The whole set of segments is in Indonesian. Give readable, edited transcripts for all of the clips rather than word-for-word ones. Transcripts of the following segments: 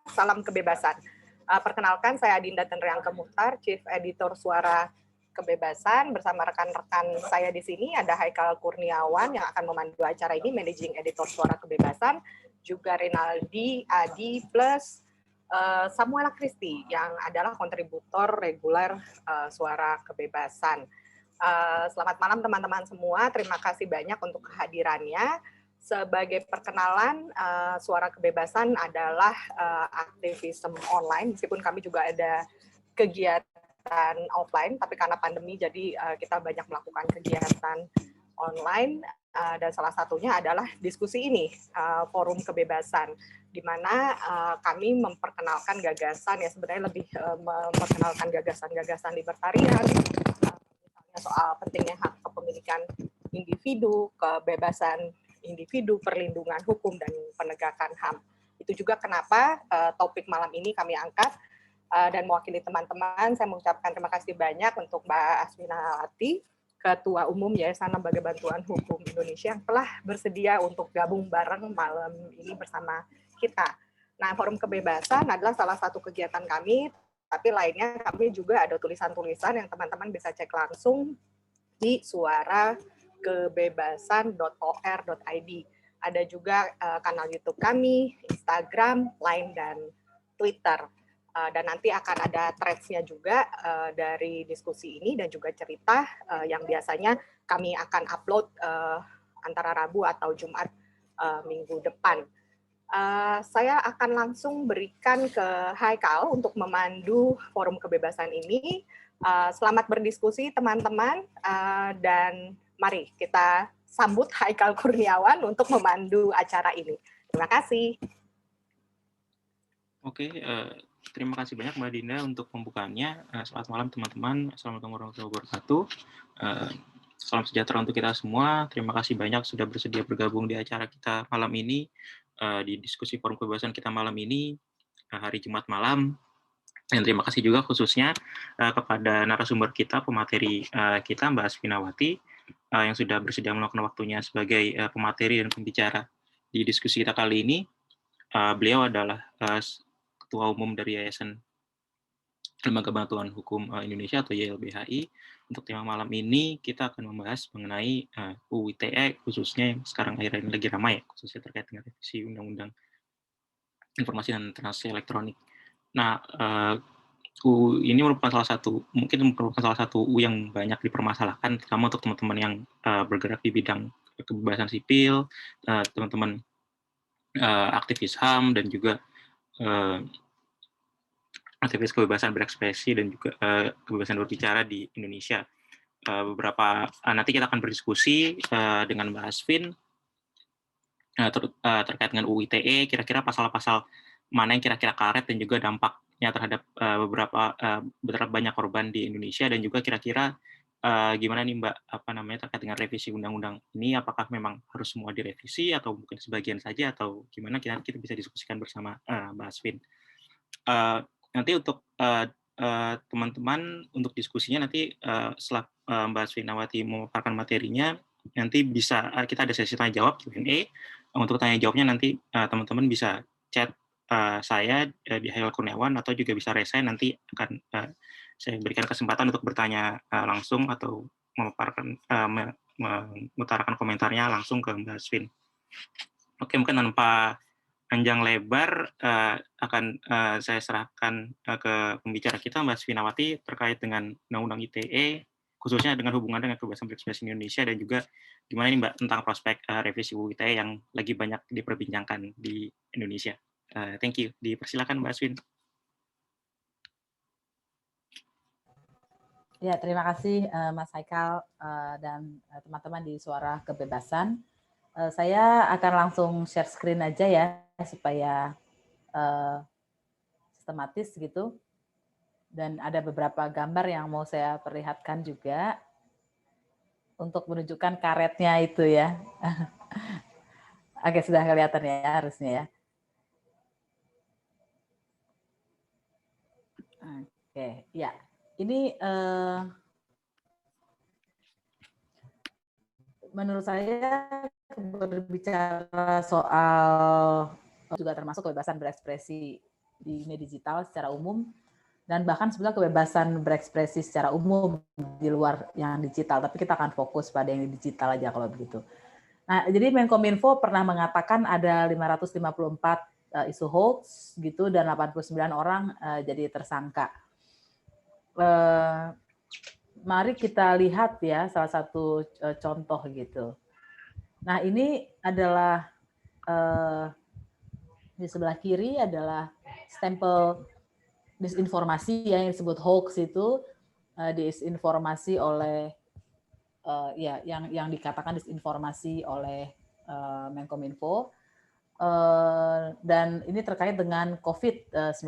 Salam Kebebasan. Perkenalkan, saya Adinda Tenriangke Muhtar, Chief Editor Suara Kebebasan. Bersama rekan-rekan saya di sini ada Haikal Kurniawan yang akan memandu acara ini, Managing Editor Suara Kebebasan, juga Renaldi, Adi, plus Samuela Kristi yang adalah kontributor reguler Suara Kebebasan. Selamat malam teman-teman semua, terima kasih banyak untuk kehadirannya. Sebagai perkenalan, Suara Kebebasan adalah aktivisme online, meskipun kami juga ada kegiatan offline, tapi karena pandemi jadi kita banyak melakukan kegiatan online, dan salah satunya adalah diskusi ini, Forum Kebebasan, di mana kami memperkenalkan gagasan, ya sebenarnya lebih memperkenalkan gagasan-gagasan libertarian, misalnya soal pentingnya hak kepemilikan individu, kebebasan individu, perlindungan hukum, dan penegakan HAM. Itu juga kenapa topik malam ini kami angkat, dan mewakili teman-teman, saya mengucapkan terima kasih banyak untuk Mbak Asfinawati, Ketua Umum Yayasan Lembaga Bantuan Hukum Indonesia, yang telah bersedia untuk gabung bareng malam ini bersama kita. Nah, Forum Kebebasan adalah salah satu kegiatan kami, tapi lainnya kami juga ada tulisan-tulisan yang teman-teman bisa cek langsung di suarakebebasan.or.id. Ada juga kanal YouTube kami, Instagram, Line, dan Twitter. Dan nanti akan ada threads-nya juga dari diskusi ini dan juga cerita yang biasanya kami akan upload antara Rabu atau Jumat minggu depan. Saya akan langsung berikan ke Haikal untuk memandu Forum Kebebasan ini. Selamat berdiskusi teman-teman, dan mari kita sambut Haikal Kurniawan untuk memandu acara ini. Terima kasih. Oke, terima kasih banyak Mbak Dinda untuk pembukaannya. Selamat malam teman-teman, assalamualaikum warahmatullahi wabarakatuh. Salam sejahtera untuk kita semua. Terima kasih banyak sudah bersedia bergabung di acara kita malam ini, di diskusi Forum Kebebasan kita malam ini, hari Jumat malam. Dan terima kasih juga khususnya kepada narasumber kita, pemateri kita, Mbak Asfinawati, yang sudah bersedia meluangkan waktunya sebagai pemateri dan pembicara di diskusi kita kali ini. Beliau adalah Ketua Umum dari Yayasan Lembaga Bantuan Hukum Indonesia atau YLBHI. Untuk tema malam ini kita akan membahas mengenai UU ITE, khususnya yang sekarang akhir-akhir ini lagi ramai, khususnya terkait dengan revisi Undang-Undang Informasi dan Transaksi Elektronik. Nah, UU ini merupakan salah satu UU yang banyak dipermasalahkan, terutama untuk teman-teman yang bergerak di bidang kebebasan sipil, teman-teman aktivis HAM, dan juga aktivis kebebasan berekspresi dan juga kebebasan berbicara di Indonesia. Nanti kita akan berdiskusi dengan Mbak Asvin terkait dengan UU ITE, kira-kira pasal-pasal mana yang kira-kira karet dan juga dampaknya terhadap beberapa banyak korban di Indonesia, dan juga kira-kira gimana nih Mbak terkait dengan revisi undang-undang ini, apakah memang harus semua direvisi atau mungkin sebagian saja, atau gimana, kita bisa diskusikan bersama Mbak Asvin. Nanti untuk teman-teman untuk diskusinya nanti setelah Mbak Asfinawati memaparkan materinya, nanti bisa kita ada sesi tanya jawab Q&A. Untuk tanya jawabnya nanti teman-teman bisa chat saya di Haikal Kurniawan, atau juga bisa resign, nanti akan saya berikan kesempatan untuk bertanya langsung atau mengutarakan komentarnya langsung ke Mbak Asvin. Oke, mungkin tanpa panjang lebar akan saya serahkan ke pembicara kita, Mbak Asfinawati, terkait dengan Undang-Undang ITE, khususnya dengan hubungan dengan kebebasan berekspresi Indonesia, dan juga gimana nih Mbak tentang prospek revisi UU ITE yang lagi banyak diperbincangkan di Indonesia. Thank you. Dipersilakan Mbak Asvin. Ya, terima kasih Mas Haikal dan teman-teman di Suara Kebebasan. Saya akan langsung share screen aja ya, supaya sistematis gitu. Dan ada beberapa gambar yang mau saya perlihatkan juga untuk menunjukkan karetnya itu ya. Oke, sudah kelihatan ya harusnya ya. Oke, ya. Ini menurut saya berbicara soal juga termasuk kebebasan berekspresi di dunia digital secara umum, dan bahkan sebenarnya kebebasan berekspresi secara umum di luar yang digital, tapi kita akan fokus pada yang digital aja kalau begitu. Nah, jadi Menkominfo pernah mengatakan ada 554 isu hoax gitu dan 89 orang jadi tersangka. Mari kita lihat ya salah satu contoh gitu. Nah, ini adalah di sebelah kiri adalah stempel disinformasi ya, yang disebut hoax itu disinformasi oleh ya yang dikatakan disinformasi oleh Menkominfo, dan ini terkait dengan COVID-19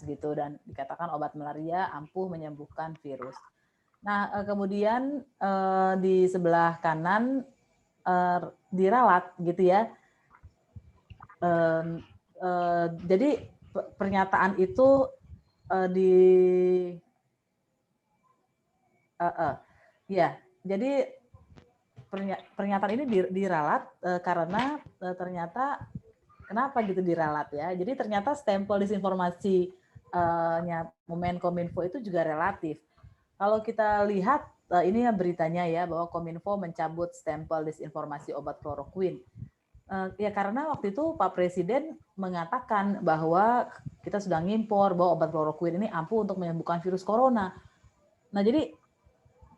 gitu, dan dikatakan obat malaria ampuh menyembuhkan virus. Nah, kemudian di sebelah kanan diralat gitu ya. Jadi pernyataan itu ya, jadi pernyataan ini diralat karena ternyata kenapa gitu diralat ya? Jadi ternyata stempel disinformasi Menkominfo itu juga relatif. Kalau kita lihat ini beritanya ya bahwa Kominfo mencabut stempel disinformasi obat kloroquine. Ya karena waktu itu Pak Presiden mengatakan bahwa kita sudah ngimpor bahwa obat kloroquine ini ampuh untuk menyembuhkan virus corona. Nah, jadi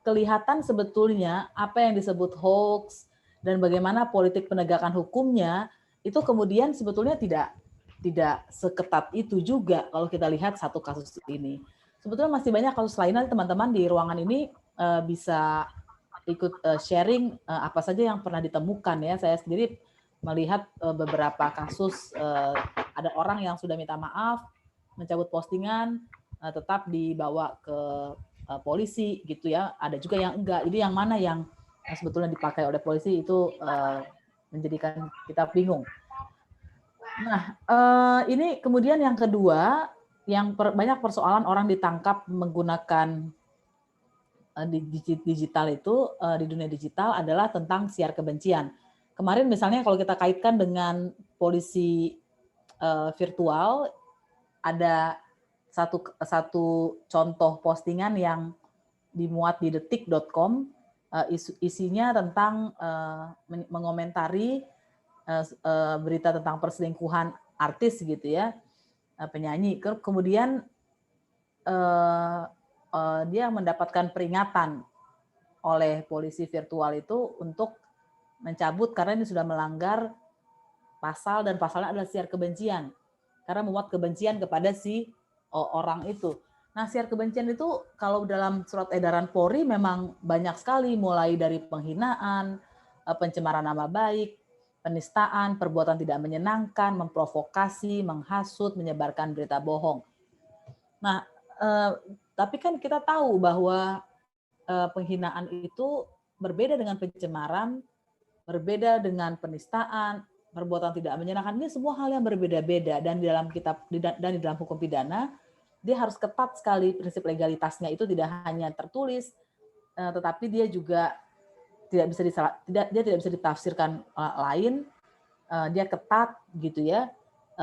kelihatan sebetulnya apa yang disebut hoax dan bagaimana politik penegakan hukumnya itu kemudian sebetulnya tidak seketat itu juga kalau kita lihat satu kasus ini. Sebetulnya masih banyak kasus lainnya, teman-teman di ruangan ini bisa ikut sharing apa saja yang pernah ditemukan ya. Saya sendiri melihat beberapa kasus ada orang yang sudah minta maaf, mencabut postingan, tetap dibawa ke polisi gitu ya. Ada juga yang enggak. Jadi yang mana yang sebetulnya dipakai oleh polisi itu menjadikan kita bingung. Nah, ini kemudian yang kedua, yang banyak persoalan orang ditangkap menggunakan digital itu di dunia digital adalah tentang siar kebencian. Kemarin misalnya kalau kita kaitkan dengan polisi virtual, ada satu contoh postingan yang dimuat di detik.com, isinya tentang mengomentari berita tentang perselingkuhan artis gitu ya, penyanyi. Kemudian dia mendapatkan peringatan oleh polisi virtual itu untuk mencabut karena ini sudah melanggar pasal, dan pasalnya adalah siar kebencian karena memuat kebencian kepada si orang itu. Nah, siar kebencian itu kalau dalam surat edaran Polri memang banyak sekali, mulai dari penghinaan, pencemaran nama baik, penistaan, perbuatan tidak menyenangkan, memprovokasi, menghasut, menyebarkan berita bohong. Nah, tapi kan kita tahu bahwa penghinaan itu berbeda dengan pencemaran, berbeda dengan penistaan, perbuatan tidak menyenangkan. Ini semua hal yang berbeda-beda, dan di dalam kitab dan di dalam hukum pidana dia harus ketat sekali prinsip legalitasnya, itu tidak hanya tertulis, tetapi dia juga tidak bisa ditafsirkan lain. Dia ketat gitu ya.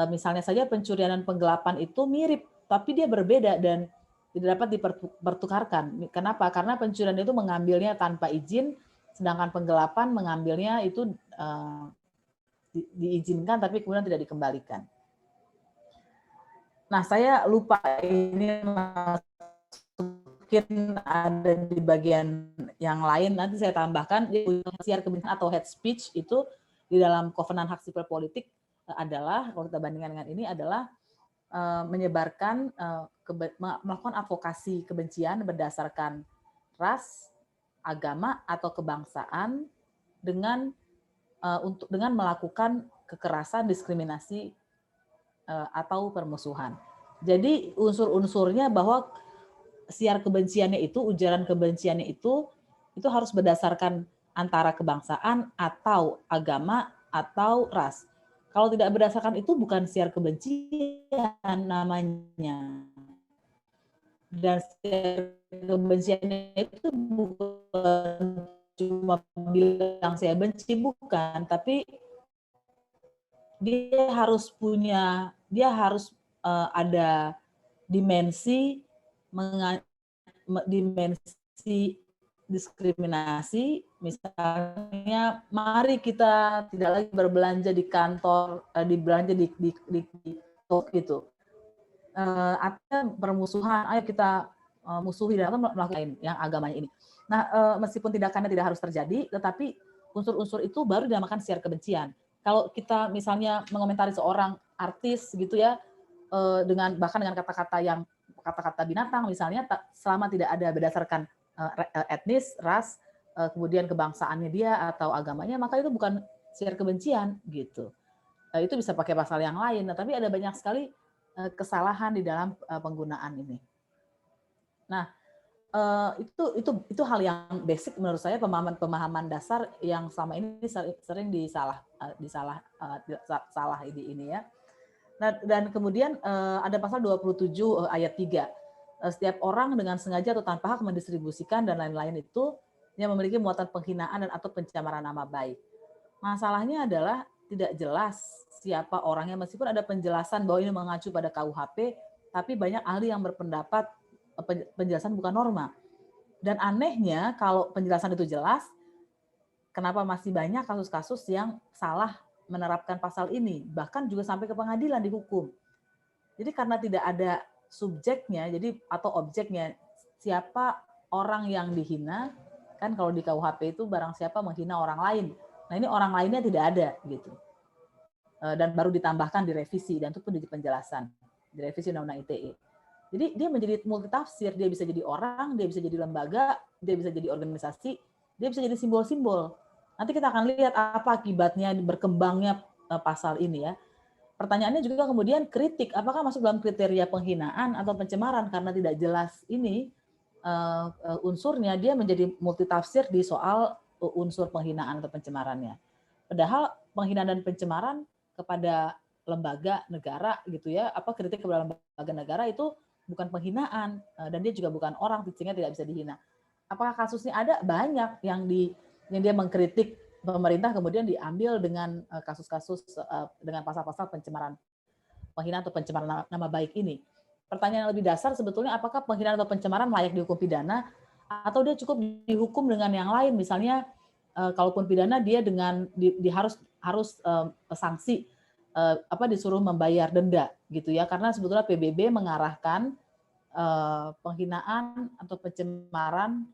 Misalnya saja pencurian dan penggelapan itu mirip, tapi dia berbeda dan tidak dapat dipertukarkan. Kenapa? Karena pencurian itu mengambilnya tanpa izin, sedangkan penggelapan mengambilnya itu diizinkan tapi kemudian tidak dikembalikan. Nah, saya lupa ini mungkin ada di bagian yang lain, nanti saya tambahkan. Siar kebencian atau hate speech itu di dalam Kovenan Hak Sipil Politik adalah, kalau kita bandingkan dengan ini, adalah menyebarkan, melakukan advokasi kebencian berdasarkan ras, agama, atau kebangsaan dengan melakukan kekerasan, diskriminasi, atau permusuhan. Jadi unsur-unsurnya bahwa siar kebenciannya itu, ujaran kebenciannya itu harus berdasarkan antara kebangsaan atau agama atau ras. Kalau tidak berdasarkan itu bukan siar kebencian namanya. Dan siar kebenciannya itu bukan cuma bilang saya benci, bukan, tapi dia harus ada dimensi dimensi diskriminasi, misalnya mari kita tidak lagi berbelanja di kantor, belanja di toko gitu. Artinya permusuhan, ayo kita musuhi dan melakukan yang agamanya ini. Nah, meskipun tindakannya tidak harus terjadi, tetapi unsur-unsur itu baru dinamakan siar kebencian. Kalau kita misalnya mengomentari seorang artis gitu ya, bahkan dengan kata-kata binatang misalnya, selama tidak ada berdasarkan etnis, ras, kemudian kebangsaannya dia atau agamanya, maka itu bukan siar kebencian gitu. Itu bisa pakai pasal yang lain, tapi ada banyak sekali kesalahan di dalam penggunaan ini. Nah, itu hal yang basic menurut saya, pemahaman dasar yang selama ini sering salah ini ya. Nah, dan kemudian ada pasal 27 ayat 3. Setiap orang dengan sengaja atau tanpa hak mendistribusikan dan lain-lain itu yang memiliki muatan penghinaan dan atau pencemaran nama baik. Masalahnya adalah tidak jelas siapa orangnya, meskipun ada penjelasan bahwa ini mengacu pada KUHP, tapi banyak ahli yang berpendapat penjelasan bukan norma. Dan anehnya kalau penjelasan itu jelas, kenapa masih banyak kasus-kasus yang salah menerapkan pasal ini, bahkan juga sampai ke pengadilan dihukum. Jadi karena tidak ada subjeknya, jadi atau objeknya, siapa orang yang dihina, kan kalau di KUHP itu barang siapa menghina orang lain. Nah ini orang lainnya tidak ada gitu. Dan baru ditambahkan di revisi, dan itu pun di penjelasan, di revisi Undang-Undang ITE. Jadi dia menjadi multitafsir, dia bisa jadi orang, dia bisa jadi lembaga, dia bisa jadi organisasi, dia bisa jadi simbol-simbol. Nanti kita akan lihat apa akibatnya berkembangnya pasal ini ya. Pertanyaannya juga kemudian kritik, apakah masuk dalam kriteria penghinaan atau pencemaran, karena tidak jelas ini unsurnya, dia menjadi multitafsir di soal unsur penghinaan atau pencemarannya. Padahal penghinaan dan pencemaran kepada lembaga negara gitu ya, kritik kepada lembaga negara itu bukan penghinaan, dan dia juga bukan orang, sehingga tidak bisa dihina. Apakah kasusnya ada? Banyak yang dia mengkritik pemerintah kemudian diambil dengan kasus-kasus dengan pasal-pasal pencemaran, penghinaan atau pencemaran nama baik ini. Pertanyaan yang lebih dasar sebetulnya, apakah penghinaan atau pencemaran layak dihukum pidana atau dia cukup dihukum dengan yang lain, misalnya kalaupun pidana dia harus sanksi, disuruh membayar denda gitu ya, karena sebetulnya PBB mengarahkan penghinaan atau pencemaran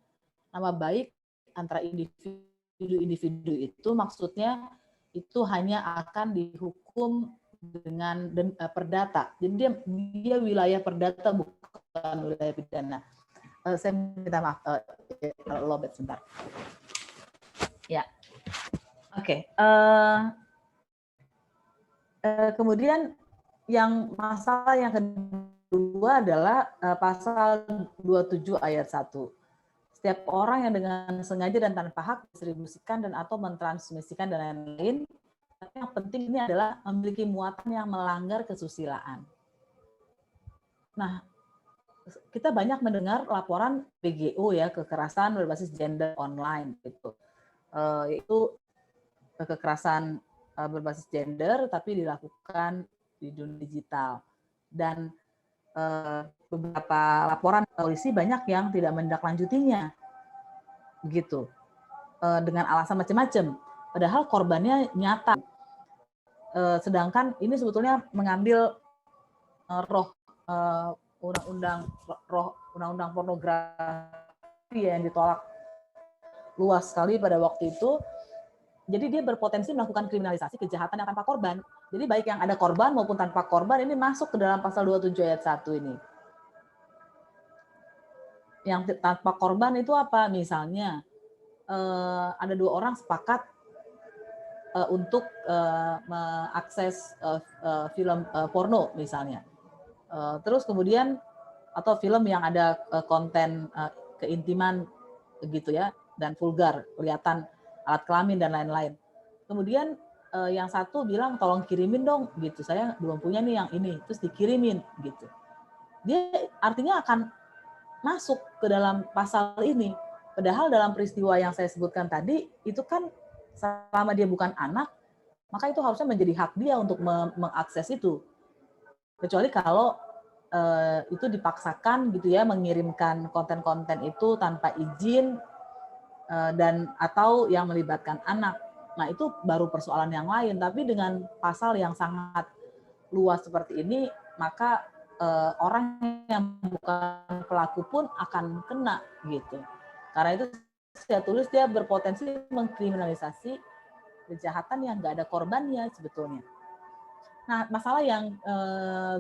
nama baik antara individu itu maksudnya itu hanya akan dihukum dengan perdata. Jadi dia wilayah perdata, bukan wilayah pidana. Saya minta maaf, lobet sebentar. Ya, oke. Kemudian masalah yang kedua adalah pasal 27 ayat 1. Setiap orang yang dengan sengaja dan tanpa hak distribusikan dan atau mentransmisikan dan lain-lain, tapi yang penting ini adalah memiliki muatan yang melanggar kesusilaan. Nah, kita banyak mendengar laporan PGO ya, kekerasan berbasis gender online gitu. Yaitu kekerasan berbasis gender tapi dilakukan di dunia digital. Dan beberapa laporan polisi banyak yang tidak menindaklanjutinya gitu, dengan alasan macam-macam, padahal korbannya nyata. Sedangkan ini sebetulnya mengambil undang-undang pornografi yang ditolak luas sekali pada waktu itu. Jadi dia berpotensi melakukan kriminalisasi kejahatan yang tanpa korban. Jadi baik yang ada korban maupun tanpa korban ini masuk ke dalam pasal 27 ayat 1 ini. Yang tanpa korban itu apa? Misalnya ada dua orang sepakat untuk mengakses film porno misalnya. Terus kemudian atau film yang ada konten keintiman gitu ya, dan vulgar, kelihatan alat kelamin dan lain-lain. Kemudian yang satu bilang tolong kirimin dong gitu, saya belum punya nih yang ini, terus dikirimin gitu. Dia artinya akan masuk ke dalam pasal ini. Padahal dalam peristiwa yang saya sebutkan tadi itu kan selama dia bukan anak, maka itu harusnya menjadi hak dia untuk mengakses itu. Kecuali kalau itu dipaksakan gitu ya, mengirimkan konten-konten itu tanpa izin dan atau yang melibatkan anak. Nah, itu baru persoalan yang lain. Tapi dengan pasal yang sangat luas seperti ini, maka orang yang bukan pelaku pun akan kena gitu. Karena itu saya tulis dia berpotensi mengkriminalisasi kejahatan yang nggak ada korbannya sebetulnya. Nah, masalah yang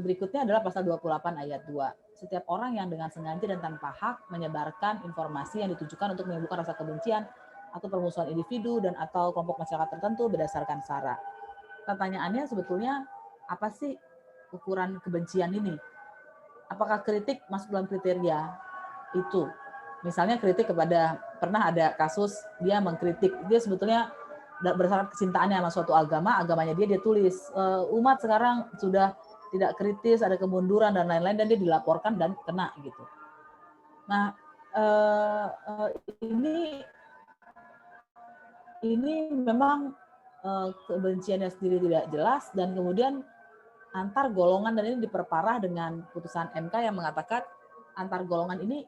berikutnya adalah pasal 28 ayat 2. Setiap orang yang dengan sengaja dan tanpa hak menyebarkan informasi yang ditujukan untuk menimbulkan rasa kebencian atau permusuhan individu dan atau kelompok masyarakat tertentu berdasarkan sara. Pertanyaannya sebetulnya apa sih ukuran kebencian ini? Apakah kritik masuk dalam kriteria itu? Misalnya kritik kepada, pernah ada kasus dia mengkritik, dia sebetulnya berdasarkan kecintaannya sama suatu agama, agamanya dia tulis, umat sekarang sudah tidak kritis, ada kemunduran dan lain-lain, dan dia dilaporkan dan kena gitu. Nah, ini memang kebenciannya sendiri tidak jelas, dan kemudian antar golongan, dan ini diperparah dengan putusan MK yang mengatakan antar golongan ini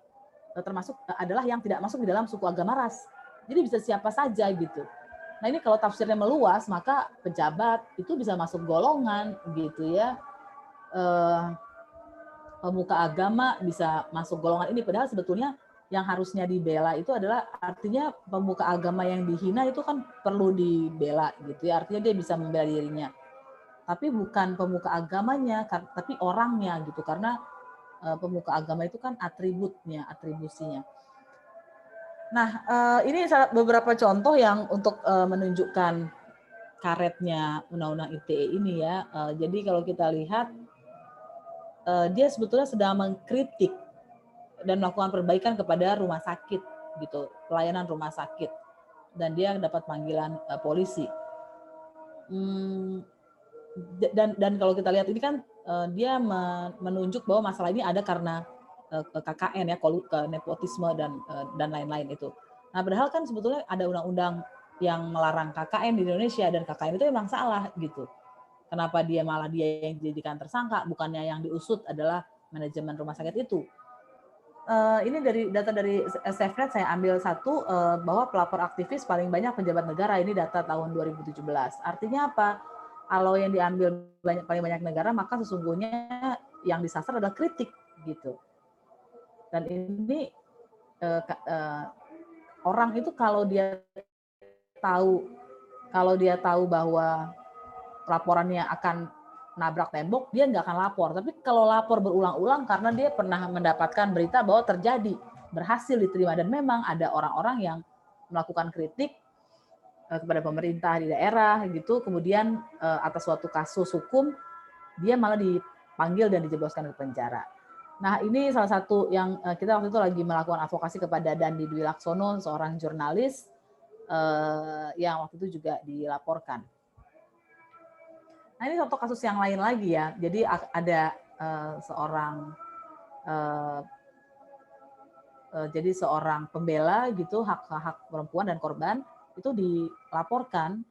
termasuk adalah yang tidak masuk di dalam suku agama ras. Jadi bisa siapa saja gitu. Nah, ini kalau tafsirnya meluas, maka pejabat itu bisa masuk golongan gitu ya. Pemuka agama bisa masuk golongan ini, padahal sebetulnya yang harusnya dibela itu adalah, artinya pemuka agama yang dihina itu kan perlu dibela gitu ya, artinya dia bisa membela dirinya. Tapi bukan pemuka agamanya, tapi orangnya gitu, karena pemuka agama itu kan atributnya, atribusinya. Nah, ini beberapa contoh yang untuk menunjukkan karetnya Undang-Undang ITE ini ya. Jadi kalau kita lihat, dia sebetulnya sedang mengkritik dan melakukan perbaikan kepada rumah sakit gitu, pelayanan rumah sakit, dan dia dapat panggilan polisi. Dan kalau kita lihat ini kan dia menunjuk bahwa masalah ini ada karena KKN ya, nepotisme dan lain-lain itu. Nah, padahal kan sebetulnya ada undang-undang yang melarang KKN di Indonesia, dan KKN itu memang salah gitu. Kenapa dia malah dia yang dijadikan tersangka, bukannya yang diusut adalah manajemen rumah sakit itu. Ini dari data dari SafeNet saya ambil satu, bahwa pelapor aktivis paling banyak pejabat negara, ini data tahun 2017. Artinya apa? Kalau yang diambil paling banyak negara, maka sesungguhnya yang disasar adalah kritik gitu. Dan ini orang itu kalau dia tahu bahwa laporannya akan nabrak tembok, dia nggak akan lapor. Tapi kalau lapor berulang-ulang karena dia pernah mendapatkan berita bahwa terjadi, berhasil diterima, dan memang ada orang-orang yang melakukan kritik kepada pemerintah di daerah gitu, kemudian atas suatu kasus hukum dia malah dipanggil dan dijebloskan ke penjara. Nah, ini salah satu yang kita waktu itu lagi melakukan advokasi kepada Dandi Dwi Laksono, seorang jurnalis yang waktu itu juga dilaporkan. Nah, ini contoh kasus yang lain lagi ya. Jadi ada seorang pembela gitu, hak perempuan dan korban itu dilaporkan.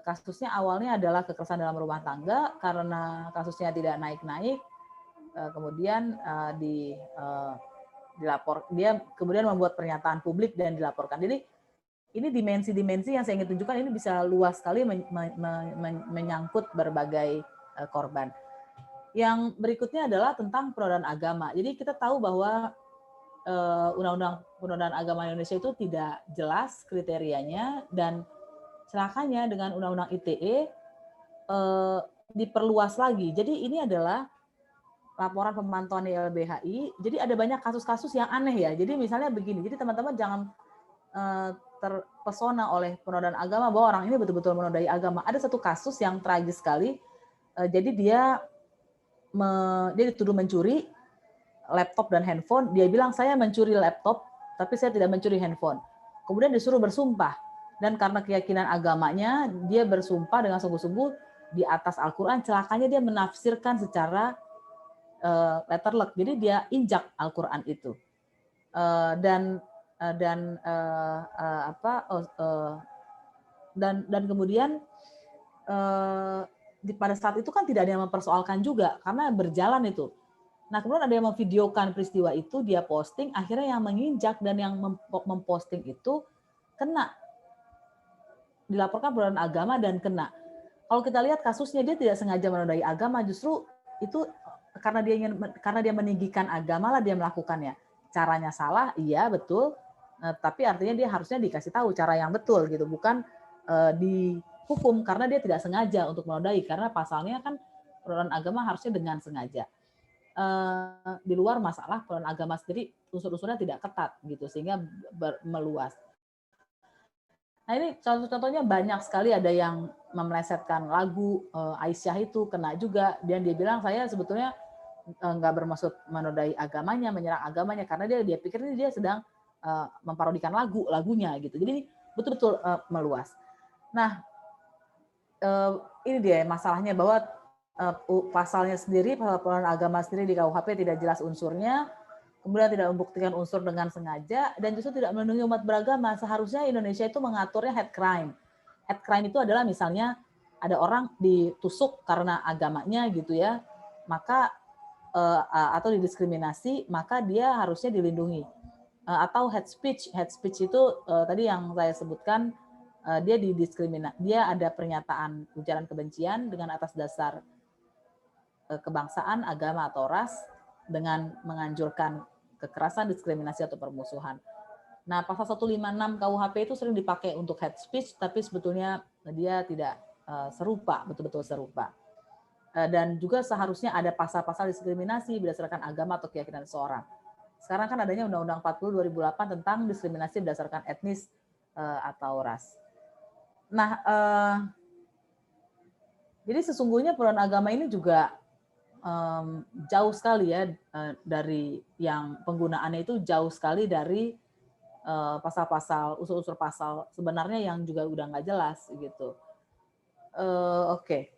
Kasusnya awalnya adalah kekerasan dalam rumah tangga, karena kasusnya tidak naik-naik, kemudian dilapor, dia kemudian membuat pernyataan publik dan dilaporkan. Jadi ini dimensi-dimensi yang saya ingin tunjukkan, ini bisa luas sekali menyangkut berbagai korban. Yang berikutnya adalah tentang penodaan agama. Jadi kita tahu bahwa Undang-Undang Penodaan Agama Indonesia itu tidak jelas kriterianya, dan celakanya dengan Undang-Undang ITE diperluas lagi. Jadi ini adalah laporan pemantauan YLBHI. Jadi ada banyak kasus-kasus yang aneh ya. Jadi misalnya begini, jadi teman-teman jangan terpesona oleh penodaan agama bahwa orang ini betul-betul menodai agama. Ada satu kasus yang tragis sekali. Jadi dia dituduh mencuri laptop dan handphone. Dia bilang, saya mencuri laptop, tapi saya tidak mencuri handphone. Kemudian disuruh bersumpah. Dan karena keyakinan agamanya, dia bersumpah dengan sungguh-sungguh di atas Al-Quran. Celakanya dia menafsirkan secara letterlek. Jadi dia injak Al-Quran itu. Dan kemudian pada saat itu kan tidak ada yang mempersoalkan juga karena berjalan itu. Nah, kemudian ada yang memvideokan peristiwa itu, dia posting, akhirnya yang menginjak dan yang memposting itu kena. Dilaporkan penodaan agama dan kena. Kalau kita lihat kasusnya, dia tidak sengaja menodai agama, justru itu karena dia meninggikan agama lah dia melakukannya. Caranya salah, iya betul, tapi artinya dia harusnya dikasih tahu cara yang betul gitu, bukan dihukum karena dia tidak sengaja untuk menodai, karena pasalnya kan penodaan agama harusnya dengan sengaja. Di luar masalah penodaan agama sendiri unsur-unsurnya tidak ketat gitu sehingga meluas. Nah ini contoh-contohnya banyak sekali, ada yang memelesetkan lagu Aisyah itu kena juga, dan dia bilang saya sebetulnya nggak bermaksud menodai agamanya, menyerang agamanya, karena dia pikir ini dia sedang memparodikan lagunya gitu. Jadi betul-betul meluas. Nah ini dia masalahnya, bahwa pasalnya sendiri, pasal penodaan agama sendiri di KUHP tidak jelas unsurnya, kemudian tidak membuktikan unsur dengan sengaja, dan justru tidak melindungi umat beragama. Seharusnya Indonesia itu mengaturnya hate crime. Hate crime itu adalah misalnya ada orang ditusuk karena agamanya gitu ya, maka atau didiskriminasi, maka dia harusnya dilindungi. Atau hate speech itu tadi yang saya sebutkan, dia didiskriminasi, dia ada pernyataan ujaran kebencian dengan atas dasar kebangsaan, agama atau ras dengan menganjurkan kekerasan, diskriminasi atau permusuhan. Nah, pasal 156 KUHP itu sering dipakai untuk hate speech, tapi sebetulnya dia tidak serupa, betul-betul serupa. Dan juga seharusnya ada pasal-pasal diskriminasi berdasarkan agama atau keyakinan seseorang. Sekarang kan adanya Undang-Undang 40 2008 tentang diskriminasi berdasarkan etnis atau ras. Nah, jadi sesungguhnya penodaan agama ini juga jauh sekali ya dari yang penggunaannya itu jauh sekali dari pasal-pasal, unsur-unsur pasal sebenarnya yang juga udah nggak jelas gitu. Oke.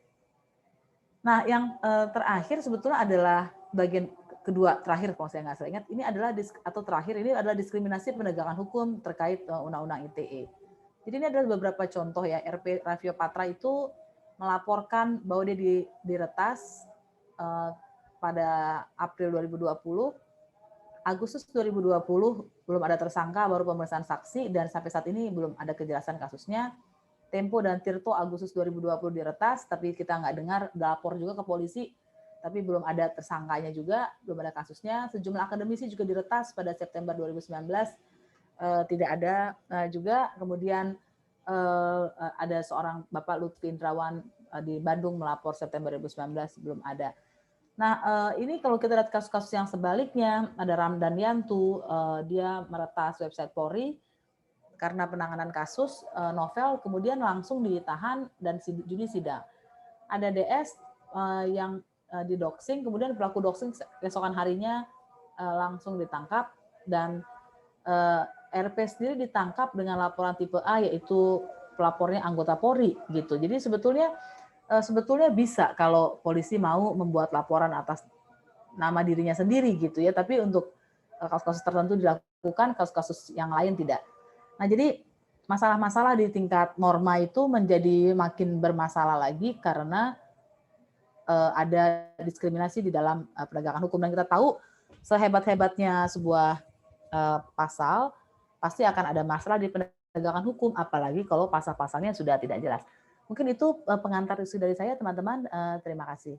Nah, yang terakhir sebetulnya adalah bagian kedua terakhir kalau saya nggak salah ingat, ini adalah ini adalah diskriminasi penegakan hukum terkait Undang-Undang ITE. Jadi ini adalah beberapa contoh ya. RP Raffio Patra itu melaporkan bahwa dia diretas pada April 2020, Agustus 2020 belum ada tersangka, baru pemeriksaan saksi, dan sampai saat ini belum ada kejelasan kasusnya. Tempo dan Tirto Agustus 2020 diretas, tapi kita nggak dengar, lapor juga ke polisi, tapi belum ada tersangkanya juga, belum ada kasusnya. Sejumlah akademisi juga diretas pada September 2019, tidak ada juga. Kemudian ada seorang Bapak Lutfi Indrawan di Bandung melapor September 2019, belum ada. Nah, ini kalau kita lihat kasus-kasus yang sebaliknya, ada Ramdan Yantu, dia meretas website Polri karena penanganan kasus novel, kemudian langsung ditahan dan Juni sidang. Ada DS yang didoxing, kemudian pelaku doxing keesokan harinya langsung ditangkap, dan RP sendiri ditangkap dengan laporan tipe A, yaitu pelapornya anggota Polri gitu. Jadi sebetulnya bisa kalau polisi mau membuat laporan atas nama dirinya sendiri gitu ya, tapi untuk kasus-kasus tertentu dilakukan, kasus-kasus yang lain tidak. Nah, jadi masalah-masalah di tingkat norma itu menjadi makin bermasalah lagi karena ada diskriminasi di dalam penegakan hukum, dan kita tahu sehebat-hebatnya sebuah pasal pasti akan ada masalah di penegakan hukum, apalagi kalau pasal-pasalnya sudah tidak jelas. Mungkin itu pengantar isu dari saya, teman-teman. Terima kasih.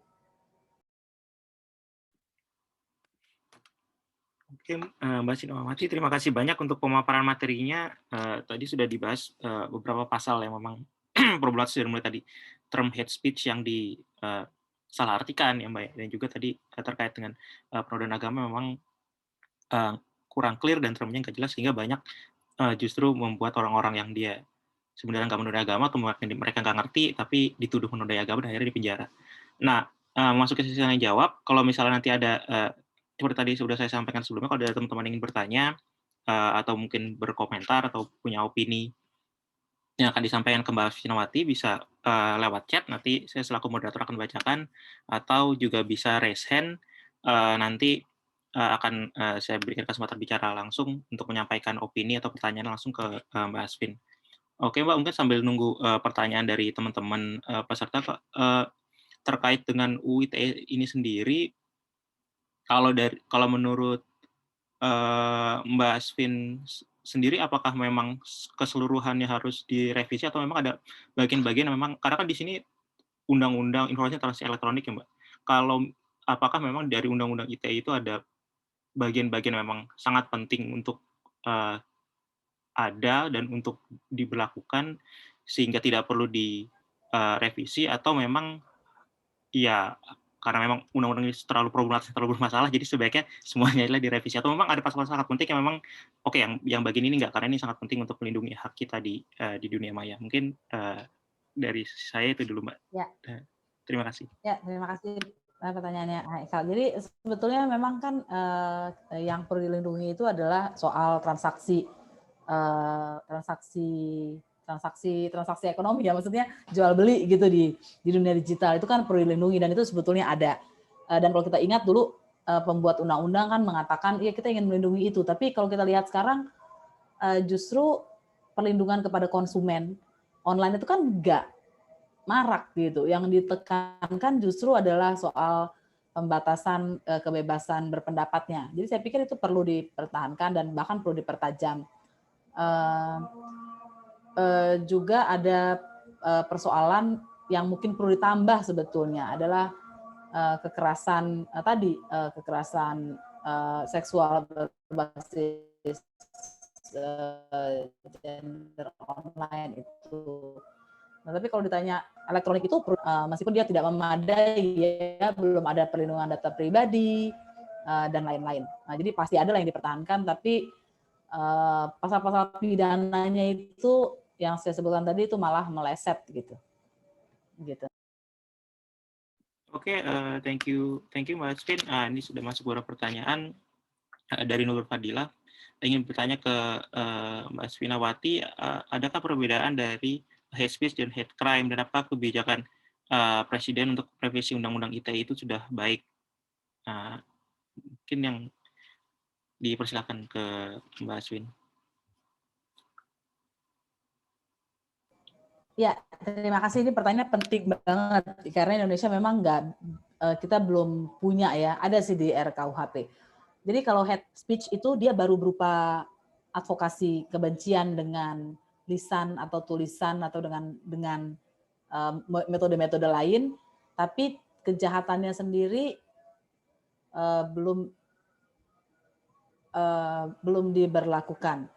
Oke, Mbak Sinawati, terima kasih banyak untuk pemaparan materinya. Tadi sudah dibahas beberapa pasal yang memang problematisi, dari mulai tadi term hate speech yang disalahartikan ya Mbak, dan juga tadi terkait dengan penodaan agama memang kurang clear dan termnya nggak jelas, sehingga banyak justru membuat orang-orang yang dia sebenarnya nggak menodai agama atau mereka nggak ngerti tapi dituduh menodai agama dan akhirnya dipenjara. Nah, masuk ke sesi yang jawab, kalau misalnya nanti ada seperti tadi sudah saya sampaikan sebelumnya, kalau ada teman-teman ingin bertanya atau mungkin berkomentar atau punya opini yang akan disampaikan ke Mbak Sinawati, bisa lewat chat, nanti saya selaku moderator akan bacakan, atau juga bisa raise hand, nanti akan saya berikan kesempatan bicara langsung untuk menyampaikan opini atau pertanyaan langsung ke Mbak Asvin. Oke Mbak, mungkin sambil nunggu pertanyaan dari teman-teman peserta, Kak, terkait dengan UU ITE ini sendiri, kalau menurut Mbak Asvin sendiri, apakah memang keseluruhannya harus direvisi atau memang ada bagian-bagian yang memang, karena kan di sini Undang-Undang Informasi dan Transaksi Elektronik ya Mbak. Kalau apakah memang dari Undang-Undang ITE itu ada bagian-bagian yang memang sangat penting untuk ada dan untuk diberlakukan sehingga tidak perlu direvisi, atau memang ya karena memang undang-undang ini terlalu problematis, terlalu bermasalah, jadi sebaiknya semuanya adalah direvisi, atau memang ada pasal-pasal sangat penting yang memang oke, yang bagian ini enggak, karena ini sangat penting untuk melindungi hak kita di dunia maya. Mungkin dari saya itu dulu Mbak. Ya. Terima kasih. Ya, terima kasih pertanyaannya Haikal. Jadi sebetulnya memang kan yang perlu dilindungi itu adalah soal transaksi ekonomi ya, maksudnya jual beli gitu di dunia digital itu kan perlu dilindungi, dan itu sebetulnya ada. Dan kalau kita ingat dulu pembuat undang-undang kan mengatakan ya kita ingin melindungi itu, tapi kalau kita lihat sekarang justru perlindungan kepada konsumen online itu kan enggak marak gitu. Yang ditekankan justru adalah soal pembatasan kebebasan berpendapatnya. Jadi saya pikir itu perlu dipertahankan dan bahkan perlu dipertajam. Juga ada persoalan yang mungkin perlu ditambah sebetulnya adalah kekerasan kekerasan seksual berbasis gender online itu. Nah, tapi kalau ditanya elektronik itu meskipun dia tidak memadai ya, belum ada perlindungan data pribadi dan lain-lain. Nah, jadi pasti ada yang dipertahankan, tapi pasal-pasal pidananya itu yang saya sebutkan tadi itu malah meleset gitu. Oke, thank you Mbak Asvin. Ini sudah masuk beberapa pertanyaan dari Nurul Fadilah. Ingin bertanya ke Mbak Asvinawati, adakah perbedaan dari hate speech dan hate crime, dan apakah kebijakan Presiden untuk revisi Undang-Undang ITE itu sudah baik? Mungkin yang dipersilakan ke Mbak Asvin. Ya, terima kasih. Ini pertanyaan penting banget karena Indonesia memang kita belum punya ya, ada sih di RKUHP. Jadi kalau hate speech itu dia baru berupa advokasi kebencian dengan lisan atau tulisan atau dengan metode-metode lain, tapi kejahatannya sendiri belum diberlakukan.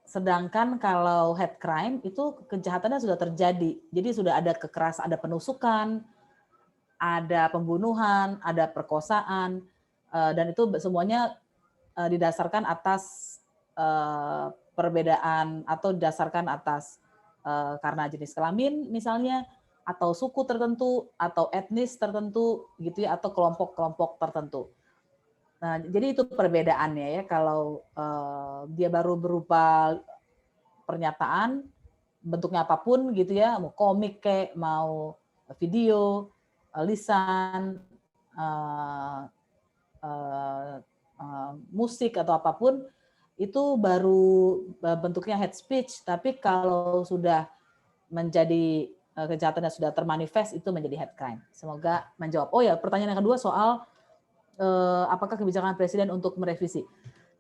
Sedangkan kalau hate crime itu kejahatannya sudah terjadi. Jadi sudah ada kekerasan, ada penusukan, ada pembunuhan, ada perkosaan, dan itu semuanya didasarkan atas perbedaan atau didasarkan atas karena jenis kelamin misalnya, atau suku tertentu, atau etnis tertentu gitu ya, atau kelompok-kelompok tertentu. Nah, jadi itu perbedaannya ya. Kalau dia baru berupa pernyataan, bentuknya apapun gitu ya, mau komik kayak, mau video, lisan, musik atau apapun, itu baru bentuknya hate speech. Tapi kalau sudah menjadi kejahatannya sudah termanifest, itu menjadi hate crime. Semoga menjawab. Oh ya, pertanyaan yang kedua soal apakah kebijakan Presiden untuk merevisi.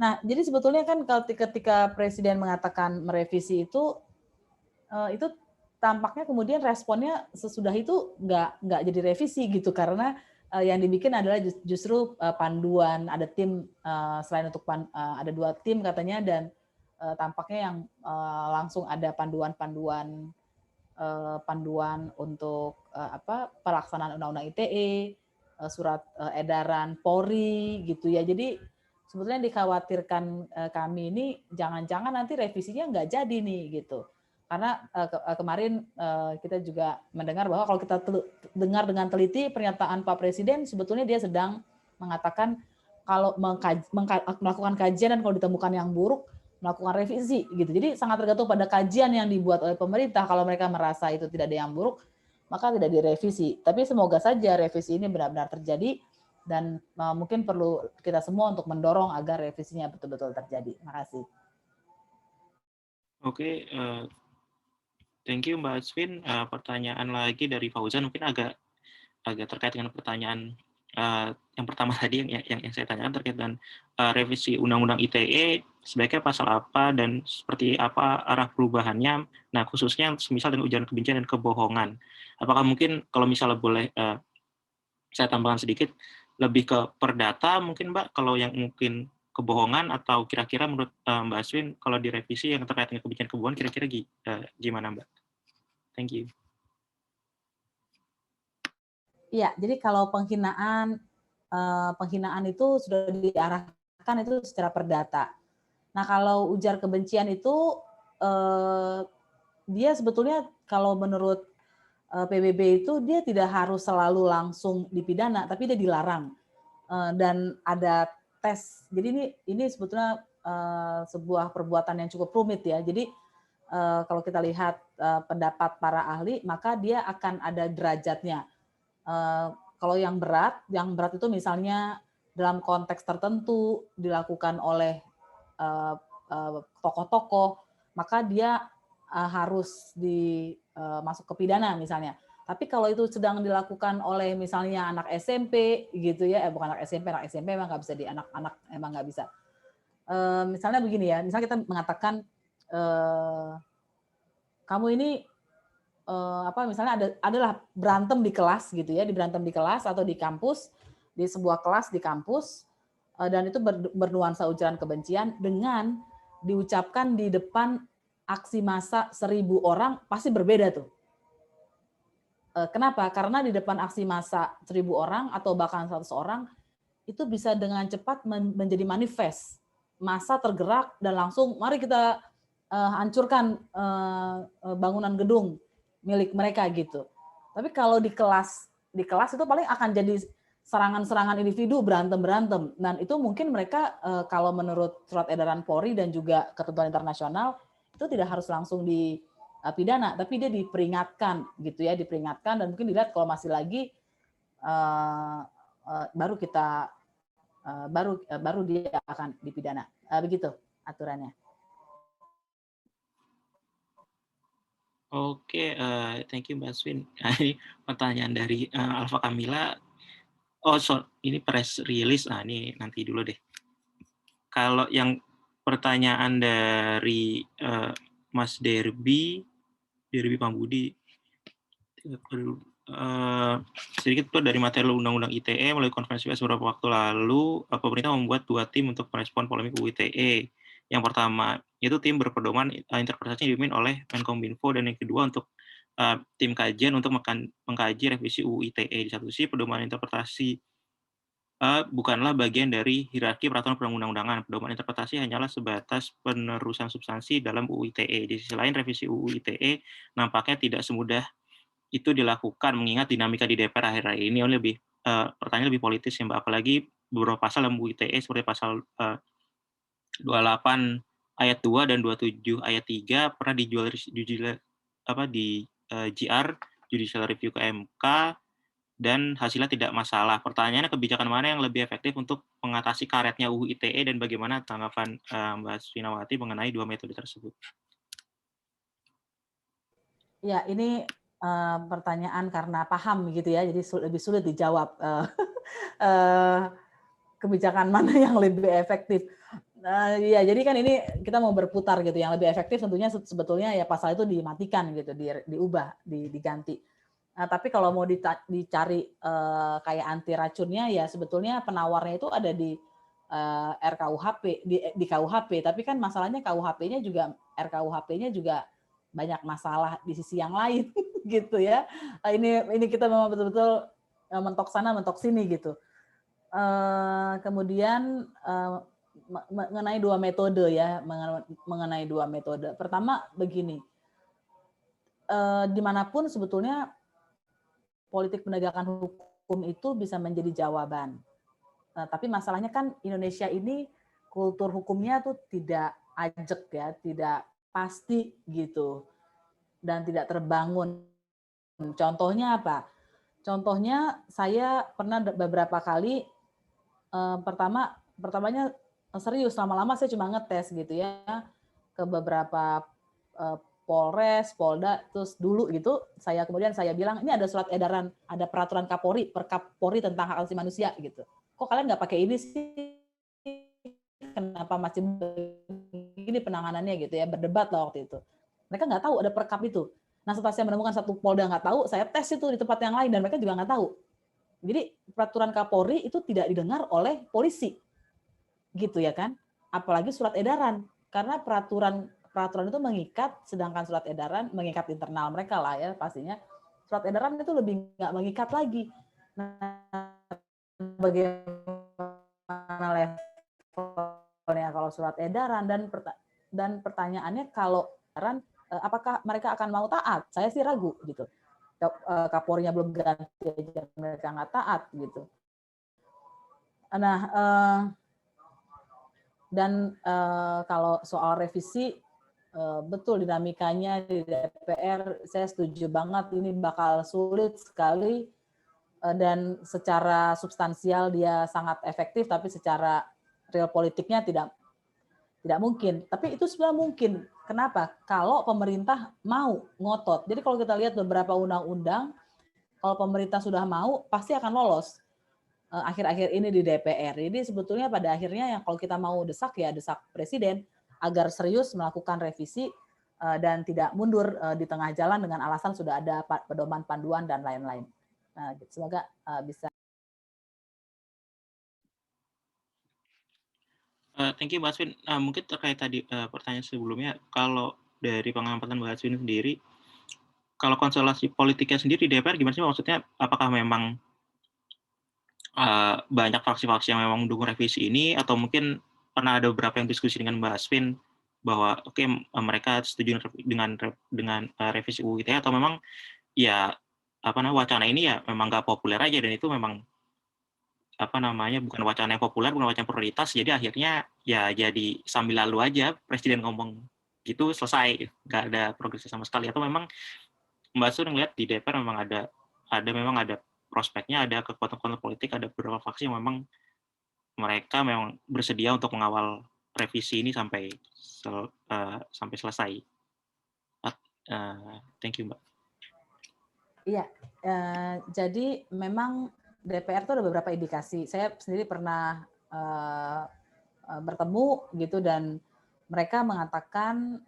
Nah, jadi sebetulnya kan ketika Presiden mengatakan merevisi itu tampaknya kemudian responnya sesudah itu nggak jadi revisi gitu, karena yang dibikin adalah justru panduan, ada tim selain untuk ada 2 tim katanya, dan tampaknya yang langsung ada panduan untuk pelaksanaan Undang-Undang ITE, surat edaran Polri gitu ya. Jadi sebetulnya dikhawatirkan kami ini jangan-jangan nanti revisinya nggak jadi nih gitu. Karena kemarin kita juga mendengar bahwa kalau kita dengar dengan teliti pernyataan Pak Presiden, sebetulnya dia sedang mengatakan kalau melakukan kajian dan kalau ditemukan yang buruk melakukan revisi gitu. Jadi sangat tergantung pada kajian yang dibuat oleh pemerintah. Kalau mereka merasa itu tidak ada yang buruk, maka tidak direvisi. Tapi semoga saja revisi ini benar-benar terjadi, dan mungkin perlu kita semua untuk mendorong agar revisinya betul-betul terjadi. Terima kasih. Oke, thank you Mbak Asvin. Pertanyaan lagi dari Fauzan mungkin agak terkait dengan pertanyaan yang pertama tadi yang saya tanyakan terkait dengan revisi Undang-Undang ITE, sebaiknya pasal apa dan seperti apa arah perubahannya. Nah, khususnya misal dengan ujaran kebencian dan kebohongan. Apakah mungkin kalau misalnya boleh saya tambahkan sedikit, lebih ke perdata mungkin Mbak, kalau yang mungkin kebohongan, atau kira-kira menurut Mbak Aswin kalau direvisi yang terkait dengan kebencian kebohongan kira-kira gimana Mbak? Thank you. Iya, jadi kalau penghinaan itu sudah diarahkan itu secara perdata. Nah, kalau ujar kebencian itu dia sebetulnya kalau menurut PBB itu dia tidak harus selalu langsung dipidana, tapi dia dilarang dan ada tes. Jadi ini sebetulnya sebuah perbuatan yang cukup rumit ya. Jadi kalau kita lihat pendapat para ahli, maka dia akan ada derajatnya. Kalau yang berat itu misalnya dalam konteks tertentu dilakukan oleh tokoh-tokoh, maka dia harus masuk ke pidana misalnya. Tapi kalau itu sedang dilakukan oleh misalnya anak SMP gitu ya, bukan anak SMP emang nggak bisa, di anak-anak emang nggak bisa. Misalnya begini ya, misalnya kita mengatakan kamu ini misalnya adalah berantem di kelas gitu ya, berantem di kelas atau di kampus, di sebuah kelas di kampus, dan itu bernuansa ujaran kebencian dengan diucapkan di depan aksi massa 1.000 orang, pasti berbeda tuh. Kenapa? Karena di depan aksi massa 1.000 orang atau bahkan 100 orang itu bisa dengan cepat menjadi manifest. Massa tergerak dan langsung mari kita hancurkan bangunan gedung milik mereka gitu. Tapi kalau di kelas itu paling akan jadi serangan-serangan individu, berantem. Dan itu mungkin mereka kalau menurut surat edaran Polri dan juga ketentuan internasional itu tidak harus langsung dipidana, tapi dia diperingatkan gitu ya, diperingatkan dan mungkin dilihat kalau masih lagi baru kita baru dia akan dipidana. Begitu aturannya. Oke, thank you Mbak Aswin. Ini pertanyaan dari Alfa Kamila. Oh, ini press release. Nah, ini nanti dulu deh. Kalau yang pertanyaan dari Mas Derby Pambudi, sedikit itu dari materi Undang-Undang ITE melalui konferensi pers beberapa waktu lalu, pemerintah membuat 2 tim untuk merespon polemik UU ITE. Yang pertama itu tim berpedoman interpretasi dipimpin oleh Menkominfo, dan yang kedua untuk tim kajian untuk mengkaji revisi UU ITE. Di satu sisi pedoman interpretasi bukanlah bagian dari hierarki peraturan perundang-undangan. Pedoman interpretasi hanyalah sebatas penerusan substansi dalam UU ITE. Di sisi lain, revisi UU ITE nampaknya tidak semudah itu dilakukan, mengingat dinamika di DPR akhir-akhir ini. Pertanyaan lebih politis ya Mbak, apalagi beberapa pasal dalam UU ITE seperti pasal 28 ayat 2 dan 27 ayat 3 pernah di GR, Judicial Review ke MK, dan hasilnya tidak masalah. Pertanyaannya, kebijakan mana yang lebih efektif untuk mengatasi karetnya UU ITE, dan bagaimana tanggapan Mbak Swinawati mengenai 2 metode tersebut? Ya, ini pertanyaan karena paham gitu ya, jadi lebih sulit dijawab. Kebijakan mana yang lebih efektif? Ya, jadi kan ini kita mau berputar gitu. Yang lebih efektif tentunya sebetulnya ya pasal itu dimatikan gitu, diubah, diganti. Nah, tapi kalau mau dicari kayak anti racunnya, ya sebetulnya penawarnya itu ada di RKUHP, di KUHP. Tapi kan masalahnya KUHP-nya juga, RKUHP-nya juga banyak masalah di sisi yang lain gitu ya. Ini kita memang betul-betul mentok sana mentok sini gitu. Kemudian mengenai 2 metode ya, mengenai 2 metode. Pertama begini, dimanapun sebetulnya politik penegakan hukum itu bisa menjadi jawaban. Tapi masalahnya kan Indonesia ini kultur hukumnya tuh tidak ajek ya, tidak pasti gitu, dan tidak terbangun. Contohnya apa? Contohnya saya pernah beberapa kali, pertamanya serius, lama-lama saya cuma ngetes gitu ya ke beberapa Polres, Polda, terus dulu gitu, kemudian saya bilang, ini ada surat edaran, ada peraturan Kapolri, per Kapolri tentang hak asasi manusia gitu. Kok kalian nggak pakai ini sih? Kenapa masih begini penanganannya gitu ya, berdebat lah waktu itu. Mereka nggak tahu ada perkap itu. Nah setelah saya menemukan satu Polda nggak tahu, saya tes itu di tempat yang lain dan mereka juga nggak tahu. Jadi peraturan Kapolri itu tidak didengar oleh polisi, gitu ya kan? Apalagi surat edaran, karena peraturan itu mengikat, sedangkan surat edaran mengikat internal mereka lah ya pastinya. Surat edaran itu lebih nggak mengikat lagi. Nah, bagaimana levelnya kalau surat edaran dan pertanyaannya kalau edaran apakah mereka akan mau taat? Saya sih ragu gitu. Kapolrinya belum ganti aja mereka nggak taat gitu. Nah, dan kalau soal revisi betul dinamikanya di DPR saya setuju banget ini bakal sulit sekali dan secara substansial dia sangat efektif tapi secara real politiknya tidak mungkin. Tapi itu sebenarnya mungkin. Kenapa? Kalau pemerintah mau ngotot. Jadi kalau kita lihat beberapa undang-undang, kalau pemerintah sudah mau, pasti akan lolos akhir-akhir ini di DPR. Jadi sebetulnya pada akhirnya yang kalau kita mau desak ya desak Presiden agar serius melakukan revisi dan tidak mundur di tengah jalan dengan alasan sudah ada pedoman panduan dan lain-lain. Semoga bisa. Thank you Mbak Aswin. Mungkin terkait tadi pertanyaan sebelumnya, kalau dari pengamatan Mbak Aswin sendiri, kalau konstelasi politiknya sendiri di DPR gimana sih? Maksudnya apakah memang banyak fraksi-fraksi yang memang mendukung revisi ini, atau mungkin pernah ada beberapa yang diskusi dengan Mbak Aswin bahwa mereka setuju dengan revisi UU ITE, atau memang ya wacana ini ya memang nggak populer aja dan itu memang bukan wacana yang populer, bukan wacana prioritas, jadi akhirnya ya jadi sambil lalu aja presiden ngomong gitu selesai, nggak ada progresnya sama sekali, atau memang Mbak Sun ngeliat di DPR memang ada prospeknya, ada kekuatan politik, ada beberapa fraksi yang memang mereka memang bersedia untuk mengawal revisi ini sampai selesai. Thank you Mbak. Iya, jadi memang DPR itu ada beberapa indikasi. Saya sendiri pernah bertemu gitu dan mereka mengatakan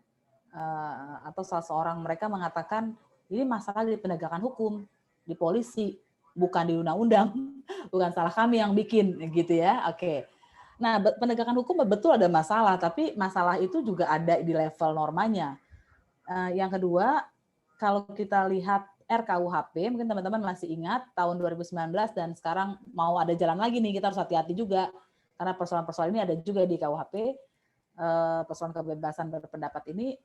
atau salah seorang mereka mengatakan ini masalah di penegakan hukum, di polisi, bukan di undang-undang, bukan salah kami yang bikin gitu ya. Oke. Nah, penegakan hukum betul ada masalah, tapi masalah itu juga ada di level normanya. Yang kedua, kalau kita lihat RKUHP, mungkin teman-teman masih ingat tahun 2019 dan sekarang mau ada jalan lagi nih, kita harus hati-hati juga karena persoalan-persoalan ini ada juga di KUHP, persoalan kebebasan berpendapat ini,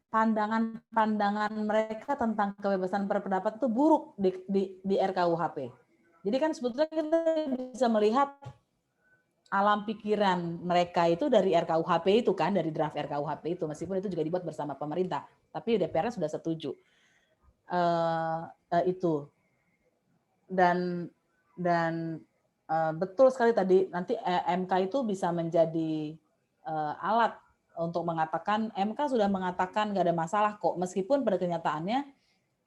pandangan mereka tentang kebebasan berpendapat itu buruk di RKUHP. Jadi kan sebetulnya kita bisa melihat alam pikiran mereka itu dari RKUHP itu kan, dari draft RKUHP itu, meskipun itu juga dibuat bersama pemerintah, tapi DPR-nya sudah setuju itu. Dan betul sekali tadi, nanti MK itu bisa menjadi alat untuk mengatakan, MK sudah mengatakan nggak ada masalah kok, meskipun pada kenyataannya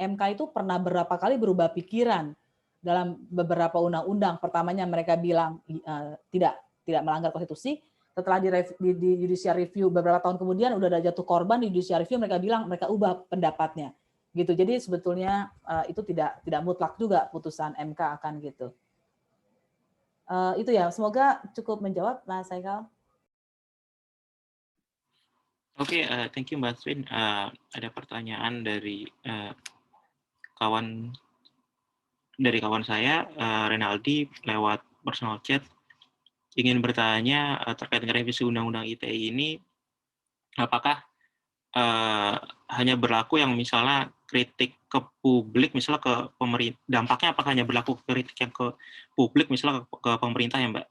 MK itu pernah berapa kali berubah pikiran dalam beberapa undang-undang. Pertamanya mereka bilang tidak melanggar konstitusi, setelah di judicial review beberapa tahun kemudian udah ada jatuh korban di judicial review, mereka bilang mereka ubah pendapatnya gitu. Jadi sebetulnya itu tidak mutlak juga putusan MK akan gitu. Itu ya, semoga cukup menjawab Mas Haikal. Oke, thank you Mbak Aswin. Ada pertanyaan dari kawan saya, Renaldi, lewat personal chat, ingin bertanya terkait dengan revisi Undang-Undang ITE ini, apakah hanya berlaku yang misalnya kritik ke publik, misalnya ke pemerintah, dampaknya apakah hanya berlaku kritik yang ke publik, misalnya ke pemerintah ya Mbak?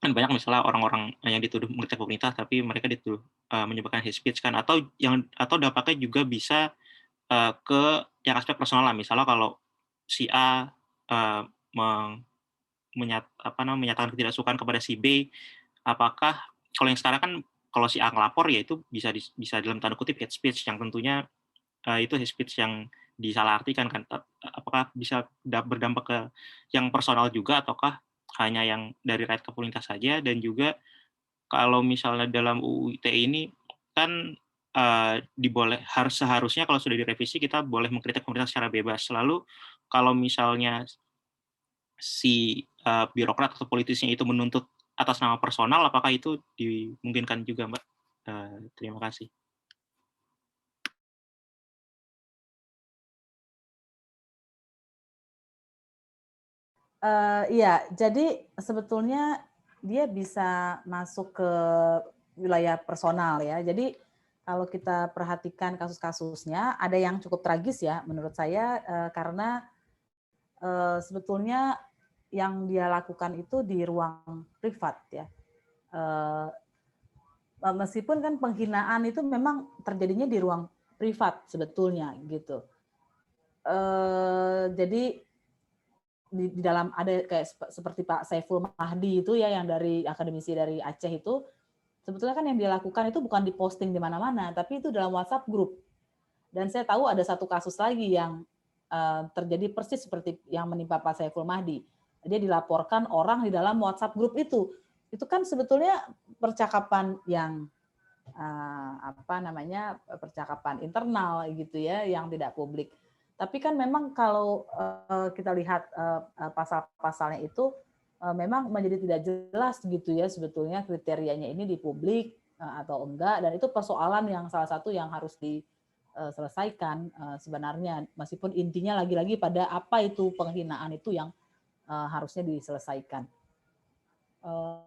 Kan banyak misalnya orang-orang yang dituduh mengkritik pemerintah, tapi mereka dituduh menyebabkan hate speech kan, atau dampaknya juga bisa ke yang aspek personal lah, misalnya kalau si A menyatakan ketidaksukaan kepada si B, apakah kalau yang sekarang kan kalau si A ngelapor ya itu bisa dalam tanda kutip hate speech yang tentunya itu hate speech yang disalahartikan kan. Apakah bisa berdampak ke yang personal juga ataukah hanya yang dari rakyat ke pemerintah saja? Dan juga kalau misalnya dalam UU ITE ini kan seharusnya kalau sudah direvisi kita boleh mengkritik pemerintah secara bebas. Lalu kalau misalnya si birokrat atau politisnya itu menuntut atas nama personal, apakah itu dimungkinkan juga, Mbak? Terima kasih. Iya, jadi sebetulnya dia bisa masuk ke wilayah personal ya. Jadi kalau kita perhatikan kasus-kasusnya, ada yang cukup tragis ya menurut saya, karena sebetulnya yang dia lakukan itu di ruang privat ya. Meskipun kan penghinaan itu memang terjadinya di ruang privat sebetulnya gitu. Jadi di dalam ada kayak seperti Pak Saiful Mahdi itu ya yang dari akademisi dari Aceh itu, sebetulnya kan yang dia lakukan itu bukan diposting di mana-mana, tapi itu dalam WhatsApp group. Dan saya tahu ada satu kasus lagi yang terjadi persis seperti yang menimpa Pak Saiful Mahdi. Dia dilaporkan orang di dalam WhatsApp group itu. Itu kan sebetulnya percakapan yang percakapan internal gitu ya, yang tidak publik. Tapi kan memang kalau kita lihat pasal-pasalnya itu memang menjadi tidak jelas gitu ya sebetulnya kriterianya ini di publik atau enggak, dan itu persoalan yang salah satu yang harus diselesaikan sebenarnya, meskipun intinya lagi-lagi pada apa itu penghinaan itu yang harusnya diselesaikan.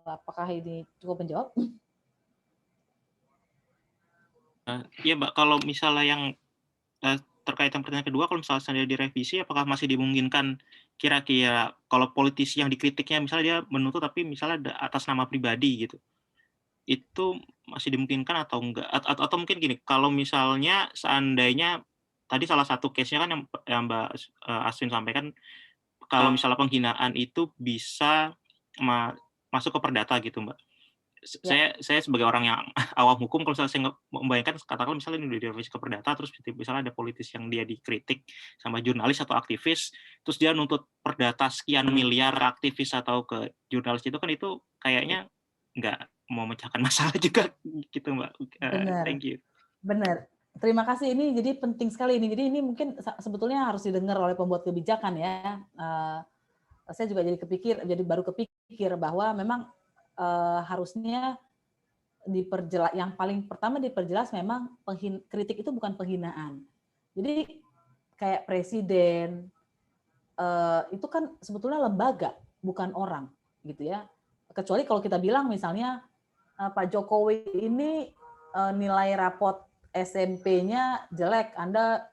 Apakah ini cukup menjawab? Iya, Mbak, kalau misalnya yang terkait yang pertanyaan kedua, kalau misalnya sudah direvisi, apakah masih dimungkinkan kira-kira kalau politisi yang dikritiknya misalnya dia menuntut tapi misalnya atas nama pribadi gitu, itu masih dimungkinkan atau enggak? Atau mungkin gini, kalau misalnya seandainya tadi salah satu case-nya kan yang Mbak Aswin sampaikan, kalau misalnya penghinaan itu bisa masuk ke perdata gitu, Mbak. Ya. Saya sebagai orang yang awam hukum, kalau misalnya saya membayangkan, katakanlah misalnya ini udah direvisi ke perdata, terus misalnya ada politis yang dia dikritik sama jurnalis atau aktivis, terus dia nuntut perdata sekian miliar aktivis atau ke jurnalis itu kan, itu kayaknya nggak mau memecahkan masalah juga gitu, Mbak. Benar, Thank you. benar. Terima kasih, ini jadi penting sekali ini. Jadi ini mungkin sebetulnya harus didengar oleh pembuat kebijakan ya. Saya juga jadi baru kepikir bahwa memang harusnya diperjelas, yang paling pertama diperjelas memang kritik itu bukan penghinaan. Jadi kayak presiden itu kan sebetulnya lembaga, bukan orang gitu ya. Kecuali kalau kita bilang misalnya Pak Jokowi ini nilai rapot SMP-nya jelek, Anda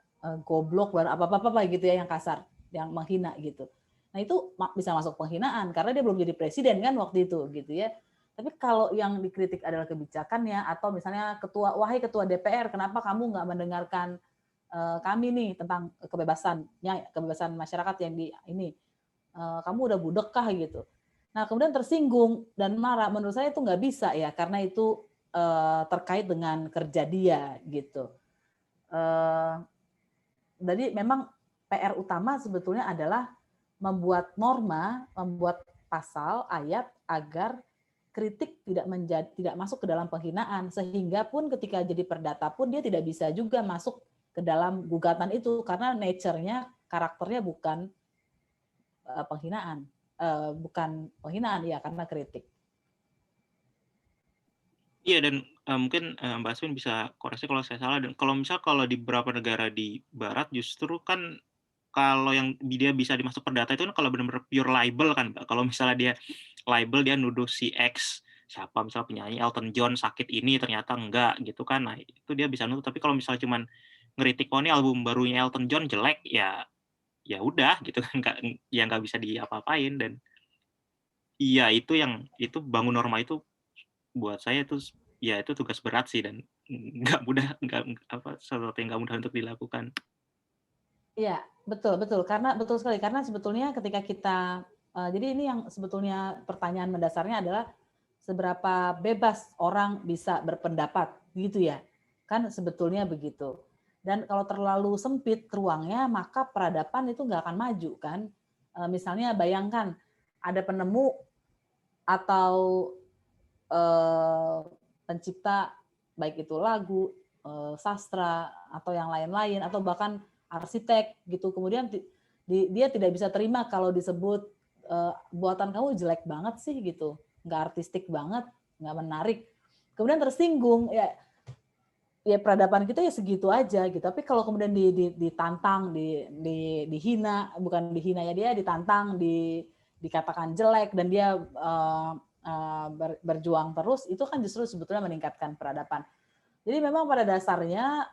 goblok dan apa-apa gitu ya, yang kasar, yang menghina gitu. Nah itu bisa masuk penghinaan karena dia belum jadi presiden kan waktu itu gitu ya. Tapi kalau yang dikritik adalah kebijakannya, atau misalnya wahai ketua DPR, kenapa kamu nggak mendengarkan kami nih tentang kebebasan masyarakat yang di ini, kamu udah budek kah gitu. Nah kemudian tersinggung dan marah, menurut saya itu nggak bisa ya, karena itu terkait dengan kerja dia gitu. Jadi memang PR utama sebetulnya adalah membuat norma, membuat pasal, ayat agar kritik tidak masuk ke dalam penghinaan, sehingga pun ketika jadi perdata pun dia tidak bisa juga masuk ke dalam gugatan itu karena nature-nya, karakternya bukan penghinaan, ya, karena kritik. Iya, dan mungkin Mbak Aswin bisa koreksi kalau saya salah. Dan kalau di beberapa negara di Barat justru kan kalau yang dia bisa dimasuk perdata itu kan kalau benar-benar pure libel kan, Mbak. Kalau misalnya dia libel, dia nuduh si X, siapa misalnya penyanyi Elton John sakit ini ternyata enggak gitu kan. Nah, itu dia bisa nuduh. Tapi kalau misalnya cuman ngeritik, oh ini album barunya Elton John jelek, ya udah gitu kan, nggak bisa diapa-apain. Dan iya, itu bangun norma itu buat saya itu ya itu tugas berat sih, dan nggak mudah, sesuatu yang nggak mudah untuk dilakukan. Iya, betul sekali, karena sebetulnya ketika kita jadi ini yang sebetulnya pertanyaan mendasarnya adalah seberapa bebas orang bisa berpendapat, gitu ya. Kan sebetulnya begitu. Dan kalau terlalu sempit ruangnya, maka peradaban itu nggak akan maju kan. Misalnya bayangkan ada penemu atau pencipta, baik itu lagu, sastra, atau yang lain-lain, atau bahkan arsitek gitu. Kemudian dia tidak bisa terima kalau disebut buatan kamu jelek banget sih gitu, nggak artistik banget, nggak menarik. Kemudian tersinggung, ya peradaban kita ya segitu aja gitu. Tapi kalau kemudian ditantang, dihina, bukan dihina ya, dia ditantang, dikatakan jelek, dan dia berjuang terus, itu kan justru sebetulnya meningkatkan peradaban. Jadi memang pada dasarnya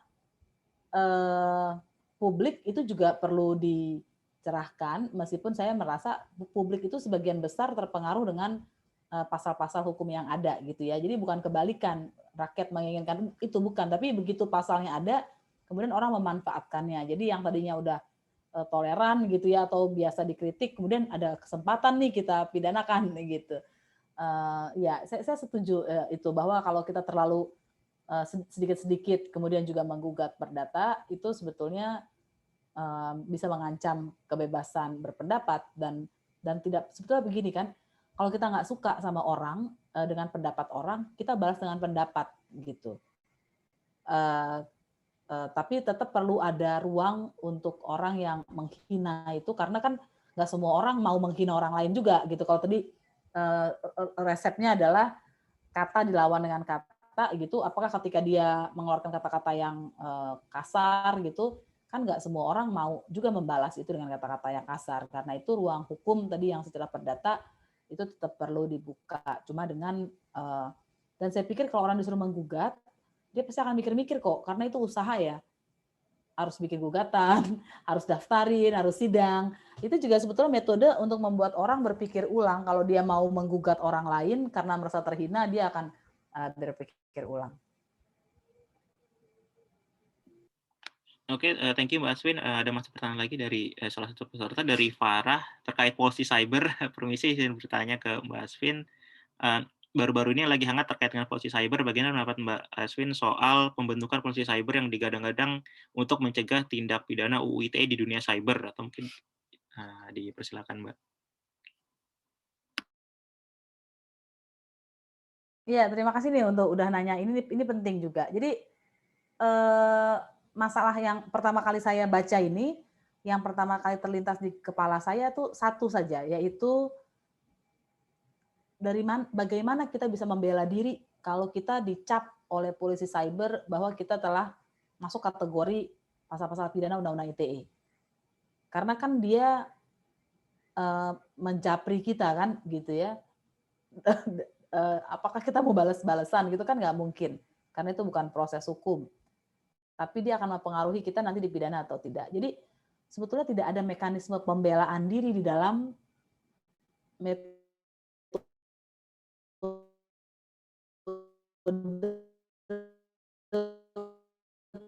publik itu juga perlu dicerahkan, meskipun saya merasa publik itu sebagian besar terpengaruh dengan pasal-pasal hukum yang ada gitu ya. Jadi bukan kebalikan, rakyat menginginkan itu, bukan, tapi begitu pasalnya ada, kemudian orang memanfaatkannya. Jadi yang tadinya udah toleran gitu ya, atau biasa dikritik, kemudian ada kesempatan nih kita pidanakan gitu. Ya, saya setuju itu, bahwa kalau kita terlalu sedikit-sedikit kemudian juga menggugat perdata, itu sebetulnya bisa mengancam kebebasan berpendapat, dan tidak, sebetulnya begini kan, kalau kita nggak suka sama orang, dengan pendapat orang, kita balas dengan pendapat gitu. Tapi tetap perlu ada ruang untuk orang yang menghina itu, karena kan nggak semua orang mau menghina orang lain juga gitu. Kalau tadi resepnya adalah kata dilawan dengan kata gitu, apakah ketika dia mengeluarkan kata-kata yang kasar gitu, kan nggak semua orang mau juga membalas itu dengan kata-kata yang kasar. Karena itu ruang hukum tadi yang secara perdata itu tetap perlu dibuka. Cuma dengan dan saya pikir kalau orang disuruh menggugat, dia pasti akan mikir-mikir kok, karena itu usaha ya. Harus bikin gugatan, harus daftarin, harus sidang. Itu juga sebetulnya metode untuk membuat orang berpikir ulang. Kalau dia mau menggugat orang lain karena merasa terhina, dia akan berpikir ulang. Oke, thank you Mbak Aswin. Ada masih pertanyaan lagi dari salah satu peserta, dari Farah, terkait polisi cyber. Permisi, saya bertanya ke Mbak Aswin. Baru-baru ini lagi hangat terkait dengan polisi cyber. Bagaimana pendapat Mbak Aswin soal pembentukan polisi cyber yang digadang-gadang untuk mencegah tindak pidana UU ITE di dunia cyber? Atau mungkin dipersilakan Mbak. Iya, terima kasih nih untuk udah nanya. Ini penting juga. Jadi masalah yang pertama kali saya baca ini, yang pertama kali terlintas di kepala saya tuh satu saja, yaitu bagaimana kita bisa membela diri kalau kita dicap oleh polisi cyber bahwa kita telah masuk kategori pasal-pasal pidana Undang-Undang ITE. Karena kan dia menjapri kita kan gitu ya. Apakah kita mau balas-balasan gitu kan, nggak mungkin, karena itu bukan proses hukum. Tapi dia akan mempengaruhi kita nanti dipidana atau tidak. Jadi sebetulnya tidak ada mekanisme pembelaan diri di dalam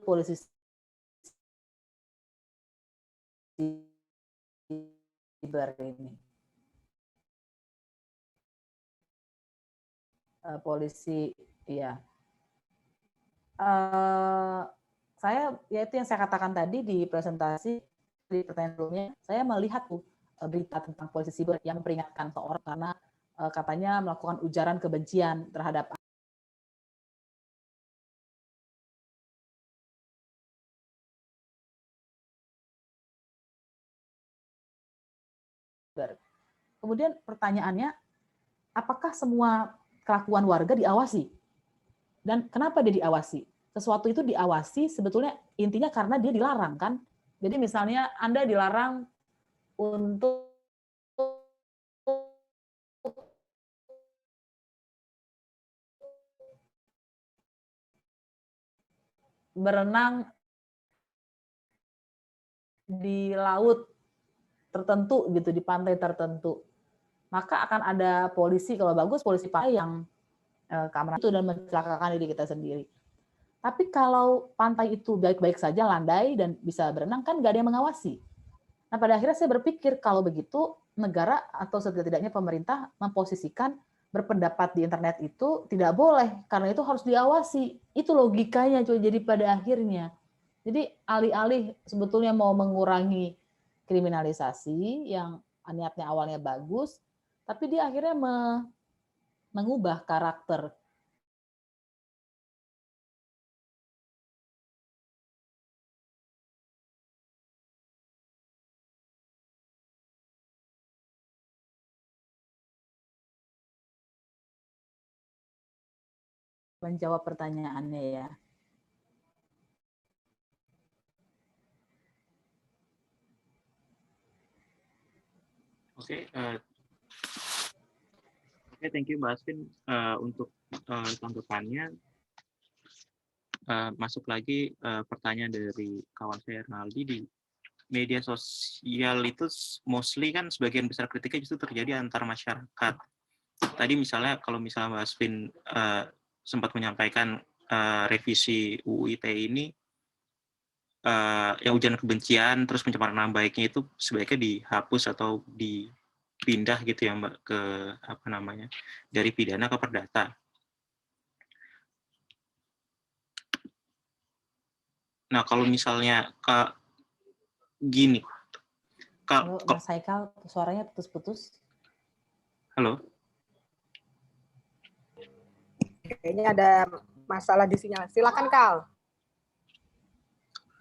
polisi cyber ini. Polisi, ya. Saya, ya itu yang saya katakan tadi di presentasi, di pertanyaan sebelumnya, saya melihat berita tentang polisi siber yang memperingatkan seorang karena katanya melakukan ujaran kebencian terhadap cyber. Kemudian pertanyaannya, apakah semua kelakuan warga diawasi? Dan kenapa dia diawasi? Sesuatu itu diawasi sebetulnya intinya karena dia dilarang kan. Jadi misalnya Anda dilarang untuk berenang di laut tertentu gitu, di pantai tertentu. Maka akan ada polisi, kalau bagus polisi pantai yang keamanan itu dan mencelakakan diri kita sendiri. Tapi kalau pantai itu baik-baik saja, landai dan bisa berenang, kan nggak ada yang mengawasi. Nah, pada akhirnya saya berpikir kalau begitu negara atau setidak-tidaknya pemerintah memposisikan berpendapat di internet itu tidak boleh, karena itu harus diawasi. Itu logikanya cuy. Jadi pada akhirnya, jadi alih-alih sebetulnya mau mengurangi kriminalisasi yang niatnya awalnya bagus, tapi dia akhirnya mengubah karakter. Menjawab pertanyaannya ya. Oke, thank you Mbak Asvin untuk tanggapannya. Masuk lagi pertanyaan dari kawan saya Ronaldi. Di media sosial itu mostly kan sebagian besar kritiknya justru terjadi antar masyarakat. Tadi misalnya kalau misalnya Mbak Asvin sempat menyampaikan revisi UU ITE ini yang ujaran kebencian terus pencemaran nama baiknya itu sebaiknya dihapus atau dipindah gitu ya Mbak ke apa namanya dari pidana ke perdata. Nah kalau misalnya gini, Halo, Mas Haikal, suaranya putus-putus. Halo. Kayaknya ada masalah di sinyal. Silakan Kal.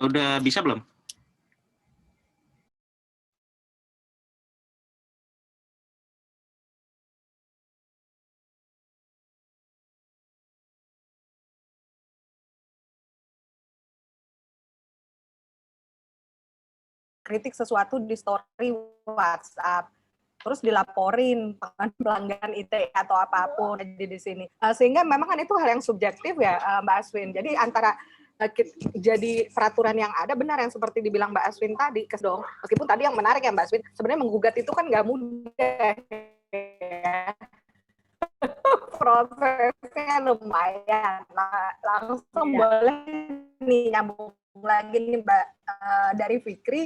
Udah bisa belum? Kritik sesuatu di story WhatsApp, terus dilaporin pelanggaran ITE atau apapun di sini. Sehingga memang kan itu hal yang subjektif ya Mbak Aswin. Jadi antara jadi peraturan yang ada benar yang seperti dibilang Mbak Aswin tadi, dong. Meskipun tadi yang menarik ya Mbak Aswin, sebenarnya menggugat itu kan nggak mudah. Prosesnya lumayan. Nah, langsung boleh nih nyambung lagi nih Mbak dari Fikri.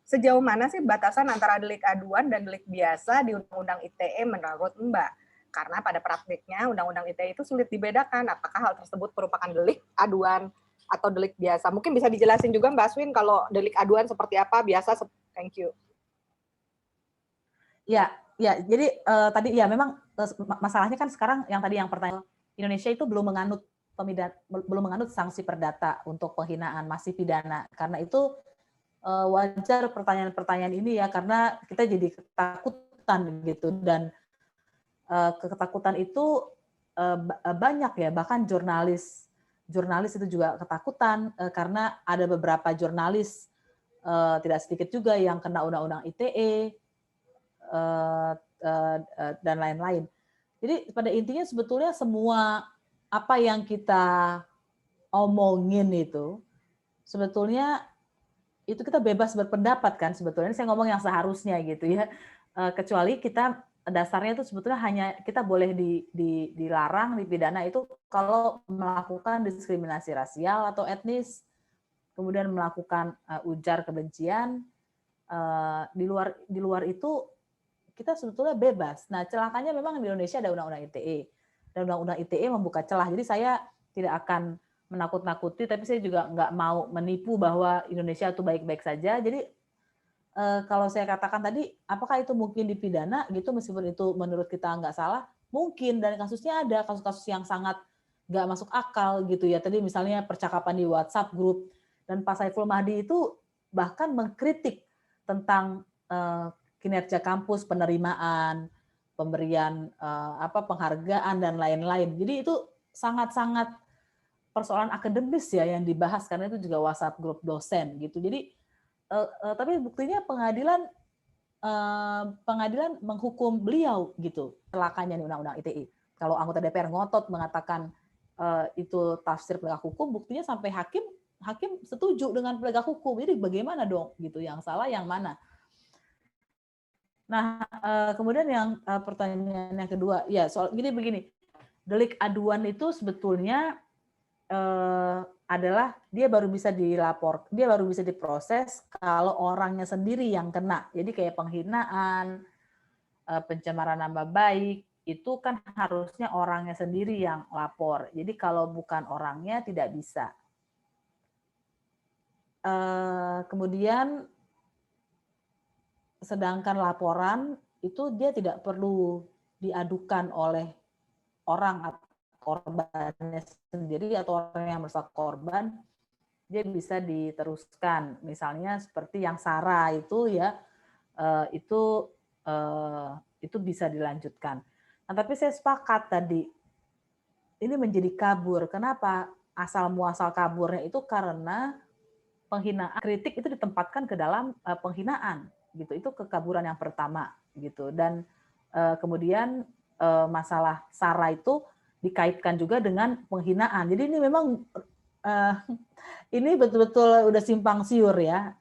Sejauh mana sih batasan antara delik aduan dan delik biasa di Undang-Undang ITE menurut Mbak? Karena pada praktiknya Undang-Undang ITE itu sulit dibedakan apakah hal tersebut merupakan delik aduan atau delik biasa. Mungkin bisa dijelasin juga Mbak Aswin kalau delik aduan seperti apa, biasa. Thank you. Ya, jadi tadi ya memang masalahnya kan sekarang yang tadi yang pertanyaan, Indonesia itu belum menganut sanksi perdata untuk penghinaan, masih pidana. Karena itu wajar pertanyaan-pertanyaan ini ya, karena kita jadi ketakutan gitu, dan ketakutan itu banyak ya, bahkan jurnalis itu juga ketakutan karena ada beberapa jurnalis tidak sedikit juga yang kena Undang-Undang ITE dan lain-lain. Jadi pada intinya sebetulnya semua apa yang kita omongin itu sebetulnya itu kita bebas berpendapat kan sebetulnya. Saya ngomong yang seharusnya gitu ya. Kecuali kita dasarnya itu sebetulnya hanya kita boleh dilarang, dipidana itu kalau melakukan diskriminasi rasial atau etnis, kemudian melakukan ujar kebencian. Di luar itu kita sebetulnya bebas. Nah, celakanya memang di Indonesia ada Undang-Undang ITE. Dan Undang-Undang ITE membuka celah. Jadi saya tidak akan menakut-nakuti, tapi saya juga nggak mau menipu bahwa Indonesia itu baik-baik saja. Jadi kalau saya katakan tadi, apakah itu mungkin dipidana gitu, meskipun itu menurut kita nggak salah, mungkin, dan kasusnya ada kasus-kasus yang sangat nggak masuk akal gitu ya. Tadi misalnya percakapan di WhatsApp grup, dan Pak Saiful Mahdi itu bahkan mengkritik tentang kinerja kampus, penerimaan, pemberian penghargaan dan lain-lain. Jadi itu sangat-sangat persoalan akademis ya yang dibahas, karena itu juga WhatsApp grup dosen gitu. Jadi tapi buktinya pengadilan menghukum beliau gitu, celakanya nih Undang-Undang ITE. Kalau anggota DPR ngotot mengatakan itu tafsir penegak hukum, buktinya sampai hakim setuju dengan penegak hukum. Jadi bagaimana dong gitu, yang salah yang mana? Nah, kemudian yang pertanyaan yang kedua, ya soal begini, delik aduan itu sebetulnya adalah dia baru bisa diproses kalau orangnya sendiri yang kena. Jadi kayak penghinaan, pencemaran nama baik, itu kan harusnya orangnya sendiri yang lapor. Jadi kalau bukan orangnya tidak bisa. Kemudian sedangkan laporan itu dia tidak perlu diadukan oleh orang atau korbannya sendiri atau orang yang merasa korban, dia bisa diteruskan. Misalnya seperti yang Sarah itu ya, itu bisa dilanjutkan. Nah, tapi saya sepakat tadi, ini menjadi kabur. Kenapa? Asal muasal kaburnya itu karena penghinaan, kritik itu ditempatkan ke dalam penghinaan, gitu. Itu kekaburan yang pertama, gitu. Dan kemudian masalah Sarah itu dikaitkan juga dengan penghinaan. Jadi ini memang ini betul-betul udah simpang siur ya.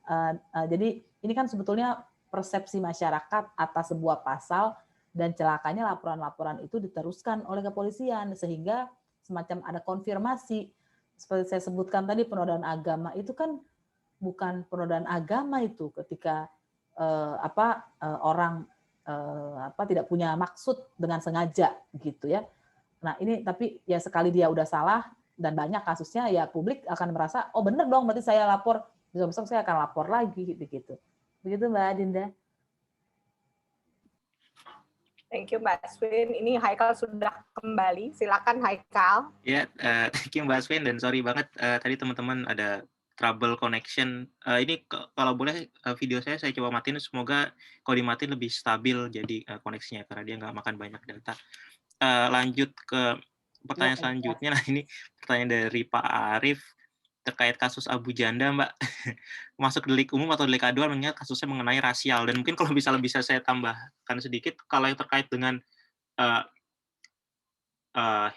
Jadi ini kan sebetulnya persepsi masyarakat atas sebuah pasal dan celakanya laporan-laporan itu diteruskan oleh kepolisian sehingga semacam ada konfirmasi. Seperti saya sebutkan tadi, penodaan agama itu kan bukan penodaan agama itu ketika orang tidak punya maksud dengan sengaja gitu ya. Nah ini tapi ya sekali dia udah salah dan banyak kasusnya ya publik akan merasa oh benar dong berarti saya lapor, besok-besok saya akan lapor lagi begitu. Begitu Mbak Dinda. Thank you Mbak Aswin. Ini Haikal sudah kembali. Silakan Haikal. Ya, thank you Mbak Aswin dan sorry banget tadi teman-teman ada trouble connection. Ini kalau boleh video saya coba matiin, semoga kalau dimatiin lebih stabil jadi koneksinya karena dia nggak makan banyak data. Lanjut ke pertanyaan selanjutnya. Nah ini pertanyaan dari Pak Arif terkait kasus Abu Janda Mbak. Masuk delik umum atau delik aduan mengingat kasusnya mengenai rasial, dan mungkin kalau bisa saya tambahkan sedikit kalau yang terkait dengan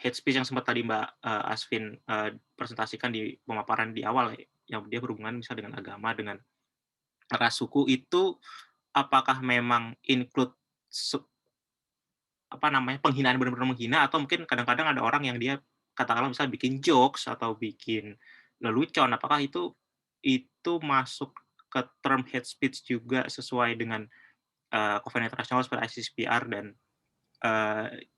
hate speech yang sempat tadi Mbak Asvin presentasikan di pemaparan di awal yang dia berhubungan misalnya dengan agama, dengan ras, suku, itu apakah memang include penghinaan benar-benar menghina, atau mungkin kadang-kadang ada orang yang dia katakanlah misalnya bikin jokes atau bikin lelucon, apakah itu masuk ke term hate speech juga sesuai dengan konvensi internasional seperti ICCPR dan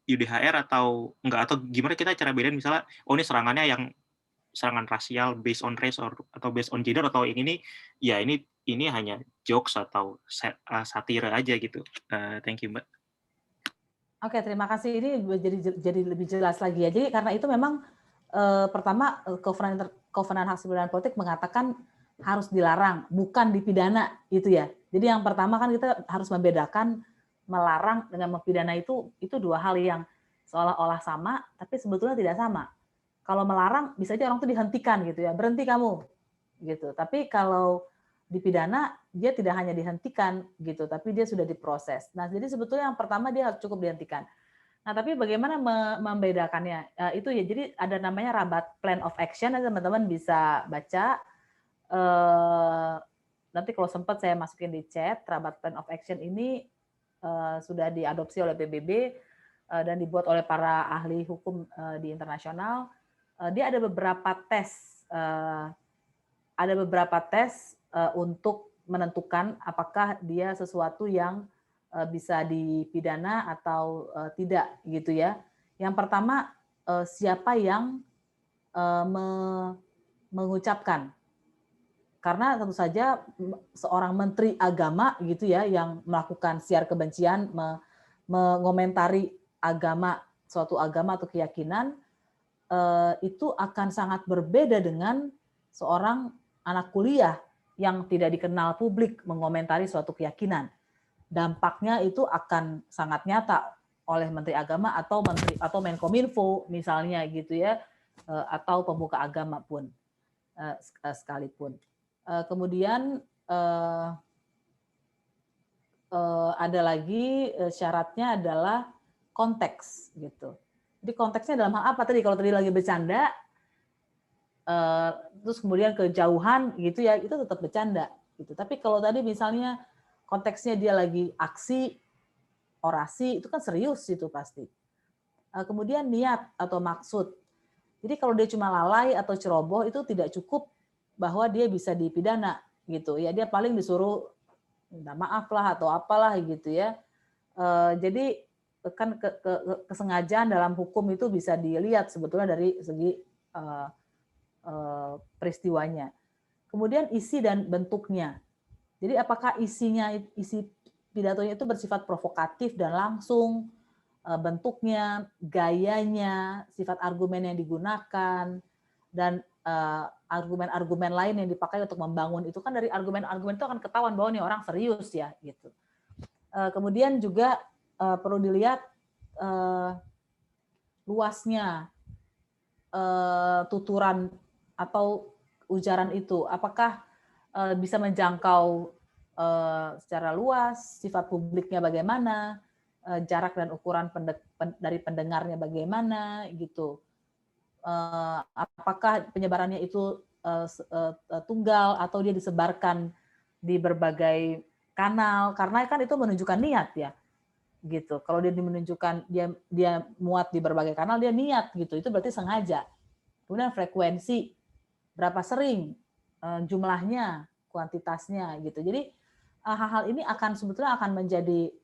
UDHR atau enggak, atau gimana kita cara bedain misalnya oh ini serangannya yang serangan rasial based on race atau based on gender, atau yang ini ya ini hanya jokes atau satire aja gitu. Thank you Mbak. Oke, terima kasih. Ini jadi lebih jelas lagi ya. Jadi karena itu memang pertama Kovenan Hak Sipil dan Politik mengatakan harus dilarang, bukan dipidana itu ya. Jadi yang pertama kan kita harus membedakan melarang dengan mempidana itu dua hal yang seolah-olah sama, tapi sebetulnya tidak sama. Kalau melarang bisa aja orang itu dihentikan gitu ya, berhenti kamu gitu. Tapi kalau dipidana dia tidak hanya dihentikan gitu, tapi dia sudah diproses. Nah, jadi sebetulnya yang pertama dia harus cukup dihentikan. Nah, tapi bagaimana membedakannya? Itu ya, jadi ada namanya Rabat Plan of Action, teman-teman bisa baca. Nanti kalau sempat saya masukin di chat. Rabat Plan of Action ini sudah diadopsi oleh PBB dan dibuat oleh para ahli hukum di internasional. Dia ada beberapa tes. Untuk menentukan apakah dia sesuatu yang bisa dipidana atau tidak gitu ya. Yang pertama siapa yang mengucapkan, karena tentu saja seorang menteri agama gitu ya yang melakukan siar kebencian, mengomentari agama, suatu agama atau keyakinan, itu akan sangat berbeda dengan seorang anak kuliah yang tidak dikenal publik mengomentari suatu keyakinan. Dampaknya itu akan sangat nyata oleh Menteri Agama atau Menkominfo misalnya gitu ya, atau pemuka agama pun sekalipun. Kemudian ada lagi syaratnya adalah konteks gitu. Jadi konteksnya dalam hal apa tadi? Kalau tadi lagi bercanda, terus kemudian kejauhan gitu ya, itu tetap bercanda gitu. Tapi kalau tadi misalnya konteksnya dia lagi aksi orasi, itu kan serius itu pasti. Kemudian niat atau maksud. Jadi kalau dia cuma lalai atau ceroboh itu tidak cukup bahwa dia bisa dipidana gitu ya. Dia paling disuruh minta maaf lah atau apalah gitu ya. Jadi kan kesengajaan dalam hukum itu bisa dilihat sebetulnya dari segi peristiwanya. Kemudian isi dan bentuknya. Jadi apakah isi pidatonya itu bersifat provokatif dan langsung, bentuknya, gayanya, sifat argumen yang digunakan, dan argumen-argumen lain yang dipakai untuk membangun itu kan dari argumen-argumen itu akan ketahuan bahwa nih orang serius ya gitu. Kemudian juga perlu dilihat luasnya tuturan atau ujaran itu, apakah bisa menjangkau secara luas, sifat publiknya bagaimana, jarak dan ukuran dari pendengarnya bagaimana gitu. Apakah penyebarannya itu tunggal atau dia disebarkan di berbagai kanal, karena kan itu menunjukkan niat ya gitu. Kalau dia menunjukkan dia muat di berbagai kanal, dia niat gitu, itu berarti sengaja. Kemudian frekuensi, berapa sering, jumlahnya, kuantitasnya gitu. Jadi hal-hal ini sebetulnya akan menjadi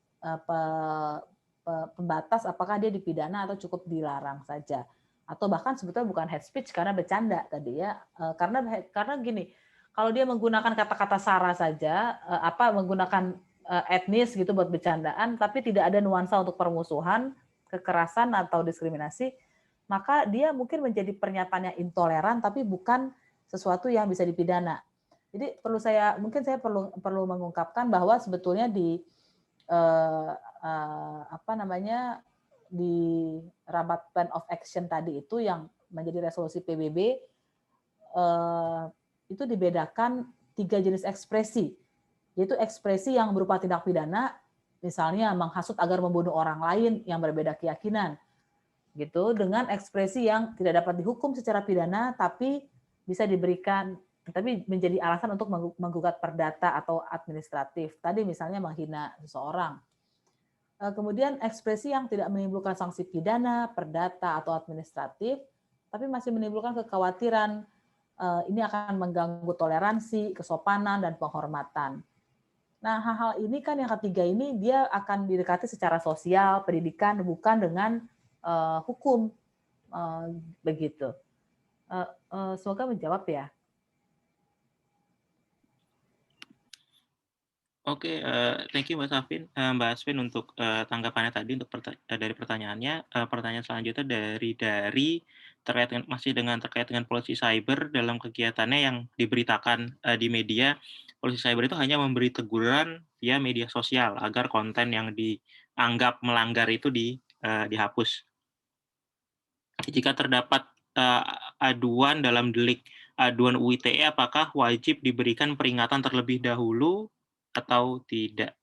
pembatas apakah dia dipidana atau cukup dilarang saja, atau bahkan sebetulnya bukan hate speech karena bercanda tadi ya, karena gini, kalau dia menggunakan kata-kata sara saja, menggunakan etnis gitu buat bercandaan, tapi tidak ada nuansa untuk permusuhan, kekerasan atau diskriminasi, maka dia mungkin menjadi pernyataan yang intoleran tapi bukan sesuatu yang bisa dipidana. Jadi mungkin saya perlu mengungkapkan bahwa sebetulnya di di Rabat Plan of Action tadi itu yang menjadi resolusi PBB itu dibedakan 3 jenis ekspresi, yaitu ekspresi yang berupa tindak pidana, misalnya menghasut agar membunuh orang lain yang berbeda keyakinan, gitu, dengan ekspresi yang tidak dapat dihukum secara pidana tapi bisa diberikan, tapi menjadi alasan untuk menggugat perdata atau administratif. Tadi misalnya menghina seseorang. Kemudian ekspresi yang tidak menimbulkan sanksi pidana, perdata atau administratif, tapi masih menimbulkan kekhawatiran ini akan mengganggu toleransi, kesopanan, dan penghormatan. Nah, hal-hal ini kan yang ketiga ini dia akan didekati secara sosial, pendidikan, bukan dengan hukum, begitu. Semoga menjawab ya. Oke, thank you Mbak Safin, Mbak Asvin untuk tanggapannya tadi untuk dari pertanyaannya. Pertanyaan selanjutnya dari terkait dengan polisi cyber dalam kegiatannya yang diberitakan di media. Polisi cyber itu hanya memberi teguran via media sosial agar konten yang dianggap melanggar itu dihapus. Jika terdapat aduan dalam delik aduan UITE, apakah wajib diberikan peringatan terlebih dahulu atau tidak?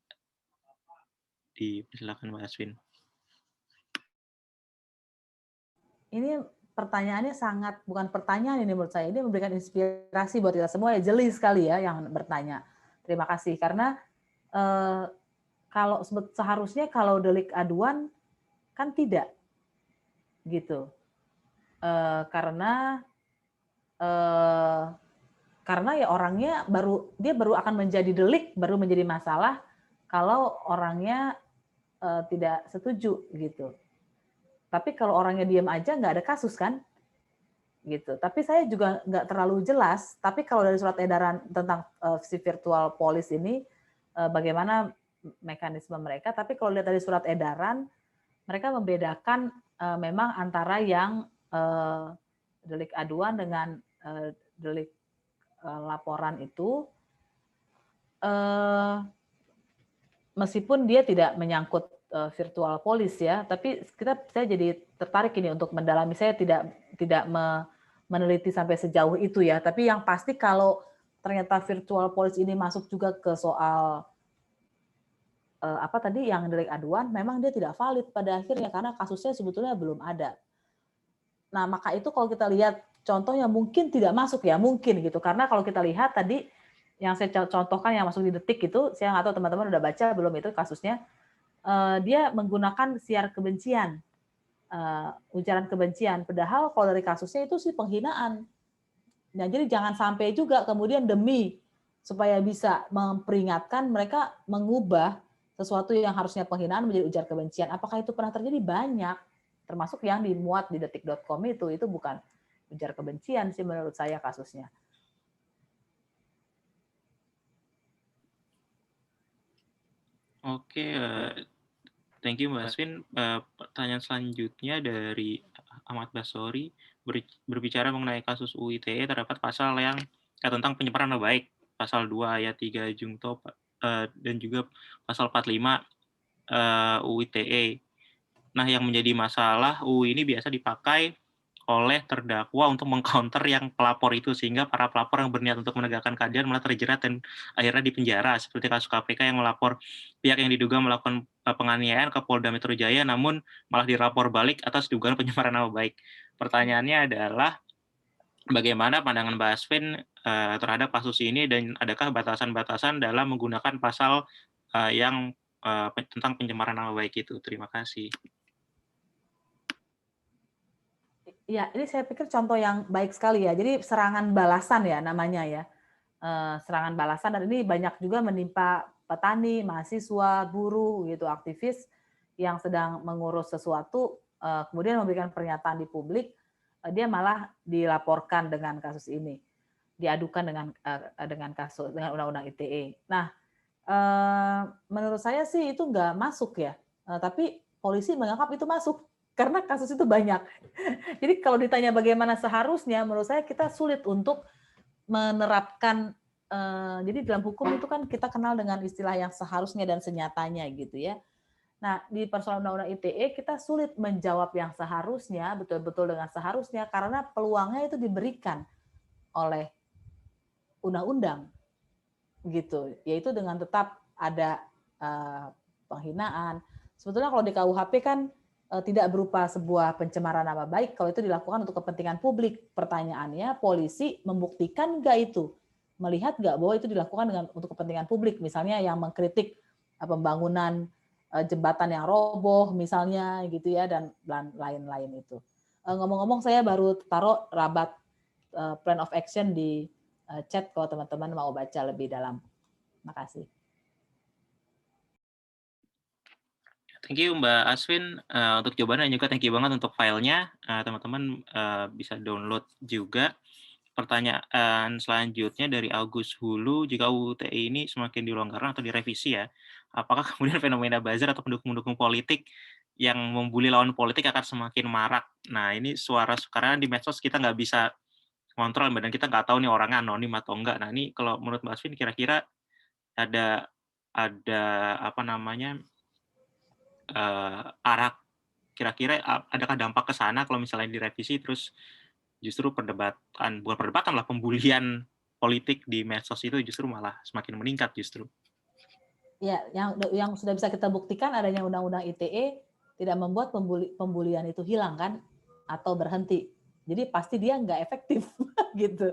Silakan Mbak Asvin. Ini pertanyaannya bukan pertanyaan ini menurut saya, ini memberikan inspirasi buat kita semua, ya jeli sekali ya yang bertanya. Terima kasih, karena seharusnya kalau delik aduan kan tidak gitu, karena ya orangnya baru akan menjadi delik, baru menjadi masalah kalau orangnya tidak setuju gitu. Tapi kalau orangnya diam aja nggak ada kasus kan, gitu. Tapi saya juga nggak terlalu jelas. Tapi kalau dari surat edaran tentang si virtual police ini, bagaimana mekanisme mereka? Tapi kalau lihat dari surat edaran, mereka membedakan memang antara yang delik aduan dengan delik laporan itu, meskipun dia tidak menyangkut virtual police ya, tapi saya jadi tertarik ini untuk mendalami. Saya tidak meneliti sampai sejauh itu ya, tapi yang pasti kalau ternyata virtual police ini masuk juga ke soal tadi yang delik aduan, memang dia tidak valid pada akhirnya karena kasusnya sebetulnya belum ada. Nah, maka itu kalau kita lihat contohnya mungkin tidak masuk ya, mungkin gitu, karena kalau kita lihat tadi yang saya contohkan yang masuk di Detik itu, saya nggak tahu teman-teman udah baca belum itu kasusnya. Dia menggunakan siar kebencian, ujaran kebencian. Padahal kalau dari kasusnya itu sih penghinaan. Nah, jadi jangan sampai juga kemudian demi supaya bisa memperingatkan mereka mengubah sesuatu yang harusnya penghinaan menjadi ujar kebencian. Apakah itu pernah terjadi? Banyak. Termasuk yang dimuat di detik.com itu bukan ujar kebencian sih menurut saya kasusnya. Oke, thank you Mbak Aswin. Pertanyaan selanjutnya dari Ahmad Basori, berbicara mengenai kasus UU ITE terdapat pasal yang tentang pencemaran nama baik, pasal 2 ayat 3 Jungto dan juga pasal 45 UU ITE. Nah, yang menjadi masalah UU ini biasa dipakai oleh terdakwa untuk mengcounter yang pelapor itu, sehingga para pelapor yang berniat untuk menegakkan keadilan malah terjerat dan akhirnya dipenjara, seperti kasus KPK yang melapor pihak yang diduga melakukan penganiayaan ke Polda Metro Jaya namun malah dirapor balik atas dugaan pencemaran nama baik. Pertanyaannya adalah bagaimana pandangan Mbak Asvin terhadap kasus ini, dan adakah batasan-batasan dalam menggunakan pasal yang tentang pencemaran nama baik itu? Terima kasih. Ya, ini saya pikir contoh yang baik sekali ya. Jadi serangan balasan ya namanya ya. Serangan balasan, dan ini banyak juga menimpa petani, mahasiswa, buruh gitu, aktivis yang sedang mengurus sesuatu, kemudian memberikan pernyataan di publik, dia malah dilaporkan dengan kasus ini, diadukan dengan kasus dengan undang-undang ITE. Nah, menurut saya sih itu nggak masuk ya, tapi polisi menganggap itu masuk karena kasus itu banyak. Jadi kalau ditanya bagaimana seharusnya, menurut saya kita sulit untuk menerapkan. Jadi dalam hukum itu kan kita kenal dengan istilah yang seharusnya dan senyatanya gitu ya. Nah, di persoalan undang-undang ITE kita sulit menjawab yang seharusnya, betul-betul dengan seharusnya, karena peluangnya itu diberikan oleh undang-undang gitu, yaitu dengan tetap ada penghinaan. Sebetulnya kalau di KUHP kan tidak berupa sebuah pencemaran nama baik kalau itu dilakukan untuk kepentingan publik. Pertanyaannya, polisi membuktikan nggak itu? Melihat nggak bahwa itu dilakukan untuk kepentingan publik? Misalnya yang mengkritik pembangunan jembatan yang roboh misalnya gitu ya, dan lain-lain itu. Ngomong-ngomong, saya baru taruh rabat plan of action di chat kalau teman-teman mau baca lebih dalam. Terima kasih. Thank you Mbak Aswin untuk jawabannya, dan juga thank you banget untuk filenya. Teman-teman bisa download juga. Pertanyaan selanjutnya dari Agus Hulu, jika UU ITE ini semakin dilonggarkan atau direvisi ya, apakah kemudian fenomena buzzer atau pendukung-pendukung politik yang membuli lawan politik akan semakin marak? Nah, ini suara sekarang di medsos kita nggak bisa kontrol, dan kita nggak tahu nih orangnya anonim atau enggak. Nah, ini kalau menurut Mbak Aswin kira-kira ada apa namanya, arah kira-kira adakah dampak ke sana kalau misalnya direvisi, terus justru bukan perdebatan lah, pembulian politik di medsos itu justru malah semakin meningkat justru. Ya, yang sudah bisa kita buktikan adanya undang-undang ITE tidak membuat pembulian itu hilang kan, atau berhenti. Jadi pasti dia nggak efektif gitu.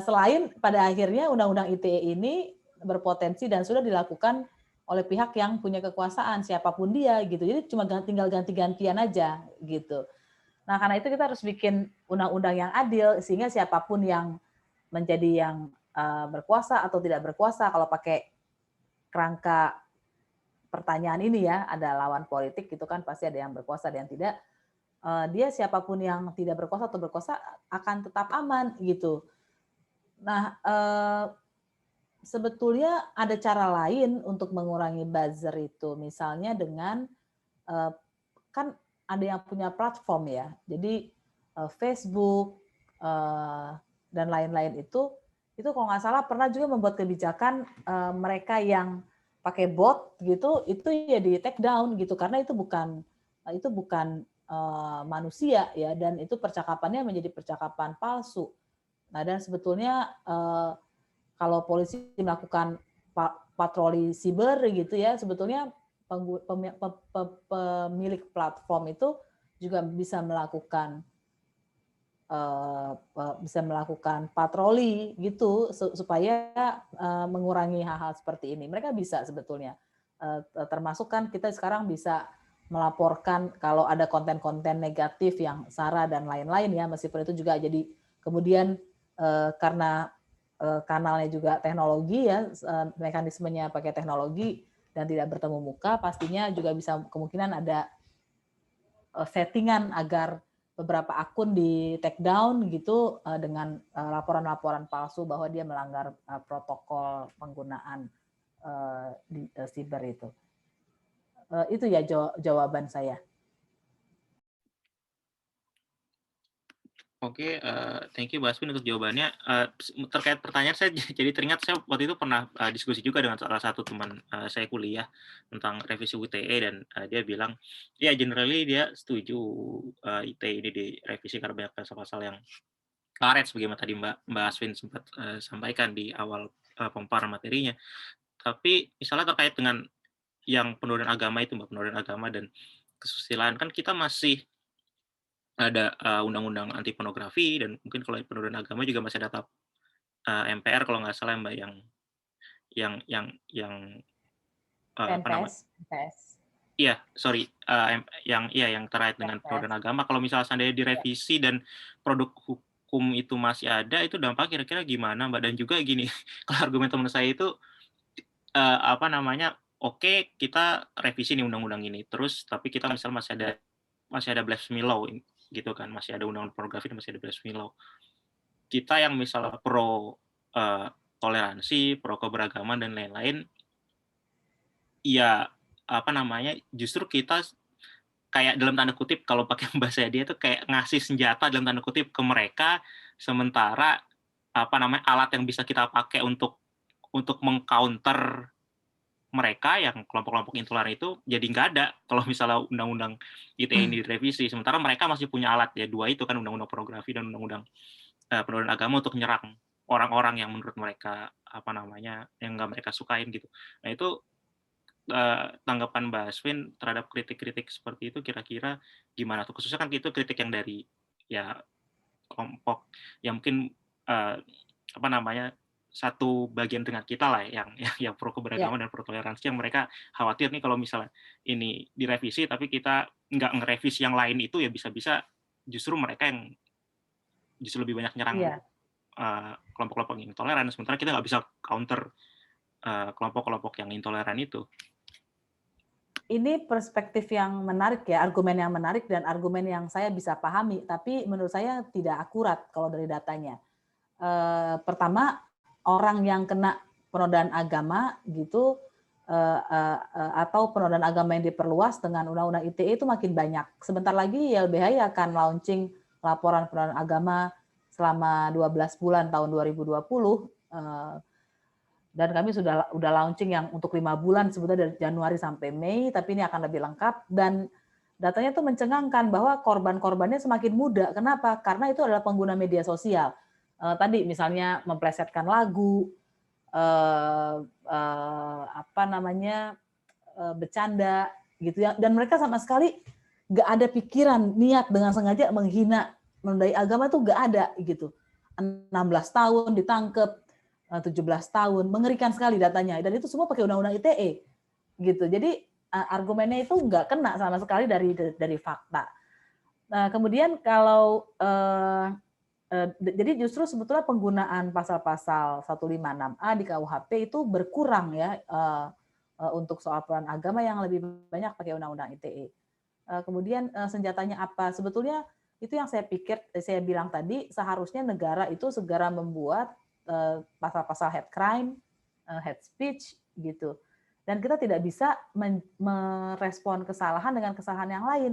Selain pada akhirnya undang-undang ITE ini berpotensi dan sudah dilakukan oleh pihak yang punya kekuasaan, siapapun dia gitu. Jadi cuma tinggal ganti-gantian aja gitu. Nah, karena itu kita harus bikin undang-undang yang adil sehingga siapapun yang menjadi yang berkuasa atau tidak berkuasa, kalau pakai kerangka pertanyaan ini ya, ada lawan politik gitu kan, pasti ada yang berkuasa, ada yang tidak. Dia siapapun yang tidak berkuasa atau berkuasa akan tetap aman gitu. Nah, sebetulnya ada cara lain untuk mengurangi buzzer itu, misalnya dengan kan ada yang punya platform ya, jadi Facebook dan lain-lain itu kalau nggak salah pernah juga membuat kebijakan mereka yang pakai bot gitu, itu ya di take down gitu, karena itu bukan manusia ya, dan itu percakapannya menjadi percakapan palsu. Nah, dan sebetulnya kalau polisi melakukan patroli siber gitu ya, sebetulnya pemilik platform itu juga bisa melakukan patroli gitu supaya mengurangi hal-hal seperti ini. Mereka bisa sebetulnya, termasuk kan kita sekarang bisa melaporkan kalau ada konten-konten negatif yang sara dan lain-lain ya, meskipun itu juga jadi kemudian karena kanalnya juga teknologi ya, mekanismenya pakai teknologi, dan tidak bertemu muka, pastinya juga bisa kemungkinan ada settingan agar beberapa akun di take down gitu dengan laporan-laporan palsu bahwa dia melanggar protokol penggunaan di siber itu. Itu ya jawaban saya. Oke, thank you Mbak Asvin untuk jawabannya. Terkait pertanyaan saya jadi teringat saya waktu itu pernah diskusi juga dengan salah satu teman saya kuliah tentang revisi UTE dan dia bilang, ya generally dia setuju ITE ini direvisi karena banyak pasal-pasal yang karet sebagaimana tadi Mbak Asvin sempat sampaikan di awal pemaparan materinya. Tapi misalnya terkait dengan yang penodaan agama itu, Mbak, penodaan agama dan kesusilaan, kan kita masih ada undang-undang anti pornografi dan mungkin kalau penodaan agama juga masih ada MPR kalau nggak salah Mbak yang apa namanya? PNPS. Iya, sorry, yang terkait dengan penodaan agama. Kalau misalnya seandainya direvisi dan produk hukum itu masih ada, itu dampak kira-kira gimana Mbak? Dan juga gini, kalau argumen teman saya itu apa namanya? Oke, kita revisi nih undang-undang ini, terus tapi kita misalnya masih ada blasphemy law gitu kan, masih ada undang-undang pornografi dan masih ada blasphemy law. Kita yang misalnya pro toleransi, pro keberagaman dan lain-lain, ya apa namanya, justru kita kayak dalam tanda kutip kalau pakai bahasa dia itu kayak ngasih senjata dalam tanda kutip ke mereka, sementara apa namanya alat yang bisa kita pakai untuk mengcounter mereka yang kelompok-kelompok intoleran itu jadi nggak ada kalau misalnya undang-undang ITE ini direvisi. Sementara mereka masih punya alat ya dua itu kan undang-undang pornografi dan undang-undang penodaan agama untuk menyerang orang-orang yang menurut mereka apa namanya yang nggak mereka sukain gitu. Nah itu tanggapan Mbak Asvin terhadap kritik-kritik seperti itu kira-kira gimana tuh? Khususnya kan itu kritik yang dari ya kelompok yang mungkin apa namanya satu bagian dengan kita lah yang pro keberagaman dan pro toleransi yang mereka khawatir nih kalau misalnya ini direvisi tapi kita nggak ngerevisi yang lain itu ya bisa-bisa justru mereka yang justru lebih banyak nyerang kelompok-kelompok yang intoleran sementara kita nggak bisa counter kelompok-kelompok yang intoleran itu. Ini perspektif yang menarik ya, argumen yang menarik dan argumen yang saya bisa pahami, tapi menurut saya tidak akurat kalau dari datanya. Pertama, orang yang kena penodaan agama gitu atau penodaan agama yang diperluas dengan undang-undang ITE itu makin banyak. Sebentar lagi YLBHI akan launching laporan penodaan agama selama 12 bulan tahun 2020 dan kami sudah launching yang untuk 5 bulan sebetulnya dari Januari sampai Mei, tapi ini akan lebih lengkap dan datanya itu mencengangkan bahwa korban-korbannya semakin muda. Kenapa? Karena itu adalah pengguna media sosial. Tadi misalnya memplesetkan lagu, apa namanya bercanda gitu ya, dan mereka sama sekali nggak ada pikiran niat dengan sengaja menghina menodai agama tuh nggak ada gitu. 16 tahun ditangkep, 17 tahun, mengerikan sekali datanya, dan itu semua pakai undang-undang ITE gitu. Jadi argumennya itu nggak kena sama sekali dari fakta. Nah, kemudian kalau jadi justru sebetulnya penggunaan pasal-pasal 156A di KUHP itu berkurang ya untuk soal peran agama yang lebih banyak pakai undang-undang ITE. Kemudian senjatanya apa? Sebetulnya itu yang saya pikir, saya bilang tadi, seharusnya negara itu segera membuat pasal-pasal hate crime, hate speech gitu. Dan kita tidak bisa merespon kesalahan dengan kesalahan yang lain.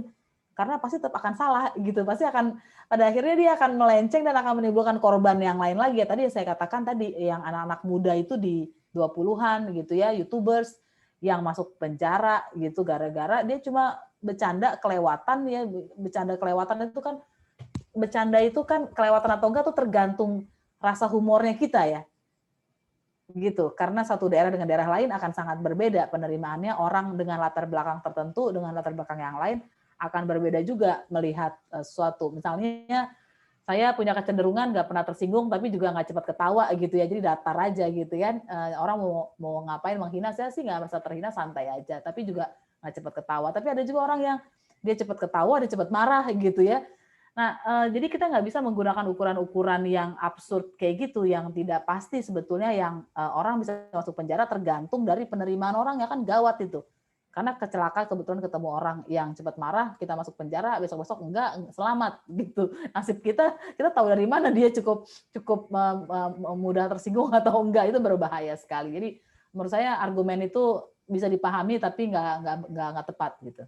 Karena pasti tetap akan salah gitu, pasti akan pada akhirnya dia akan melenceng dan akan menimbulkan korban yang lain lagi. Tadi saya katakan tadi yang anak-anak muda itu di 20-an gitu ya, YouTubers yang masuk penjara gitu gara-gara dia cuma bercanda kelewatan ya, bercanda kelewatan itu kan kelewatan atau enggak tuh tergantung rasa humornya kita ya. Gitu, karena satu daerah dengan daerah lain akan sangat berbeda penerimaannya, orang dengan latar belakang tertentu dengan latar belakang yang lain akan berbeda juga melihat sesuatu. Misalnya saya punya kecenderungan nggak pernah tersinggung tapi juga nggak cepat ketawa gitu ya, jadi datar aja gitu kan. Orang mau ngapain menghina saya sih nggak merasa terhina, santai aja, tapi juga nggak cepat ketawa. Tapi ada juga orang yang dia cepat ketawa, dia cepat marah gitu ya. Nah, jadi kita nggak bisa menggunakan ukuran-ukuran yang absurd kayak gitu, yang tidak pasti sebetulnya, yang orang bisa masuk penjara tergantung dari penerimaan orang, ya kan gawat itu. Karena kecelakaan kebetulan ketemu orang yang cepat marah, kita masuk penjara, besok-besok enggak, selamat gitu. Nasib kita tahu dari mana dia cukup mudah tersinggung atau enggak, itu berbahaya sekali. Jadi menurut saya argumen itu bisa dipahami tapi nggak tepat gitu.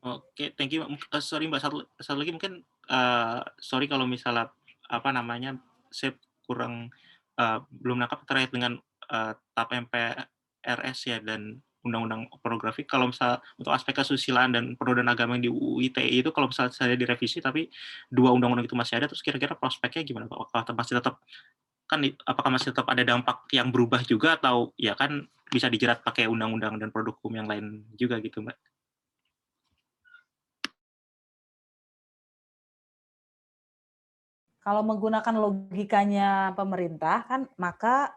Oke, thank you. Sorry Mbak, satu lagi mungkin, sorry kalau misalnya apa namanya, saya kurang belum nangkap terkait dengan TAP MPRS ya dan Undang-Undang Pornografi. Kalau misal untuk aspek kesusilaan dan penodaan agama yang di UU ITE itu kalau misalnya saya direvisi tapi dua undang-undang itu masih ada, terus kira-kira prospeknya gimana Pak? Apakah masih tetap ada dampak yang berubah juga atau ya kan bisa dijerat pakai undang-undang dan produk hukum yang lain juga gitu Mbak? Kalau menggunakan logikanya pemerintah kan, maka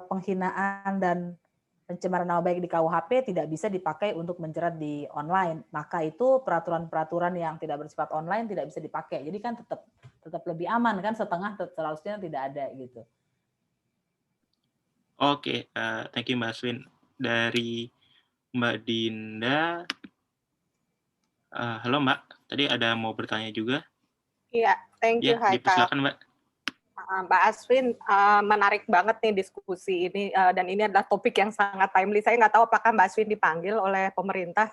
penghinaan dan pencemaran nama baik di KUHP tidak bisa dipakai untuk menjerat di online. Maka itu peraturan-peraturan yang tidak bersifat online tidak bisa dipakai. Jadi kan tetap lebih aman kan, setengah seharusnya tidak ada gitu. Oke, thank you Mbak Aswin. Dari Mbak Dinda, halo Mbak, tadi ada mau bertanya juga? Iya, thank you Ya, Haikal. dipersilakan Mbak. Mbak Aswin, menarik banget nih diskusi ini, dan ini adalah topik yang sangat timely. Saya nggak tahu apakah Mbak Aswin dipanggil oleh pemerintah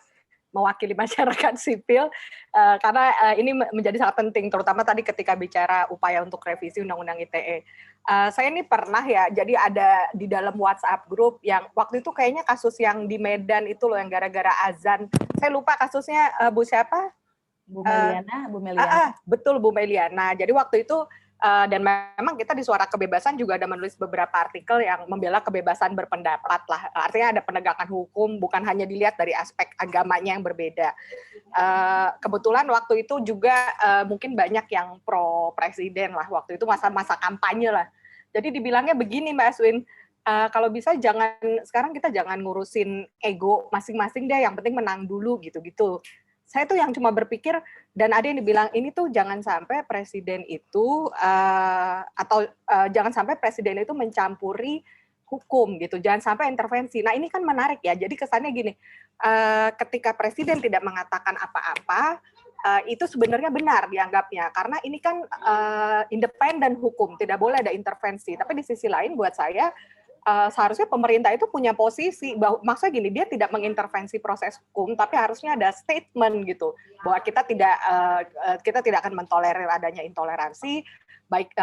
mewakili masyarakat sipil, karena ini menjadi sangat penting, terutama tadi ketika bicara upaya untuk revisi Undang-Undang ITE. Saya ini pernah ya, jadi ada di dalam WhatsApp group yang waktu itu kayaknya kasus yang di Medan itu loh, yang gara-gara azan. Saya lupa kasusnya, Bu siapa? Bu Meliana. Betul Bu Meliana. Jadi waktu itu dan memang kita di Suara Kebebasan juga ada menulis beberapa artikel yang membela kebebasan berpendapat lah. Artinya ada penegakan hukum, bukan hanya dilihat dari aspek agamanya yang berbeda. Kebetulan waktu itu juga mungkin banyak yang pro presiden lah, waktu itu masa-masa kampanye lah. Jadi dibilangnya begini Mbak Aswin, kalau bisa sekarang kita jangan ngurusin ego masing-masing deh, yang penting menang dulu gitu-gitu. Saya tuh yang cuma berpikir, dan ada yang dibilang ini tuh jangan sampai presiden itu jangan sampai presiden itu mencampuri hukum gitu, jangan sampai intervensi. Nah ini kan menarik ya, jadi kesannya gini, ketika presiden tidak mengatakan apa-apa, itu sebenarnya benar dianggapnya, karena ini kan independen hukum, tidak boleh ada intervensi. Tapi di sisi lain buat saya, seharusnya pemerintah itu punya posisi bahwa maksudnya gini, dia tidak mengintervensi proses hukum, tapi harusnya ada statement gitu bahwa kita tidak akan mentolerir adanya intoleransi,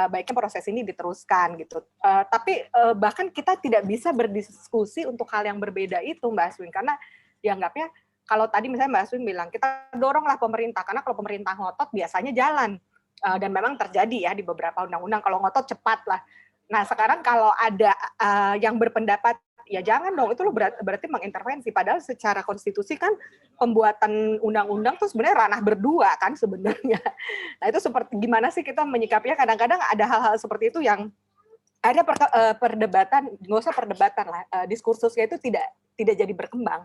baiknya proses ini diteruskan gitu. Tapi bahkan kita tidak bisa berdiskusi untuk hal yang berbeda itu Mbak Aswin, karena dianggapnya kalau tadi misalnya Mbak Aswin bilang kita doronglah pemerintah, karena kalau pemerintah ngotot biasanya jalan, dan memang terjadi ya di beberapa undang-undang, kalau ngotot cepat lah. Nah sekarang kalau ada yang berpendapat ya jangan dong, itu lo berarti mengintervensi, padahal secara konstitusi kan pembuatan undang-undang tuh sebenarnya ranah berdua kan sebenarnya. Nah itu seperti gimana sih kita menyikapinya, kadang-kadang ada hal-hal seperti itu yang ada perdebatan, nggak usah perdebatan lah, diskursusnya itu tidak jadi berkembang.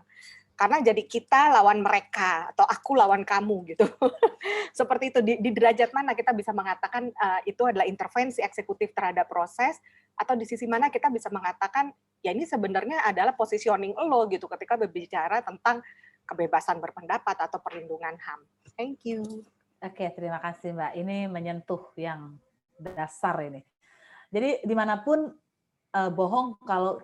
Karena jadi kita lawan mereka atau aku lawan kamu gitu. Seperti itu, di derajat mana kita bisa mengatakan itu adalah intervensi eksekutif terhadap proses, atau di sisi mana kita bisa mengatakan ya ini sebenarnya adalah positioning lo gitu ketika berbicara tentang kebebasan berpendapat atau perlindungan HAM. Thank you. Oke, terima kasih Mbak. Ini menyentuh yang dasar ini. Jadi dimanapun bohong kalau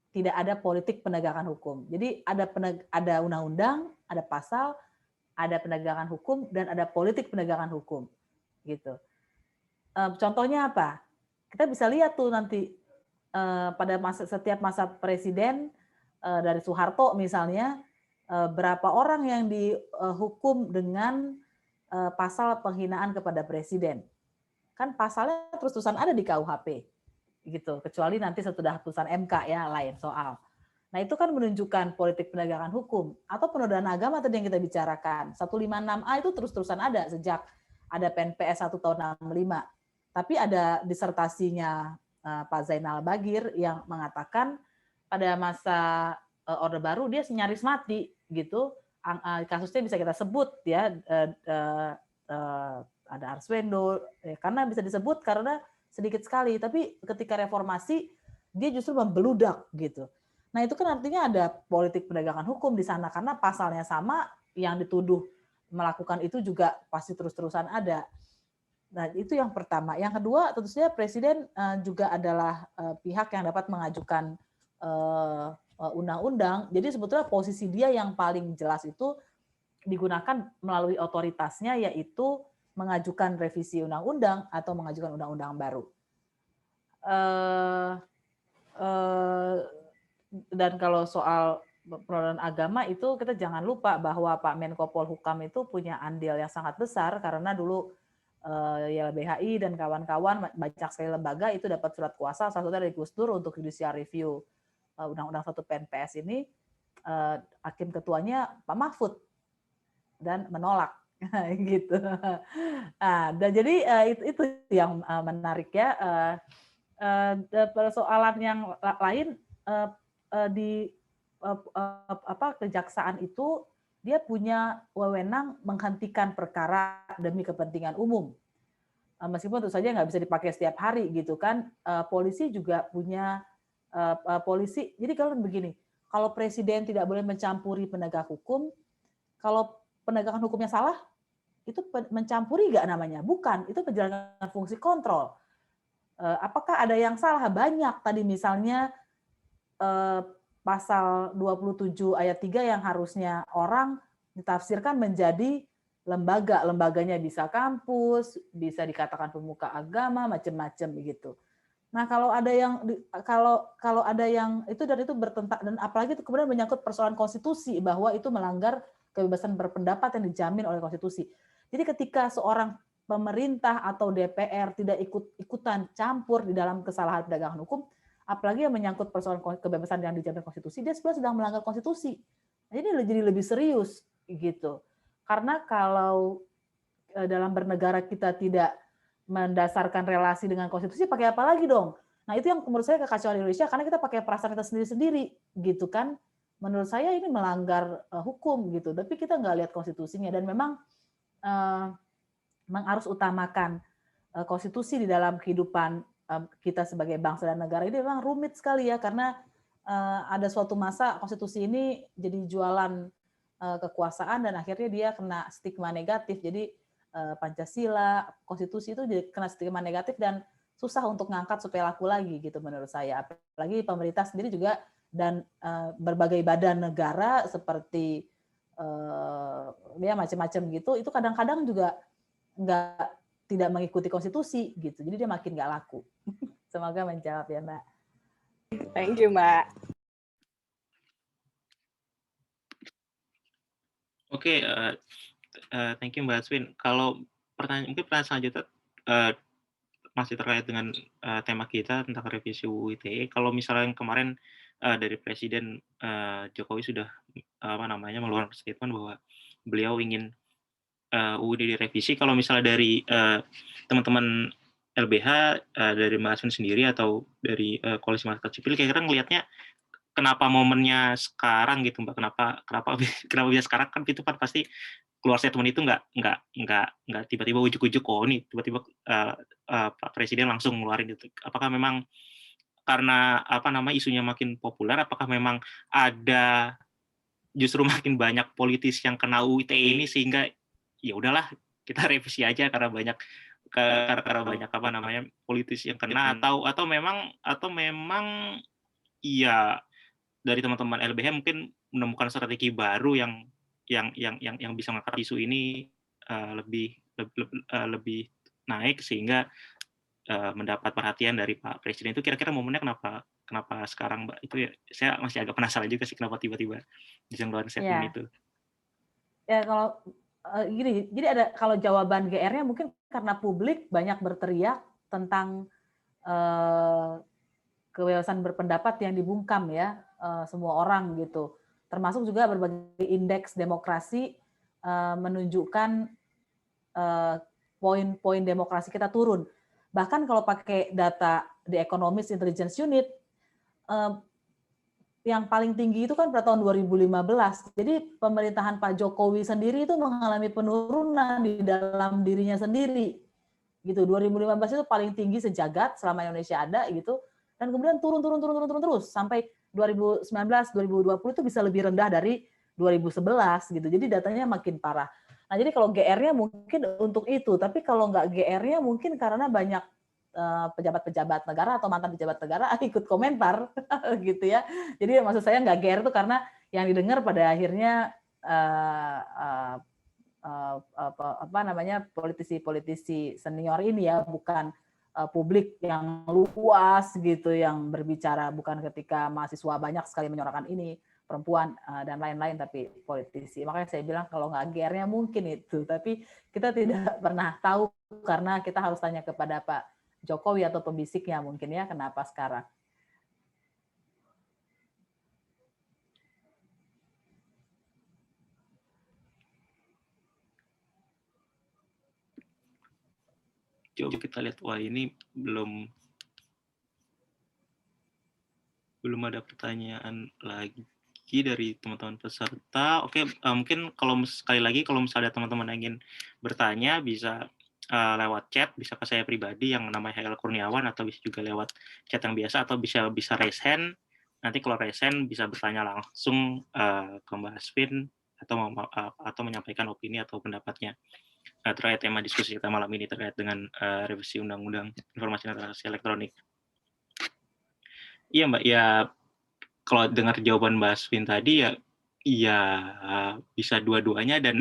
tidak ada politik penegakan hukum. Jadi ada undang-undang, ada pasal, ada penegakan hukum, dan ada politik penegakan hukum. Gitu. Contohnya apa? Kita bisa lihat tuh nanti pada setiap masa presiden dari Soeharto misalnya, berapa orang yang dihukum dengan pasal penghinaan kepada presiden. Kan pasalnya terus-terusan ada di KUHP. Gitu, kecuali nanti sesudah putusan MK ya lain soal. Nah itu kan menunjukkan politik penegakan hukum atau penodaan agama tadi yang kita bicarakan. 156A itu terus-terusan ada sejak ada PNPS 1 tahun 65. Tapi ada disertasinya Pak Zainal Bagir yang mengatakan pada masa Orde Baru dia nyaris mati gitu kasusnya bisa kita sebut ya, ada Arswendo, karena bisa disebut karena sedikit sekali, tapi ketika reformasi dia justru membeludak gitu. Nah itu kan artinya ada politik penegakan hukum di sana karena pasalnya sama, yang dituduh melakukan itu juga pasti terus-terusan ada. Nah itu yang pertama. Yang kedua tentu saja Presiden juga adalah pihak yang dapat mengajukan undang-undang. Jadi sebetulnya posisi dia yang paling jelas itu digunakan melalui otoritasnya, yaitu mengajukan revisi undang-undang atau mengajukan undang-undang baru. Dan kalau soal penodaan agama itu kita jangan lupa bahwa Pak Menko Polhukam itu punya andil yang sangat besar karena dulu YLBHI dan kawan-kawan banyak sekali lembaga itu dapat surat kuasa, salah satunya dari Gus Dur untuk judicial review Undang-Undang 1 PNPS ini. Hakim ketuanya Pak Mahfud dan menolak gitu. Dan jadi itu yang menarik ya. Persoalan yang lain di kejaksaan itu dia punya wewenang menghentikan perkara demi kepentingan umum. Meskipun tentu saja nggak bisa dipakai setiap hari gitu kan. Polisi juga punya polisi. Jadi kalau begini, kalau presiden tidak boleh mencampuri penegak hukum, kalau penegakan hukumnya salah, itu mencampuri nggak namanya? Bukan, itu menjalankan fungsi kontrol. Apakah ada yang salah? Banyak. Tadi misalnya pasal 27 ayat 3 yang harusnya orang ditafsirkan menjadi lembaga. Lembaganya bisa kampus, bisa dikatakan pemuka agama, macam-macam begitu. Nah, kalau ada yang kalau ada yang itu dan itu bertentangan, dan apalagi itu kemudian menyangkut persoalan konstitusi bahwa itu melanggar kebebasan berpendapat yang dijamin oleh konstitusi. Jadi ketika seorang pemerintah atau DPR tidak ikut-ikutan campur di dalam kesalahan penegakan hukum, apalagi yang menyangkut persoalan kebebasan yang dijamin konstitusi, dia sebenarnya sedang melanggar konstitusi. Jadi lebih serius gitu. Karena kalau dalam bernegara kita tidak mendasarkan relasi dengan konstitusi, pakai apa lagi dong? Nah itu yang menurut saya kekacauan di Indonesia, karena kita pakai perasaan kita sendiri-sendiri gitu kan. Menurut saya ini melanggar hukum gitu, tapi kita nggak lihat konstitusinya. Dan memang harus utamakan konstitusi di dalam kehidupan kita sebagai bangsa dan negara ini memang rumit sekali ya, karena ada suatu masa konstitusi ini jadi jualan kekuasaan dan akhirnya dia kena stigma negatif. Jadi Pancasila, konstitusi itu jadi kena stigma negatif dan susah untuk ngangkat supaya laku lagi gitu menurut saya. Apalagi pemerintah sendiri juga dan berbagai badan negara seperti ya macam-macam gitu, itu kadang-kadang juga tidak mengikuti konstitusi gitu, jadi dia makin nggak laku. Semoga menjawab ya Mbak. Thank you Mbak. Oke, thank you Mbak Aswin. Kalau pertanyaan selanjutnya masih terkait dengan tema kita tentang revisi UU ITE. Kalau misalnya yang kemarin dari Presiden Jokowi sudah mengeluarkan statement bahwa beliau ingin UU direvisi. Kalau misalnya dari teman-teman LBH, dari Mbak Aswin sendiri atau dari Koalisi Masyarakat Sipil, kira-kira ngelihatnya kenapa momennya sekarang gitu Mbak? Kenapa bisa sekarang? Kan itu kan pasti keluar statement itu nggak tiba-tiba ujuk-ujuk nih tiba-tiba Pak Presiden langsung ngeluarin gitu. Apakah memang karena isunya makin populer? Apakah memang ada justru makin banyak politis yang kena UU ITE ini sehingga ya udahlah kita revisi aja karena banyak politis yang kena, atau memang iya dari teman-teman LBH mungkin menemukan strategi baru yang bisa mengangkat isu ini lebih naik sehingga mendapat perhatian dari Pak Presiden. Itu kira-kira momennya kenapa sekarang Mbak? Itu ya saya masih agak penasaran juga sih kenapa tiba-tiba bisa ngeluarin statement itu. Ya kalau gini, jadi ada kalau jawaban GR-nya mungkin karena publik banyak berteriak tentang kebebasan berpendapat yang dibungkam ya semua orang gitu. Termasuk juga berbagai indeks demokrasi menunjukkan poin-poin demokrasi kita turun. Bahkan kalau pakai data The Economist Intelligence Unit, yang paling tinggi itu kan pada tahun 2015. Jadi pemerintahan Pak Jokowi sendiri itu mengalami penurunan di dalam dirinya sendiri. Gitu. 2015 itu paling tinggi sejagat selama Indonesia ada gitu. Dan kemudian turun terus sampai 2019, 2020 itu bisa lebih rendah dari 2011 gitu. Jadi datanya makin parah. Nah, jadi kalau GR-nya mungkin untuk itu, tapi kalau nggak GR-nya mungkin karena banyak pejabat-pejabat negara atau mantan pejabat negara ikut komentar gitu ya. Jadi maksud saya nggak GR itu karena yang didengar pada akhirnya apa namanya politisi-politisi senior ini ya, bukan publik yang luas gitu yang berbicara, bukan ketika mahasiswa banyak sekali menyuarakan ini, perempuan dan lain-lain, tapi politisi. Makanya saya bilang kalau nggak GR-nya mungkin itu, tapi kita tidak pernah tahu karena kita harus tanya kepada Pak Jokowi atau pembisiknya mungkin ya kenapa sekarang. Coba kita lihat, wah ini belum ada pertanyaan lagi dari teman-teman peserta. Oke, mungkin kalau sekali lagi kalau misalnya teman-teman ingin bertanya bisa lewat chat, bisa ke saya pribadi yang namanya Haikal Kurniawan, atau bisa juga lewat chat yang biasa, atau bisa raise hand. Nanti kalau raise hand bisa bertanya langsung ke Mbak Asvin atau menyampaikan opini atau pendapatnya terkait tema diskusi kita malam ini terkait dengan revisi Undang-Undang Informasi dan Transaksi Elektronik. Iya Mbak, ya kalau dengar jawaban Mbak Asvin tadi ya bisa dua-duanya dan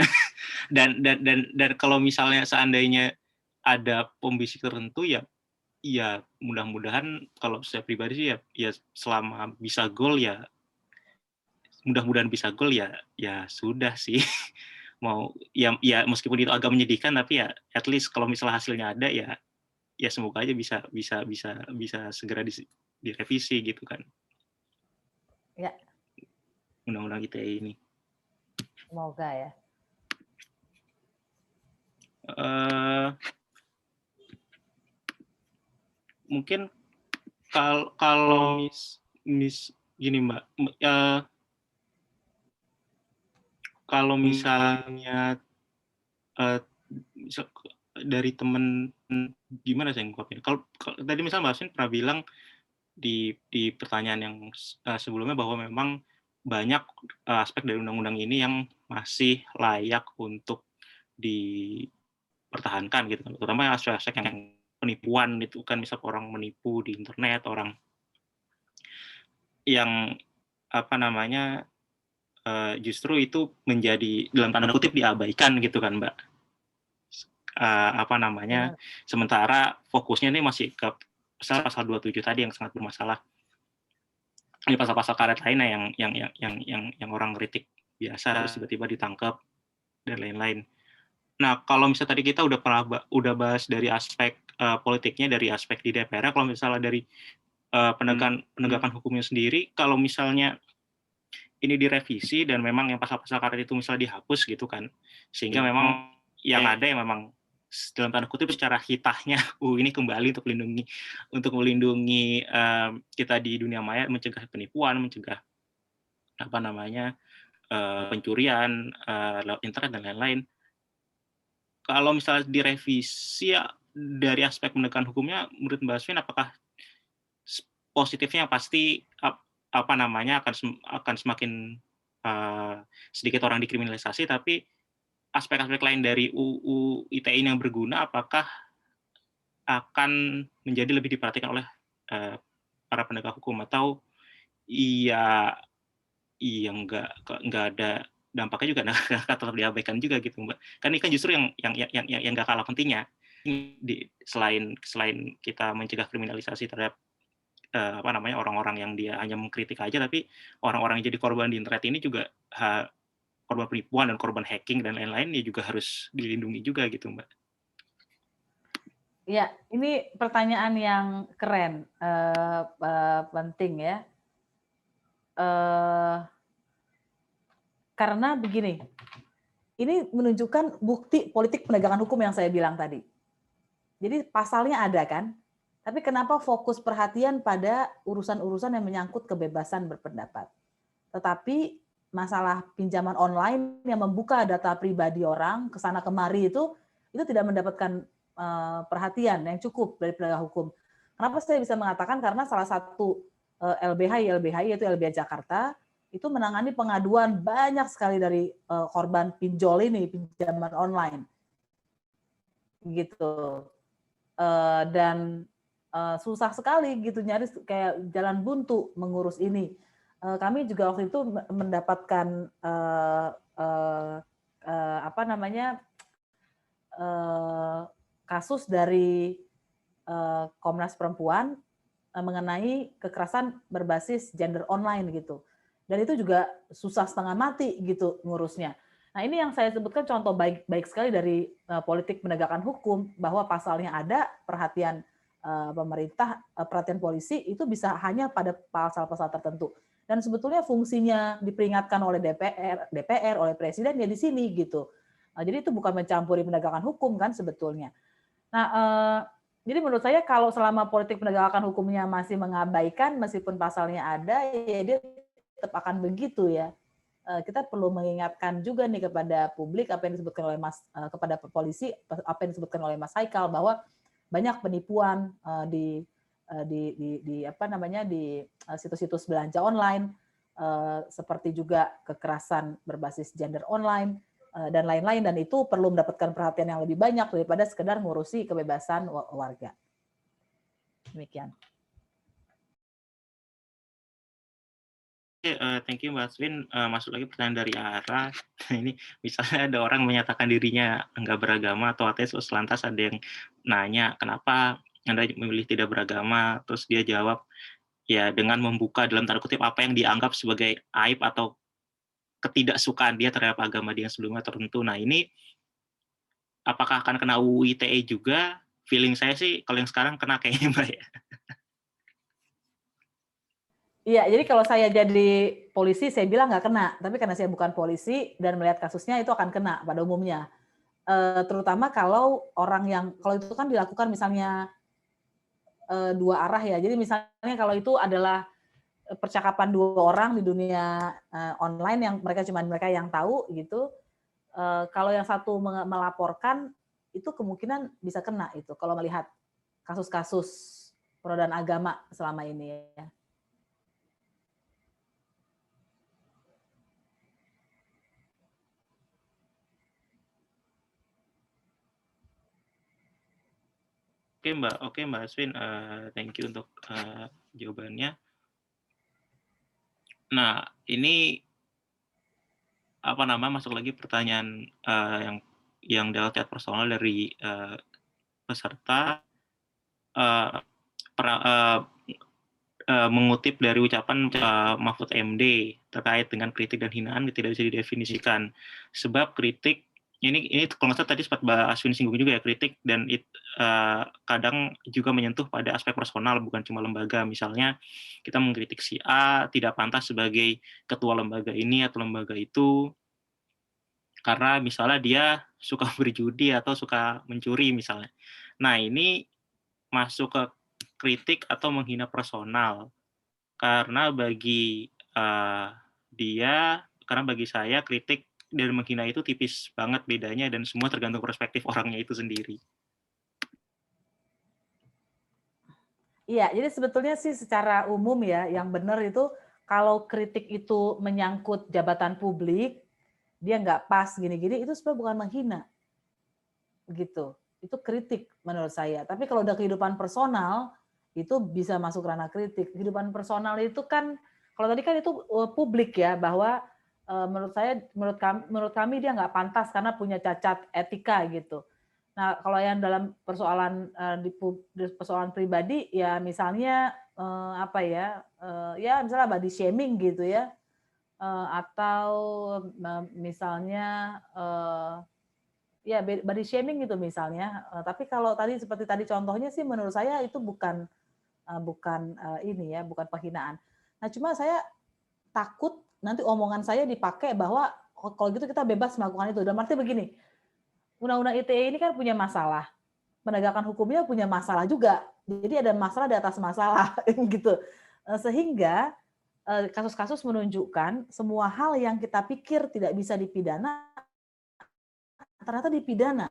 dan kalau misalnya seandainya ada pembisik tertentu ya mudah-mudahan kalau saya pribadi sih ya selama bisa gol ya mudah-mudahan bisa gol ya sudah sih. Mau ya meskipun itu agak menyedihkan tapi ya at least kalau misalnya hasilnya ada ya semoga aja bisa segera direvisi gitu kan. Ya. Undang-undang ITE ini. Semoga ya. Mungkin kalau gini Mbak, kalau misalnya dari teman gimana saya ngungkapin? Kalau tadi misalnya Mbak Asvin pernah bilang di pertanyaan yang sebelumnya bahwa memang banyak aspek dari undang-undang ini yang masih layak untuk dipertahankan gitu, terutama aspek-aspek yang penipuan itu kan, misal orang menipu di internet, orang yang apa namanya justru itu menjadi dalam tanda kutip diabaikan gitu kan Mbak. Apa namanya, sementara fokusnya ini masih ke pasal 27 tadi yang sangat bermasalah. Ini pasal-pasal karet lainnya yang orang kritik biasa terus tiba-tiba ditangkap dan lain-lain. Nah, kalau misalnya tadi kita udah bahas dari aspek politiknya, dari aspek di DPR, kalau misalnya dari penegakan hukumnya sendiri, kalau misalnya ini direvisi dan memang yang pasal-pasal karet itu misalnya dihapus gitu kan, sehingga memang yang ada yang memang dalam tanda kutip secara hitahnya ini kembali untuk melindungi kita di dunia maya, mencegah penipuan, mencegah apa namanya pencurian lewat internet dan lain-lain. Kalau misalnya direvisi ya, dari aspek penegakan hukumnya, menurut Mbak Asvin apakah positifnya pasti apa namanya akan semakin sedikit orang dikriminalisasi, tapi aspek-aspek lain dari UU ITE yang berguna apakah akan menjadi lebih diperhatikan oleh para penegak hukum, atau nggak ada dampaknya juga tetap diabaikan juga gitu Mbak. Kan ini kan justru yang nggak kalah pentingnya selain kita mencegah kriminalisasi terhadap apa namanya orang-orang yang dia hanya mengkritik aja, tapi orang-orang yang jadi korban di internet ini juga korban penipuan dan korban hacking dan lain-lain ya juga harus dilindungi juga gitu Mbak. Ya, ini pertanyaan yang keren, penting ya. Karena begini, ini menunjukkan bukti politik penegakan hukum yang saya bilang tadi. Jadi pasalnya ada kan, Tapi kenapa fokus perhatian pada urusan-urusan yang menyangkut kebebasan berpendapat? Tetapi masalah pinjaman online yang membuka data pribadi orang ke sana kemari itu tidak mendapatkan perhatian yang cukup dari penegak hukum. Kenapa saya bisa mengatakan? Karena salah satu LBHI yaitu LBH Jakarta itu menangani pengaduan banyak sekali dari korban pinjol ini, pinjaman online. Gitu. Dan susah sekali gitu, nyaris kayak jalan buntu mengurus ini. Kami juga waktu itu mendapatkan kasus dari Komnas Perempuan mengenai kekerasan berbasis gender online gitu. Dan itu juga susah setengah mati gitu ngurusnya. Nah, ini yang saya sebutkan contoh baik sekali dari politik penegakan hukum, bahwa pasalnya ada, perhatian pemerintah, perhatian polisi itu bisa hanya pada pasal-pasal tertentu. Dan sebetulnya fungsinya diperingatkan oleh DPR, oleh Presiden ya di sini gitu. Jadi itu bukan mencampuri penegakan hukum kan sebetulnya. Nah, jadi menurut saya kalau selama politik penegakan hukumnya masih mengabaikan meskipun pasalnya ada, ya dia tetap akan begitu ya. Kita perlu mengingatkan juga nih kepada publik apa yang disebutkan oleh kepada polisi, apa yang disebutkan oleh Mas Haikal, bahwa banyak penipuan di situs-situs belanja online, seperti juga kekerasan berbasis gender online dan lain-lain, dan itu perlu mendapatkan perhatian yang lebih banyak daripada sekedar ngurusi kebebasan warga. Demikian. Thank you Mbak Aswin. Masuk lagi pertanyaan dari Ara. Ini misalnya ada orang menyatakan dirinya enggak beragama atau ateis, terus lantas ada yang nanya kenapa Anda memilih tidak beragama, terus dia jawab ya dengan membuka dalam tanda kutip apa yang dianggap sebagai aib atau ketidaksukaan dia terhadap agama dia yang sebelumnya tertentu. Nah, ini apakah akan kena UU ITE juga? Feeling saya sih kalau yang sekarang kena kayaknya Mbak ya. Iya, jadi kalau saya jadi polisi, saya bilang nggak kena. Tapi karena saya bukan polisi dan melihat kasusnya, itu akan kena pada umumnya. Terutama kalau kalau itu kan dilakukan misalnya dua arah ya. Jadi misalnya kalau itu adalah percakapan dua orang di dunia online yang mereka yang tahu gitu. Kalau yang satu melaporkan, itu kemungkinan bisa kena itu kalau melihat kasus-kasus penodaan agama selama ini ya. Oke Mbak Aswin, thank you untuk jawabannya. Nah, ini masuk lagi pertanyaan yang dalam chat personal dari peserta, mengutip dari ucapan Mahfud MD terkait dengan kritik dan hinaan tidak bisa didefinisikan, sebab kritik ini kalau nggak salah tadi sempat Mbak Aswin singgung juga ya, kritik dan kadang juga menyentuh pada aspek personal, bukan cuma lembaga. Misalnya kita mengkritik si A tidak pantas sebagai ketua lembaga ini atau lembaga itu karena misalnya dia suka berjudi atau suka mencuri misalnya. Nah, ini masuk ke kritik atau menghina personal, karena bagi bagi saya kritik dan menghina itu tipis banget bedanya, dan semua tergantung perspektif orangnya itu sendiri. Iya, jadi sebetulnya sih secara umum ya, yang benar itu kalau kritik itu menyangkut jabatan publik, dia nggak pas gini-gini, itu sebenarnya bukan menghina. Gitu. Itu kritik menurut saya. Tapi kalau udah kehidupan personal, itu bisa masuk ranah kritik. Kehidupan personal itu kan, kalau tadi kan itu publik ya, bahwa menurut kami dia nggak pantas karena punya cacat etika gitu. Nah, kalau yang dalam persoalan di persoalan pribadi ya misalnya ya misalnya body shaming gitu ya, atau misalnya ya body shaming gitu misalnya. Tapi kalau seperti tadi contohnya sih menurut saya itu bukan penghinaan. Nah, cuma saya takut nanti omongan saya dipakai bahwa kalau gitu kita bebas melakukan itu. Dan artinya begini, Undang-Undang ITE ini kan punya masalah, penegakan hukumnya punya masalah juga Jadi ada masalah di atas masalah gitu. Sehingga kasus-kasus menunjukkan semua hal yang kita pikir tidak bisa dipidana ternyata dipidana.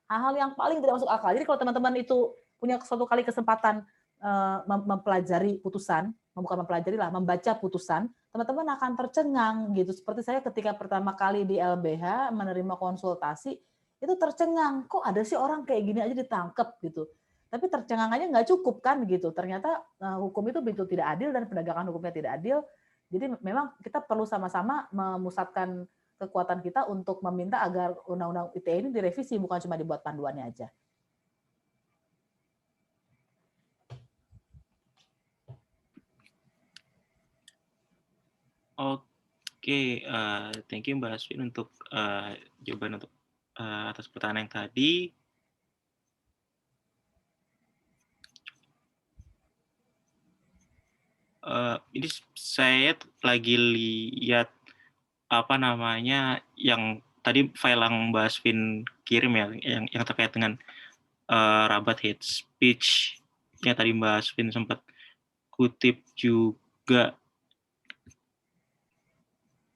Hal-hal yang paling tidak masuk akal. Jadi kalau teman-teman itu punya suatu kali kesempatan mempelajari putusan, bukan mempelajari lah, membaca putusan, teman-teman akan tercengang gitu. Seperti saya ketika pertama kali di LBH menerima konsultasi, itu tercengang. Kok ada sih orang kayak gini aja ditangkap gitu. Tapi tercengangannya nggak cukup kan gitu. Ternyata hukum itu begitu tidak adil dan penegakan hukumnya tidak adil. Jadi memang kita perlu sama-sama memusatkan kekuatan kita untuk meminta agar undang-undang ITE ini direvisi, bukan cuma dibuat panduannya aja. Oke, thank you Mbak Asvin untuk jawaban untuk atas pertanyaan yang tadi. Ini saya lagi lihat apa namanya yang tadi file yang Mbak Asvin kirim ya, yang terkait dengan rabat hate speech yang tadi Mbak Asvin sempat kutip juga.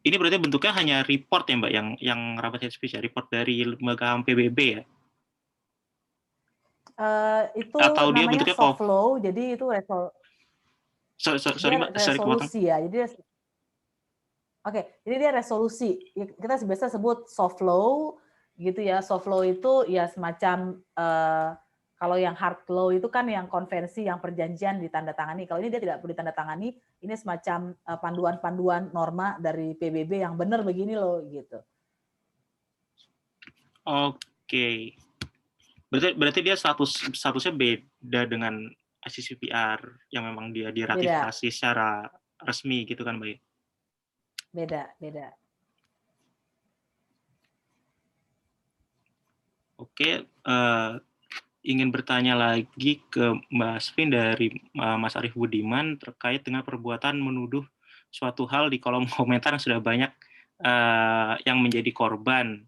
Ini berarti bentuknya hanya report ya Mbak, yang rabat hate speech ya, report dari lembaga HAM PBB ya? Itu atau dia namanya bentuknya soft law, jadi itu sorry Mbak, sorry kepotong. resolusi ya. Jadi dia resolusi. Kita biasa sebut soft law gitu ya. Soft law itu ya semacam kalau yang hard law itu kan yang konvensi, yang perjanjian ditandatangani. Kalau ini dia tidak perlu ditandatangani, ini semacam panduan-panduan norma dari PBB yang benar begini loh gitu. Oke. Berarti dia statusnya beda dengan ICCPR yang memang dia diratifikasi secara resmi gitu kan Mbak? Beda. Oke, ingin bertanya lagi ke Mbak Asvin dari Mas Arief Budiman terkait dengan perbuatan menuduh suatu hal di kolom komentar yang sudah banyak yang menjadi korban.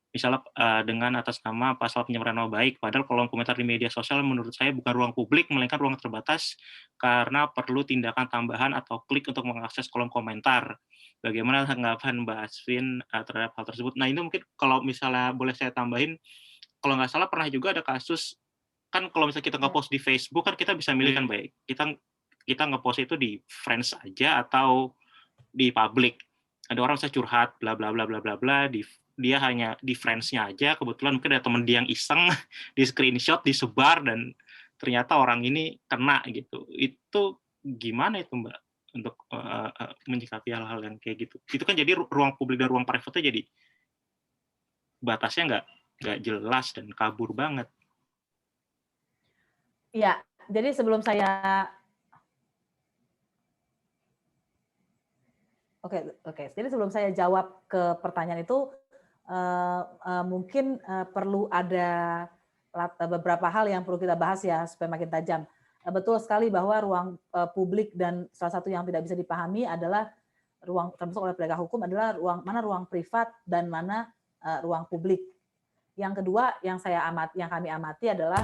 Misalnya dengan atas nama pasal pencemaran nama baik, padahal kolom komentar di media sosial menurut saya bukan ruang publik, melainkan ruang terbatas karena perlu tindakan tambahan atau klik untuk mengakses kolom komentar. Bagaimana tanggapan Mbak Asvin terhadap hal tersebut? Nah ini mungkin kalau misalnya boleh saya tambahin, kalau nggak salah pernah juga ada kasus, kan kalau misalnya kita nge-post di Facebook kan kita bisa milih kan Mbak, kita nge-post itu di friends aja atau di public. Ada orang saya curhat bla bla bla bla bla bla, dia hanya di friends-nya aja, kebetulan mungkin ada teman dia yang iseng di screenshot, disebar, dan ternyata orang ini kena gitu. Itu gimana itu Mbak untuk menyikapi hal-hal yang kayak gitu? Itu kan jadi ruang publik dan ruang private-nya jadi batasnya nggak jelas dan kabur banget. Iya, jadi sebelum saya Oke. Jadi sebelum saya jawab ke pertanyaan itu, mungkin perlu ada beberapa hal yang perlu kita bahas ya supaya makin tajam. Betul sekali bahwa ruang publik dan salah satu yang tidak bisa dipahami adalah ruang termasuk oleh penegak hukum adalah ruang privat dan mana ruang publik. Yang kedua yang kami amati adalah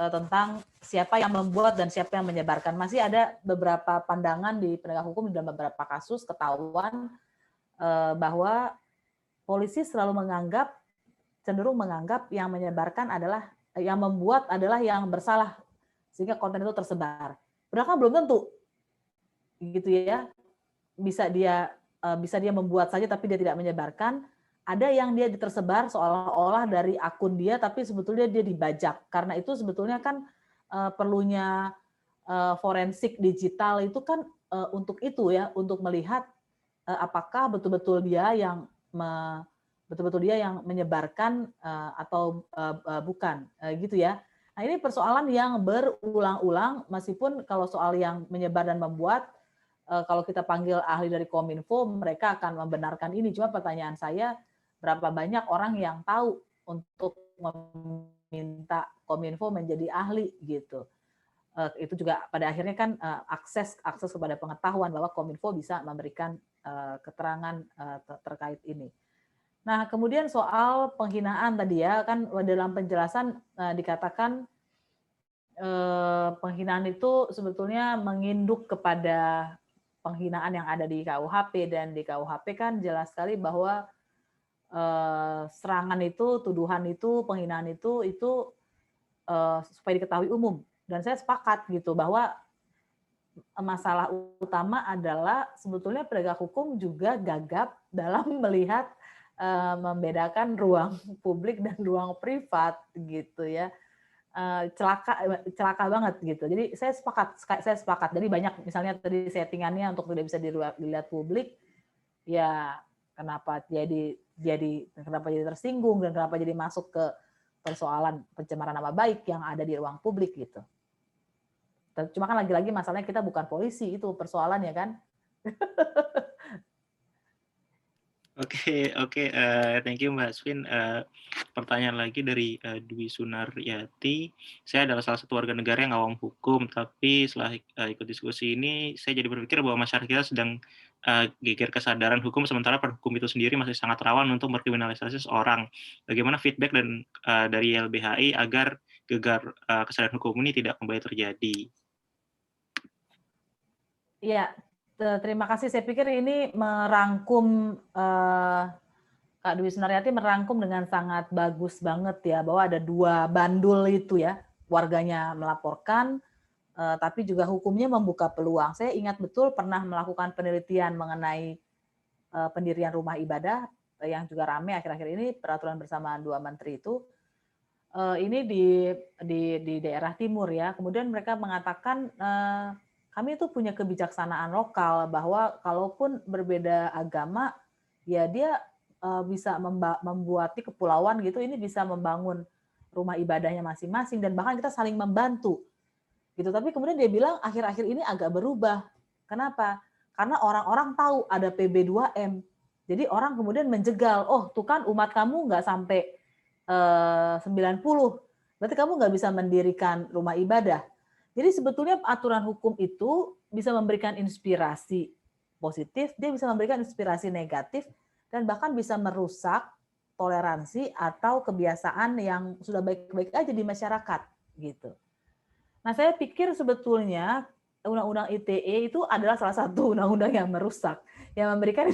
tentang siapa yang membuat dan siapa yang menyebarkan. Masih ada beberapa pandangan di penegak hukum dalam beberapa kasus ketahuan bahwa polisi selalu cenderung menganggap yang menyebarkan adalah, yang membuat adalah yang bersalah sehingga konten itu tersebar. Padahal kan belum tentu, gitu ya. Bisa dia membuat saja tapi dia tidak menyebarkan. Ada yang dia tersebar seolah-olah dari akun dia, tapi sebetulnya dia dibajak. Karena itu sebetulnya kan perlunya forensik digital itu kan untuk itu ya, untuk melihat apakah betul-betul dia yang menyebarkan atau bukan, gitu ya. Nah ini persoalan yang berulang-ulang, meskipun kalau soal yang menyebar dan membuat, kalau kita panggil ahli dari Kominfo, mereka akan membenarkan ini. Cuma pertanyaan saya, berapa banyak orang yang tahu untuk meminta Kominfo menjadi ahli gitu. Itu juga pada akhirnya kan akses kepada pengetahuan bahwa Kominfo bisa memberikan keterangan terkait ini. Nah, kemudian soal penghinaan tadi ya, kan dalam penjelasan dikatakan penghinaan itu sebetulnya menginduk kepada penghinaan yang ada di KUHP, dan di KUHP kan jelas sekali bahwa serangan itu, tuduhan itu, penghinaan itu supaya diketahui umum. Dan saya sepakat gitu bahwa masalah utama adalah sebetulnya penegak hukum juga gagap dalam melihat membedakan ruang publik dan ruang privat gitu ya. Celaka banget gitu. Jadi saya sepakat. Jadi banyak misalnya tadi settingannya untuk tidak bisa dilihat publik, ya kenapa jadi tersinggung dan kenapa jadi masuk ke persoalan pencemaran nama baik yang ada di ruang publik gitu. Cuma kan lagi-lagi masalahnya kita bukan polisi, itu persoalannya kan. Oke, thank you Mbak Asvin. Pertanyaan lagi dari Dwi Sunaryati. Saya adalah salah satu warga negara yang awam hukum, tapi setelah ikut diskusi ini, saya jadi berpikir bahwa masyarakat kita sedang geger kesadaran hukum, sementara hukum itu sendiri masih sangat rawan untuk mengkriminalisasi seorang. Bagaimana feedback dari YLBHI agar gegar kesadaran hukum ini tidak kembali terjadi? Iya, terima kasih. Saya pikir ini merangkum Kak Dwi Sunaryati merangkum dengan sangat bagus banget ya, bahwa ada 2 bandul itu ya, warganya melaporkan, tapi juga hukumnya membuka peluang. Saya ingat betul pernah melakukan penelitian mengenai pendirian rumah ibadah yang juga ramai akhir-akhir ini, peraturan bersama 2 menteri itu. Ini di daerah timur ya. Kemudian mereka mengatakan kami itu punya kebijaksanaan lokal bahwa kalaupun berbeda agama, ya dia bisa membuat di kepulauan gitu, ini bisa membangun rumah ibadahnya masing-masing dan bahkan kita saling membantu gitu. Tapi kemudian dia bilang akhir-akhir ini agak berubah. Kenapa? Karena orang-orang tahu ada PB2M. Jadi orang kemudian menjegal, oh tuh kan umat kamu nggak sampai 90, berarti kamu nggak bisa mendirikan rumah ibadah. Jadi sebetulnya aturan hukum itu bisa memberikan inspirasi positif, dia bisa memberikan inspirasi negatif, dan bahkan bisa merusak toleransi atau kebiasaan yang sudah baik-baik aja di masyarakat gitu. Nah, saya pikir sebetulnya Undang-Undang ITE itu adalah salah satu undang-undang yang merusak, yang memberikan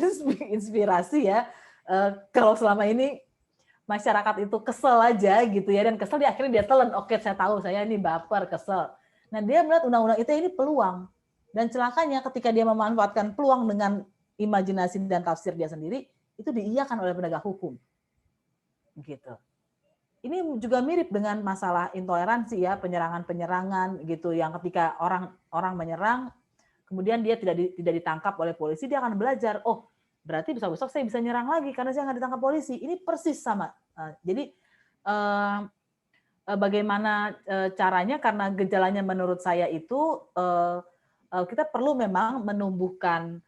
inspirasi ya. Kalau selama ini masyarakat itu kesel aja gitu ya, dan kesel di akhirnya dia telan, oke saya tahu saya ini baper, kesel. Nah dia melihat undang-undang ITE ini peluang, dan celakanya ketika dia memanfaatkan peluang dengan imajinasi dan tafsir dia sendiri, itu diiyakan oleh penegak hukum gitu. Ini juga mirip dengan masalah intoleransi ya, penyerangan gitu, yang ketika orang menyerang kemudian dia tidak ditangkap oleh polisi, dia akan belajar, oh berarti besok-besok saya bisa nyerang lagi karena saya nggak ditangkap polisi. Ini persis sama. Jadi bagaimana caranya, karena gejalanya menurut saya itu kita perlu memang menumbuhkan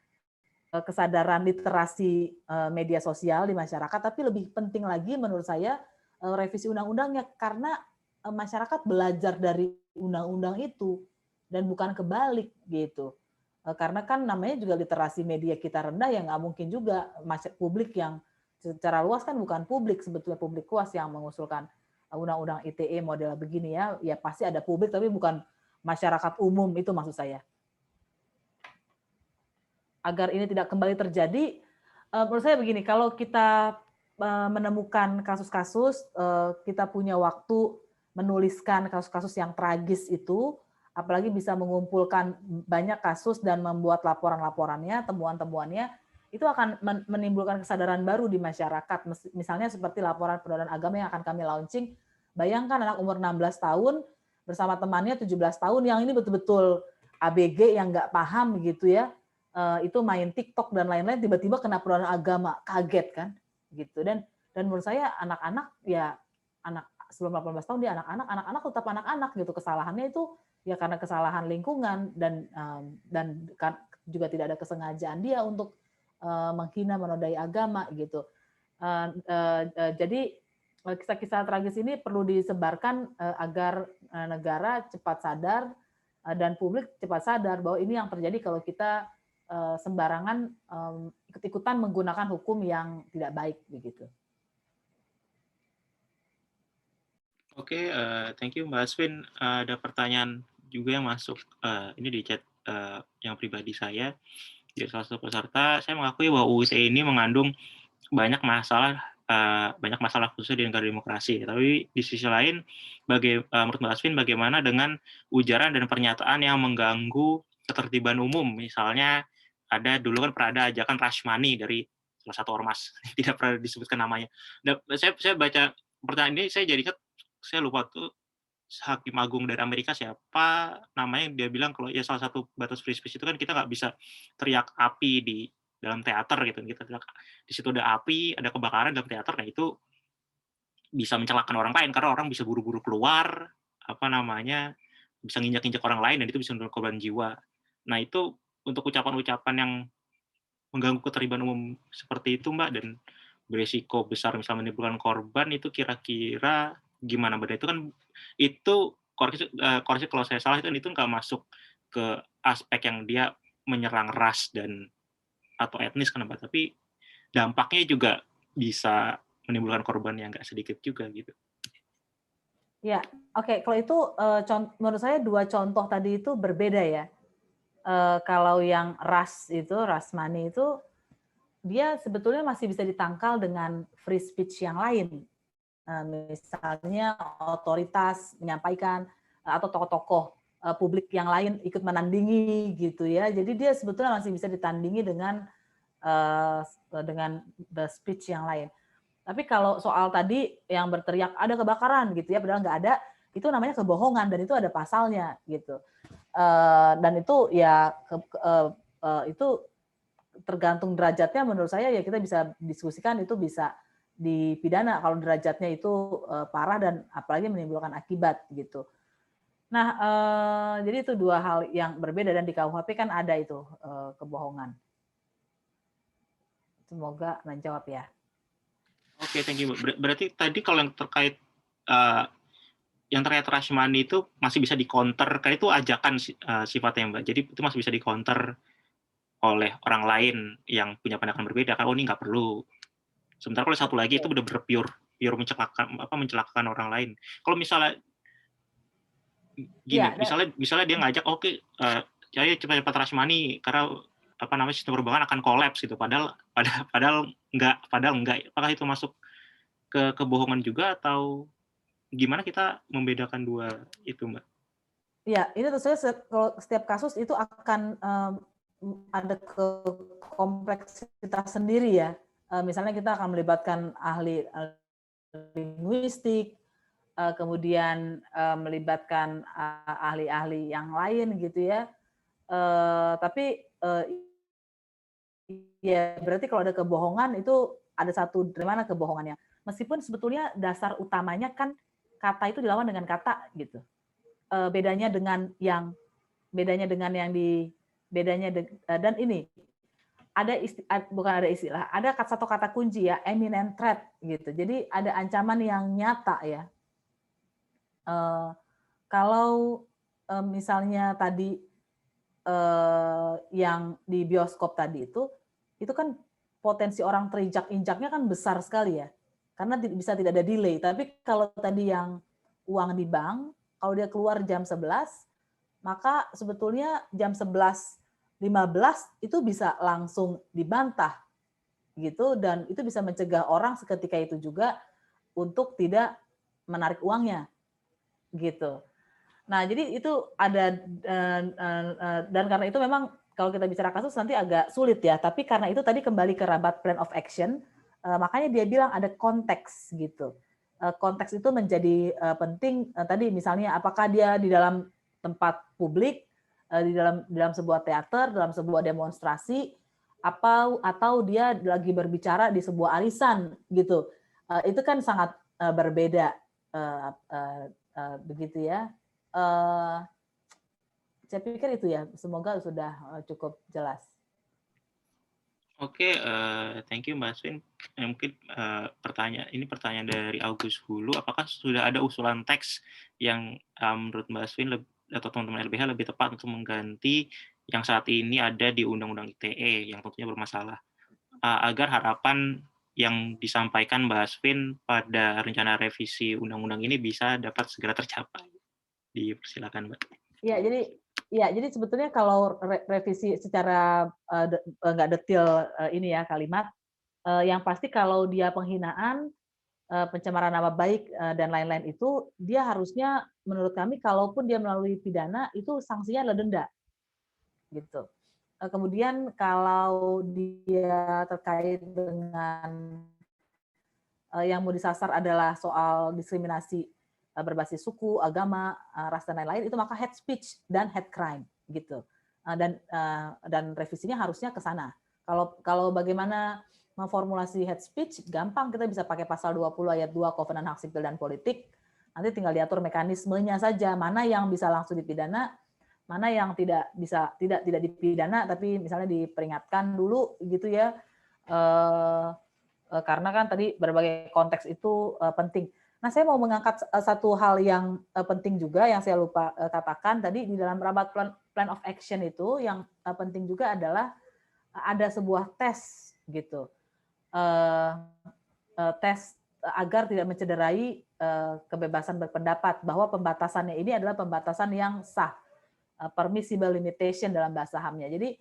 kesadaran literasi media sosial di masyarakat, tapi lebih penting lagi menurut saya revisi undang-undangnya, karena masyarakat belajar dari undang-undang itu dan bukan kebalik gitu. Karena kan namanya juga literasi media kita rendah, ya nggak mungkin juga publik yang secara luas kan bukan publik, sebetulnya publik luas yang mengusulkan undang-undang ITE model begini ya pasti ada publik tapi bukan masyarakat umum, itu maksud saya. Agar ini tidak kembali terjadi, menurut saya begini, kalau kita menemukan kasus-kasus, kita punya waktu menuliskan kasus-kasus yang tragis itu, apalagi bisa mengumpulkan banyak kasus dan membuat laporan-laporannya, temuan-temuannya, itu akan menimbulkan kesadaran baru di masyarakat. Misalnya seperti laporan penodaan agama yang akan kami launching. Bayangkan anak umur 16 tahun bersama temannya 17 tahun yang ini betul-betul ABG yang nggak paham gitu ya, itu main TikTok dan lain-lain, tiba-tiba kena penodaan agama, kaget kan gitu. Dan menurut saya anak-anak ya, anak sebelum 18 tahun dia anak-anak tetap anak-anak gitu. Kesalahannya itu ya karena kesalahan lingkungan dan juga tidak ada kesengajaan dia untuk menghina, menodai agama gitu. Jadi kisah-kisah tragis ini perlu disebarkan agar negara cepat sadar dan publik cepat sadar bahwa ini yang terjadi kalau kita sembarangan ikut-ikutan menggunakan hukum yang tidak baik begitu. Oke, thank you Mbak Aswin. Ada pertanyaan juga yang masuk ini di chat yang pribadi saya. Dari salah satu peserta, saya mengakui bahwa UU ITE ini mengandung banyak masalah khususnya di negara demokrasi. Tapi di sisi lain, menurut Mbak Aswin, bagaimana dengan ujaran dan pernyataan yang mengganggu ketertiban umum? Misalnya dulu kan pernah ada ajakan rush money dari salah satu ormas, tidak pernah disebutkan namanya. Dan saya baca pertanyaan ini, saya lupa tuh hakim agung dari Amerika siapa namanya, dia bilang kalau ya salah satu batas free speech itu kan kita nggak bisa teriak api di dalam teater gitu, kita teriak di situ ada api, ada kebakaran dalam teater, nah itu bisa mencelakakan orang lain karena orang bisa buru-buru keluar, bisa nginjak-injak orang lain dan itu bisa menimbulkan korban jiwa. Nah itu untuk ucapan-ucapan yang mengganggu ketertiban umum seperti itu Mbak, dan beresiko besar misalnya menimbulkan korban, itu kira-kira gimana Mbak? Itu koreksi kalau saya salah, itu nggak masuk ke aspek yang dia menyerang ras atau etnis kan Mbak, tapi dampaknya juga bisa menimbulkan korban yang nggak sedikit juga gitu. Ya, oke. Kalau itu menurut saya dua contoh tadi itu berbeda ya. Kalau yang ras money itu dia sebetulnya masih bisa ditangkal dengan free speech yang lain. Misalnya otoritas menyampaikan atau tokoh-tokoh publik yang lain ikut menandingi gitu ya. Jadi dia sebetulnya masih bisa ditandingi dengan the speech yang lain. Tapi kalau soal tadi yang berteriak ada kebakaran gitu ya, padahal nggak ada, itu namanya kebohongan dan itu ada pasalnya gitu. Dan itu ya itu tergantung derajatnya, menurut saya ya kita bisa diskusikan itu bisa dipidana kalau derajatnya itu parah dan apalagi menimbulkan akibat gitu. Nah, jadi itu dua hal yang berbeda dan di KUHP kan ada itu kebohongan. Semoga menjawab ya. Oke, thank you. Berarti tadi kalau yang terkait rush money itu masih bisa di-counter, karena itu ajakan sifatnya Mbak. Jadi itu masih bisa di-counter oleh orang lain yang punya pandangan berbeda, kan ini nggak perlu. Sementara kalau satu lagi itu benar-benar pure mencelakakan orang lain. Kalau misalnya gini, misalnya dia ngajak saya cepat-cepat rush money karena sistem perbankan akan kolaps gitu, padahal enggak. Apakah itu masuk ke kebohongan juga atau gimana kita membedakan dua itu Mbak? Ya, ini tentu saja setiap kasus itu akan ada kompleksitas sendiri ya. Misalnya kita akan melibatkan ahli linguistik, kemudian melibatkan ahli-ahli yang lain gitu ya. Tapi ya berarti kalau ada kebohongan itu ada satu, dari mana kebohongannya. Meskipun sebetulnya dasar utamanya kan kata itu dilawan dengan kata gitu. Bedanya dengan yang dan ini ada satu kata kunci ya, imminent threat gitu. Jadi ada ancaman yang nyata ya. Kalau misalnya tadi yang di bioskop tadi itu kan potensi orang terinjak-injaknya kan besar sekali ya, karena bisa tidak ada delay. Tapi kalau tadi yang uang di bank, kalau dia keluar jam 11, maka sebetulnya jam 11.15 itu bisa langsung dibantah gitu, dan itu bisa mencegah orang seketika itu juga untuk tidak menarik uangnya gitu. Nah, jadi itu ada, dan karena itu memang kalau kita bicara kasus nanti agak sulit ya, tapi karena itu tadi kembali ke Rabat Plan of Action, makanya dia bilang ada konteks gitu. Konteks itu menjadi penting, tadi misalnya apakah dia di dalam tempat publik, di dalam sebuah teater, dalam sebuah demonstrasi, atau dia lagi berbicara di sebuah arisan gitu. Itu kan sangat berbeda begitu ya. Saya pikir itu ya, semoga sudah cukup jelas. Oke, thank you Mbak Aswin. Mungkin pertanyaan dari Agus Hulu, apakah sudah ada usulan teks yang menurut Mbak Aswin atau teman-teman LBH lebih tepat untuk mengganti yang saat ini ada di Undang-Undang ITE yang tentunya bermasalah, agar harapan yang disampaikan Mbak Asvin pada rencana revisi undang-undang ini bisa dapat segera tercapai. Dipersilakan, Mbak. Jadi sebetulnya kalau revisi secara nggak detail ini ya kalimat, yang pasti kalau dia penghinaan, pencemaran nama baik dan lain-lain itu dia harusnya menurut kami kalaupun dia melalui pidana itu sanksinya adalah denda, gitu. Kemudian kalau dia terkait dengan yang mau disasar adalah soal diskriminasi berbasis suku, agama, ras dan lain-lain, itu maka hate speech dan hate crime gitu. Dan revisinya harusnya ke sana. Kalau bagaimana memformulasi hate speech, gampang, kita bisa pakai pasal 20 ayat 2 Kovenan Hak Sipil dan Politik. Nanti tinggal diatur mekanismenya saja, mana yang bisa langsung dipidana, mana yang tidak bisa tidak dipidana tapi misalnya diperingatkan dulu gitu ya. Karena kan tadi berbagai konteks itu penting. Nah, saya mau mengangkat satu hal yang penting juga yang saya lupa katakan tadi di dalam rapat plan of action itu yang penting juga adalah ada sebuah tes gitu. Tes agar tidak mencederai kebebasan berpendapat, bahwa pembatasannya ini adalah pembatasan yang sah, permissible limitation dalam bahasa HAM-nya. Jadi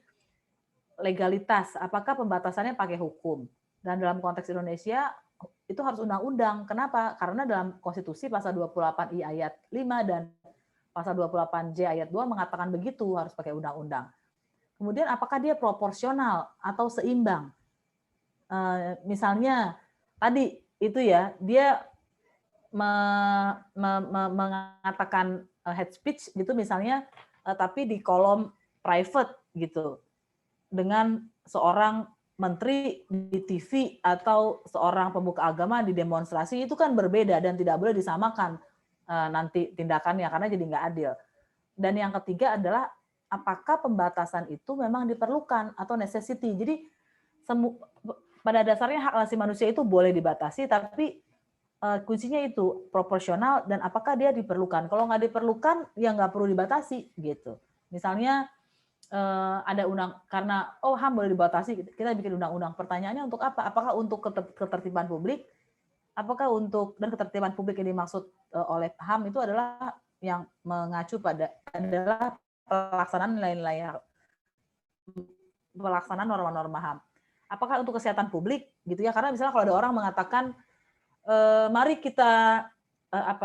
legalitas, apakah pembatasannya pakai hukum? Dan dalam konteks Indonesia itu harus undang-undang. Kenapa? Karena dalam konstitusi pasal 28I ayat 5 dan pasal 28J ayat 2 mengatakan begitu, harus pakai undang-undang. Kemudian apakah dia proporsional atau seimbang? Misalnya tadi itu ya, dia mengatakan hate speech gitu misalnya, tapi di kolom private gitu, dengan seorang menteri di TV atau seorang pemuka agama di demonstrasi, itu kan berbeda dan tidak boleh disamakan nanti tindakannya karena jadi nggak adil. Dan yang ketiga adalah apakah pembatasan itu memang diperlukan atau necessity. Jadi pada dasarnya hak asasi manusia itu boleh dibatasi, tapi kuncinya itu proporsional dan apakah dia diperlukan. Kalau nggak diperlukan, ya nggak perlu dibatasi gitu. Misalnya ada karena HAM boleh dibatasi, kita bikin undang-undang. Pertanyaannya untuk apa? Apakah untuk ketertiban publik? Apakah dan ketertiban publik yang dimaksud oleh HAM itu adalah yang mengacu pada adalah pelaksanaan norma-norma HAM. Apakah untuk kesehatan publik gitu ya? Karena misalnya kalau ada orang mengatakan mari kita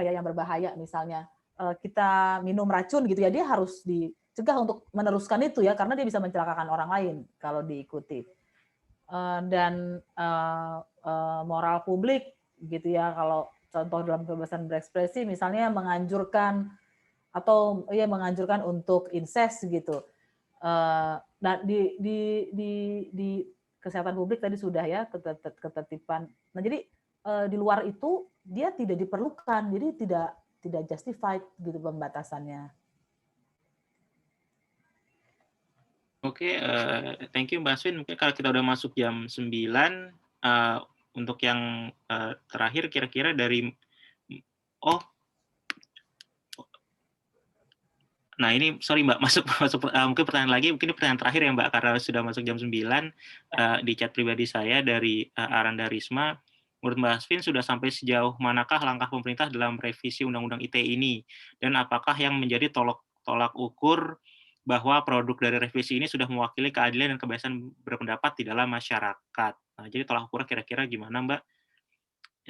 yang berbahaya misalnya kita minum racun gitu ya, dia harus dicegah untuk meneruskan itu ya, karena dia bisa mencelakakan orang lain kalau diikuti. Dan moral publik gitu ya, kalau contoh dalam kebebasan berekspresi misalnya menganjurkan untuk incest gitu. Nah di kesehatan publik tadi sudah ya, ketertiban. Nah jadi di luar itu dia tidak diperlukan, jadi tidak justified gitu pembatasannya. Oke, thank you Mbak Asvin. Mungkin kalau kita udah masuk jam 9, untuk yang terakhir kira-kira dari nah ini sorry Mbak, masuk mungkin pertanyaan lagi, mungkin ini pertanyaan terakhir ya Mbak, karena sudah masuk jam 9, di chat pribadi saya dari Aranda Risma. Menurut Mbak Asvin, sudah sampai sejauh manakah langkah pemerintah dalam revisi Undang-Undang ITE ini? Dan apakah yang menjadi tolak ukur bahwa produk dari revisi ini sudah mewakili keadilan dan kebebasan berpendapat di dalam masyarakat? Nah, jadi tolak ukur kira-kira gimana Mbak?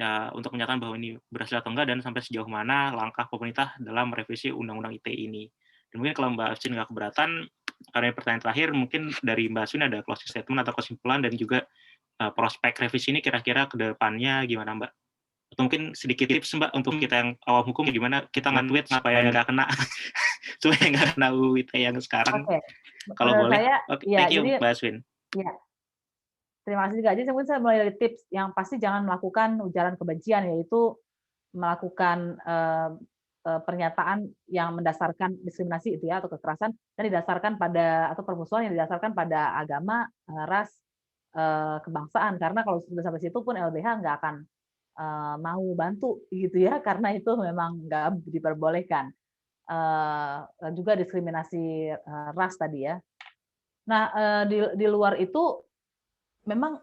Ya, untuk menyatakan bahwa ini berhasil atau enggak, dan sampai sejauh mana langkah pemerintah dalam revisi Undang-Undang ITE ini. Dan mungkin kalau Mbak Asvin nggak keberatan, karena pertanyaan terakhir, mungkin dari Mbak Asvin ada closing statement atau kesimpulan dan juga prospek revisi ini kira-kira ke depannya gimana Mbak? Atau mungkin sedikit tips Mbak untuk kita yang awam hukum, gimana kita nge-tweet supaya nggak kena supaya nggak kena UU ITE yang sekarang. Kalau boleh. Oke, thank you Mbak Asvin. Ya. Terima kasih juga. Jadi mungkin saya mulai dari tips yang pasti jangan melakukan ujaran kebencian, yaitu melakukan pernyataan yang mendasarkan diskriminasi itu ya, atau kekerasan dan didasarkan pada atau permusuhan yang didasarkan pada agama, ras, kebangsaan. Karena kalau sudah sampai situ pun LBH nggak akan mau bantu gitu ya, karena itu memang nggak diperbolehkan. Juga diskriminasi ras tadi ya. Nah di luar itu memang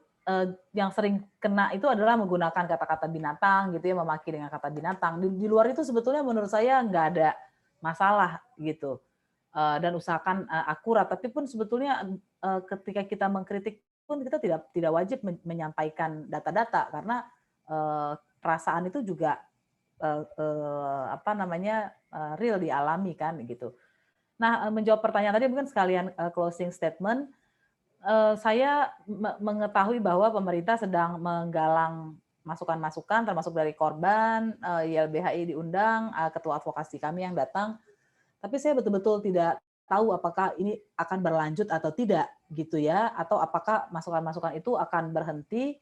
yang sering kena itu adalah menggunakan kata-kata binatang gitu ya, memaki dengan kata binatang. Di luar itu sebetulnya menurut saya nggak ada masalah gitu. Dan usahakan akurat. Tapi pun sebetulnya ketika kita mengkritik pun kita tidak wajib menyampaikan data-data karena perasaan itu juga real dialami kan gitu. Nah, menjawab pertanyaan tadi mungkin sekalian closing statement. Saya mengetahui bahwa pemerintah sedang menggalang masukan-masukan termasuk dari korban, YLBHI diundang, ketua advokasi kami yang datang. Tapi saya betul-betul tidak tahu apakah ini akan berlanjut atau tidak gitu ya, atau apakah masukan-masukan itu akan berhenti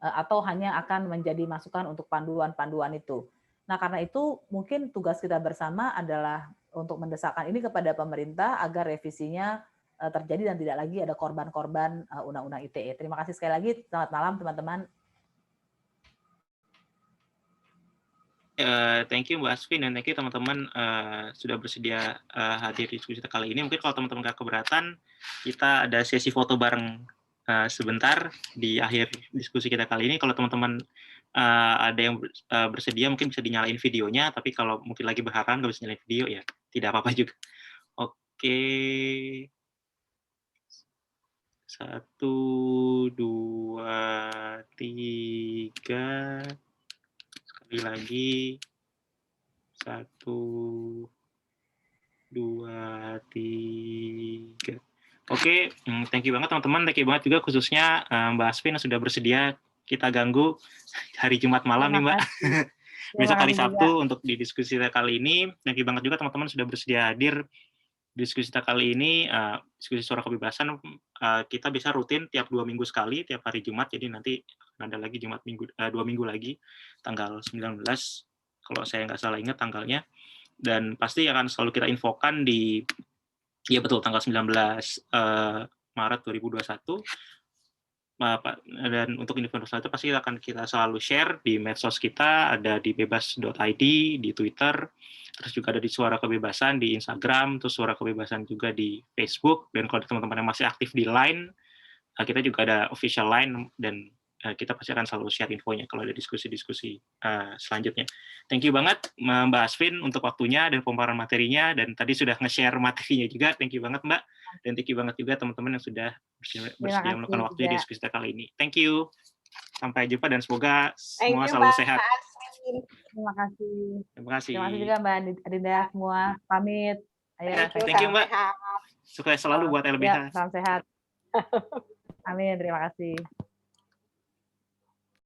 atau hanya akan menjadi masukan untuk panduan-panduan itu. Nah, karena itu mungkin tugas kita bersama adalah untuk mendesakkan ini kepada pemerintah agar revisinya terjadi dan tidak lagi ada korban-korban Undang-Undang ITE. Terima kasih sekali lagi. Selamat malam teman-teman. Thank you Mbak Asvin dan thank you teman-teman sudah bersedia hadir di diskusi kita kali ini. Mungkin kalau teman-teman nggak keberatan, kita ada sesi foto bareng sebentar di akhir diskusi kita kali ini. Kalau teman-teman ada yang bersedia, mungkin bisa dinyalain videonya. Tapi kalau mungkin lagi berhalangan nggak bisa nyalain video, ya tidak apa-apa juga. Oke. 1, 2, 3. Sekali lagi. 1, 2, 3. Oke, thank you banget teman-teman. Thank you banget juga khususnya Mbak Asvin yang sudah bersedia kita ganggu hari Jumat malam nih Mbak. Besok hari Sabtu untuk di diskusi kita kali ini. Thank you banget juga teman-teman sudah bersedia hadir di diskusi kita kali ini. Diskusi Suara Kebebasan kita bisa rutin tiap 2 minggu sekali, tiap hari Jumat. Jadi nanti ada lagi 2 minggu lagi, tanggal 19. Kalau saya nggak salah ingat tanggalnya, dan pasti akan selalu kita infokan di, ya betul, tanggal 19 Maret 2021, dan untuk info itu pasti akan kita selalu share di medsos kita, ada di bebas.id, di Twitter, terus juga ada di Suara Kebebasan di Instagram, terus Suara Kebebasan juga di Facebook, dan kalau teman-teman yang masih aktif di Line, kita juga ada official Line, dan kita pasti akan selalu share infonya kalau ada diskusi-diskusi selanjutnya. Thank you banget Mbak Asvin untuk waktunya dan pemaparan materinya, dan tadi sudah nge-share materinya juga. Thank you banget Mbak, dan thank you banget juga teman-teman yang sudah bersedia melakukan waktunya di diskusi kita kali ini. Thank you. Sampai jumpa dan semoga semua selalu sehat. Terima kasih. Terima kasih. Terima kasih juga Mbak Adinda semua. Pamit. Ayo, thank you Mbak. Sukses selalu buat LBH. Ya, salam sehat. Amin, terima kasih.